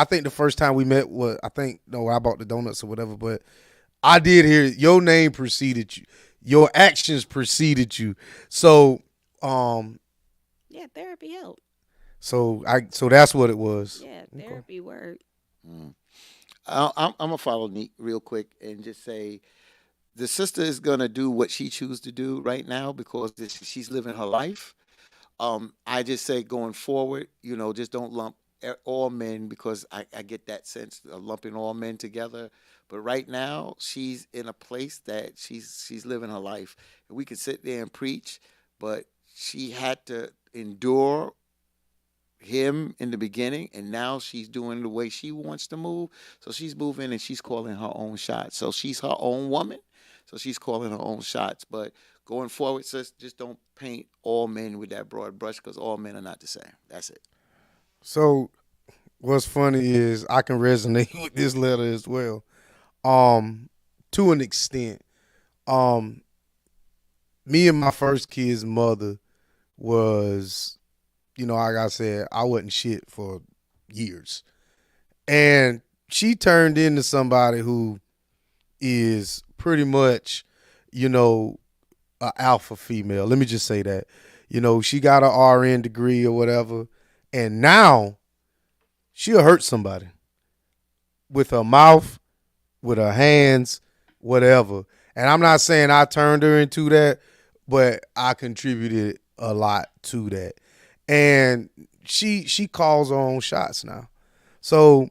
A: think the first time we met was I bought the donuts or whatever, but I did hear your name preceded you. Your actions preceded you. So
D: Yeah, therapy helped.
A: so that's what it was.
D: Yeah, therapy worked.
C: I'm gonna follow Neek real quick and just say the sister is gonna do what she chooses to do right now because she's living her life. I just say going forward, just don't lump all men because I get that sense of lumping all men together. But right now, she's in a place that she's living her life. And we could sit there and preach, but she had to endure him in the beginning, and now she's doing the way she wants to move. So she's moving and she's calling her own shots. So she's her own woman. So she's calling her own shots. But going forward, sis, just don't paint all men with that broad brush because all men are not the same. That's it.
A: So what's funny is I can resonate with this letter as well. To an extent. Me and my first kid's mother was, like I said, I wasn't shit for years. And she turned into somebody who is pretty much, an alpha female. Let me just say that. She got an RN degree or whatever. And now she'll hurt somebody with her mouth, with her hands, whatever. And I'm not saying I turned her into that, but I contributed a lot to that. And she calls her own shots now. So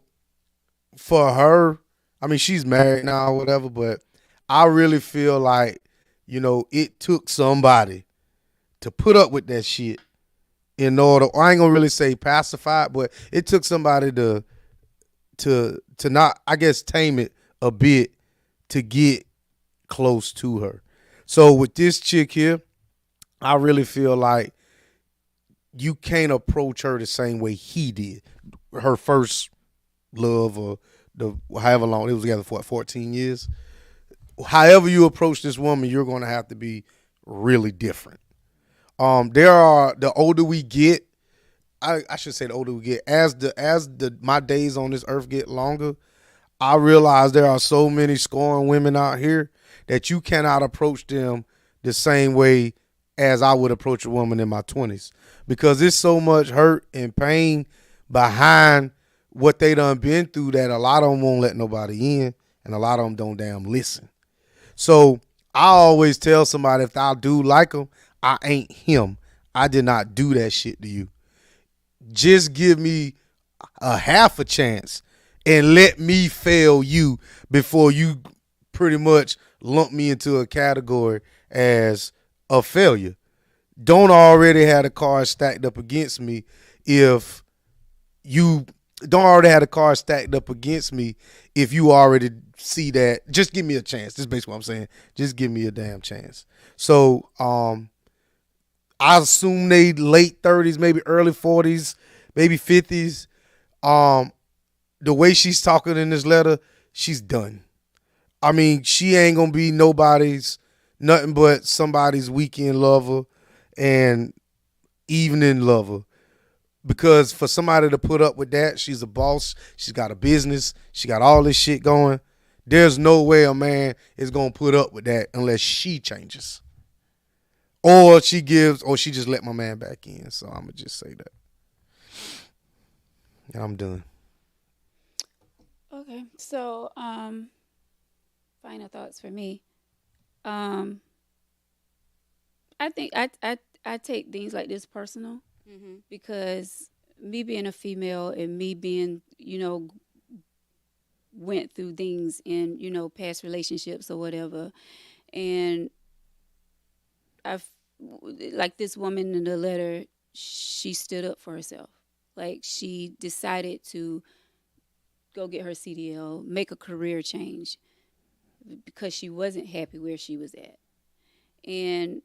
A: for her, I mean, she's married now or whatever, but I really feel like, it took somebody to put up with that shit in order, I ain't gonna really say pacify it, but it took somebody to not, I guess, tame it a bit to get close to her. So with this chick here, I really feel like you can't approach her the same way he did. Her first love or however long, it was together for 14 years. However you approach this woman, you're going to have to be really different. The older we get, I should say the older we get, as my days on this earth get longer, I realize there are so many scorned women out here that you cannot approach them the same way as I would approach a woman in my 20s because there's so much hurt and pain behind what they done been through that a lot of them won't let nobody in and a lot of them don't damn listen. So I always tell somebody if I do like them, I ain't him. I did not do that shit to you. Just give me a half a chance and let me fail you before you pretty much lump me into a category as a failure. Don't already have the cards stacked up against me if you don't already have the cards stacked up against me if you already see that. Just give me a chance. This is basically what I'm saying. Just give me a damn chance. So I assume they late 30s, maybe early 40s, maybe 50s. The way she's talking in this letter, she's done. I mean, she ain't gonna be nothing but somebody's weekend lover and evening lover. Because for somebody to put up with that, she's a boss, she's got a business, she got all this shit going. There's no way a man is gonna put up with that unless she changes. Or she just let my man back in. So I'm gonna just say that. And I'm done.
B: Okay, so final thoughts for me. I think I take things like this personal because me being a female and me being, went through things in, past relationships or whatever. And I've, like this woman in the letter, she stood up for herself. Like she decided to go get her CDL, make a career change because she wasn't happy where she was at. And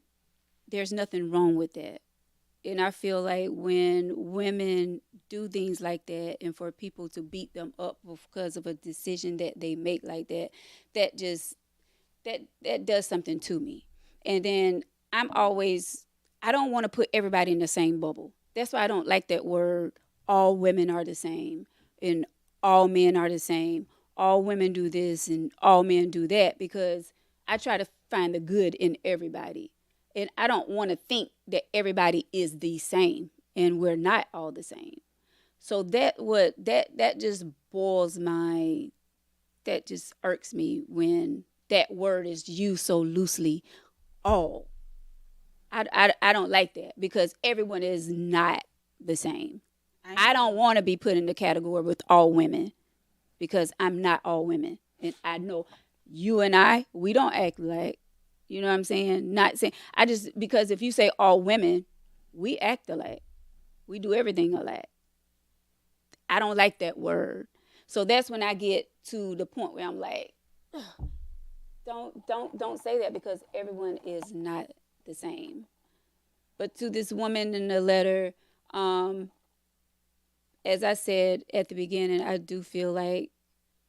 B: there's nothing wrong with that. And I feel like when women do things like that and for people to beat them up because of a decision that they make like that, that just that does something to me. And then I'm always I don't want to put everybody in the same bubble. That's why I don't like that word all women are the same and all men are the same. All women do this and all men do that because I try to find the good in everybody. And I don't want to think that everybody is the same and we're not all the same. So that just boils my that just irks me when that word is used so loosely. All I don't like that because everyone is not the same. I don't want to be put in the category with all women because I'm not all women. And I know you and we don't act like, you know what I'm saying? Not saying, I just, because if you say all women, we act alike. We do everything alike. I don't like that word. So that's when I get to the point where I'm like, don't say that because everyone is not the same. But to this woman in the letter, as I said at the beginning, I do feel like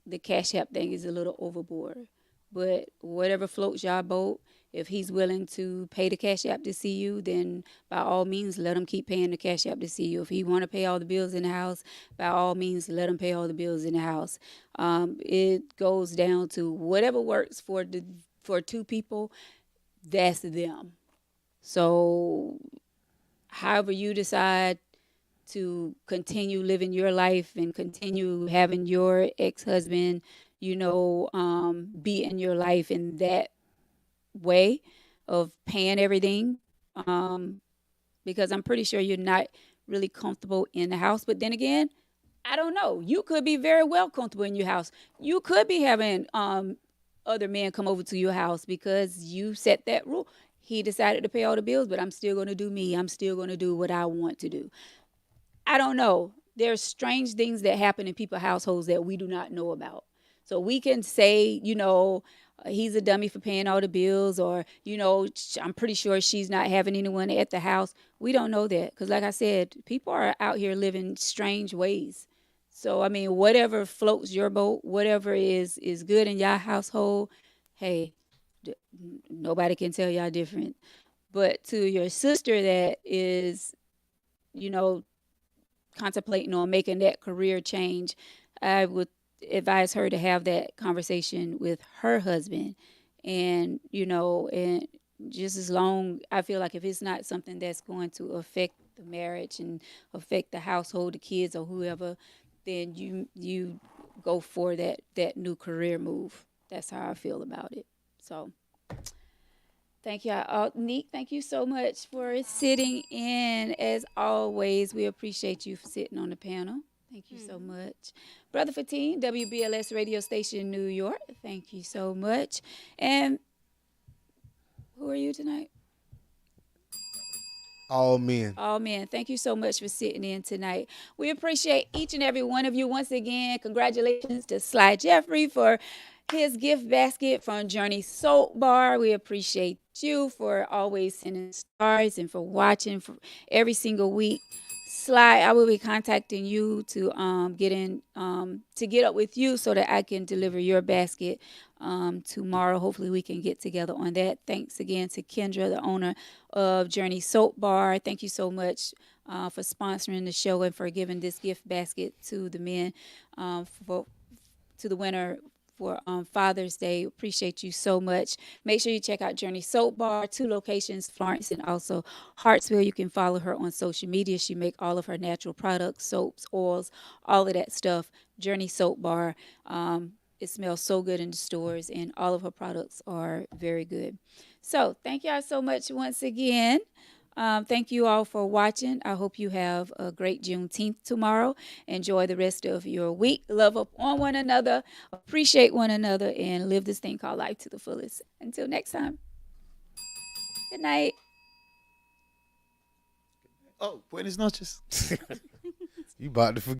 B: the Cash App thing is a little overboard. But whatever floats your boat, if he's willing to pay the Cash App to see you, then by all means, let him keep paying the Cash App to see you. If he want to pay all the bills in the house, by all means, let him pay all the bills in the house. It goes down to whatever works for two people, that's them. So however you decide to continue living your life and continue having your ex-husband, be in your life in that way of paying everything. Because I'm pretty sure you're not really comfortable in the house. But then again, I don't know. You could be very well comfortable in your house. You could be having other men come over to your house because you set that rule. He decided to pay all the bills, but I'm still going to do me. I'm still going to do what I want to do. I don't know. There's strange things that happen in people's households that we do not know about. So we can say, he's a dummy for paying all the bills, or, I'm pretty sure she's not having anyone at the house. We don't know that because, like I said, people are out here living strange ways. So, I mean, whatever floats your boat, whatever is good in your household, hey, nobody can tell y'all different. But to your sister that is, contemplating on making that career change, I would advise her to have that conversation with her husband. And, and just as long, I feel like if it's not something that's going to affect the marriage and affect the household, the kids or whoever, then you go for that new career move. That's how I feel about it. So thank y'all. Neek, thank you so much for sitting in. As always, we appreciate you for sitting on the panel. Thank you so much. Brother Fatim, WBLS radio station, New York. Thank you so much. And who are you tonight?
A: All men.
B: All men. Thank you so much for sitting in tonight. We appreciate each and every one of you. Once again, congratulations to Sly Jeffrey for his gift basket from Journey Soap Bar. We appreciate you for always sending stars and for watching for every single week. Sly, I will be contacting you to get up with you so that I can deliver your basket tomorrow. Hopefully we can get together on that. Thanks again to Kendra, the owner of Journey Soap Bar. Thank you so much for sponsoring the show and for giving this gift basket to the men, to the winner for Father's Day. Appreciate you so much. Make sure you check out Journey Soap Bar, 2 locations, Florence and also Hartsville. You can follow her on social media. She make all of her natural products, soaps, oils, all of that stuff. Journey Soap Bar. It smells so good in the stores, and all of her products are very good. So thank y'all so much once again. Thank you all for watching. I hope you have a great Juneteenth tomorrow. Enjoy the rest of your week. Love up on one another, appreciate one another, and live this thing called life to the fullest. Until next time. Good night.
C: Oh, buenas noches.
A: You about to forget.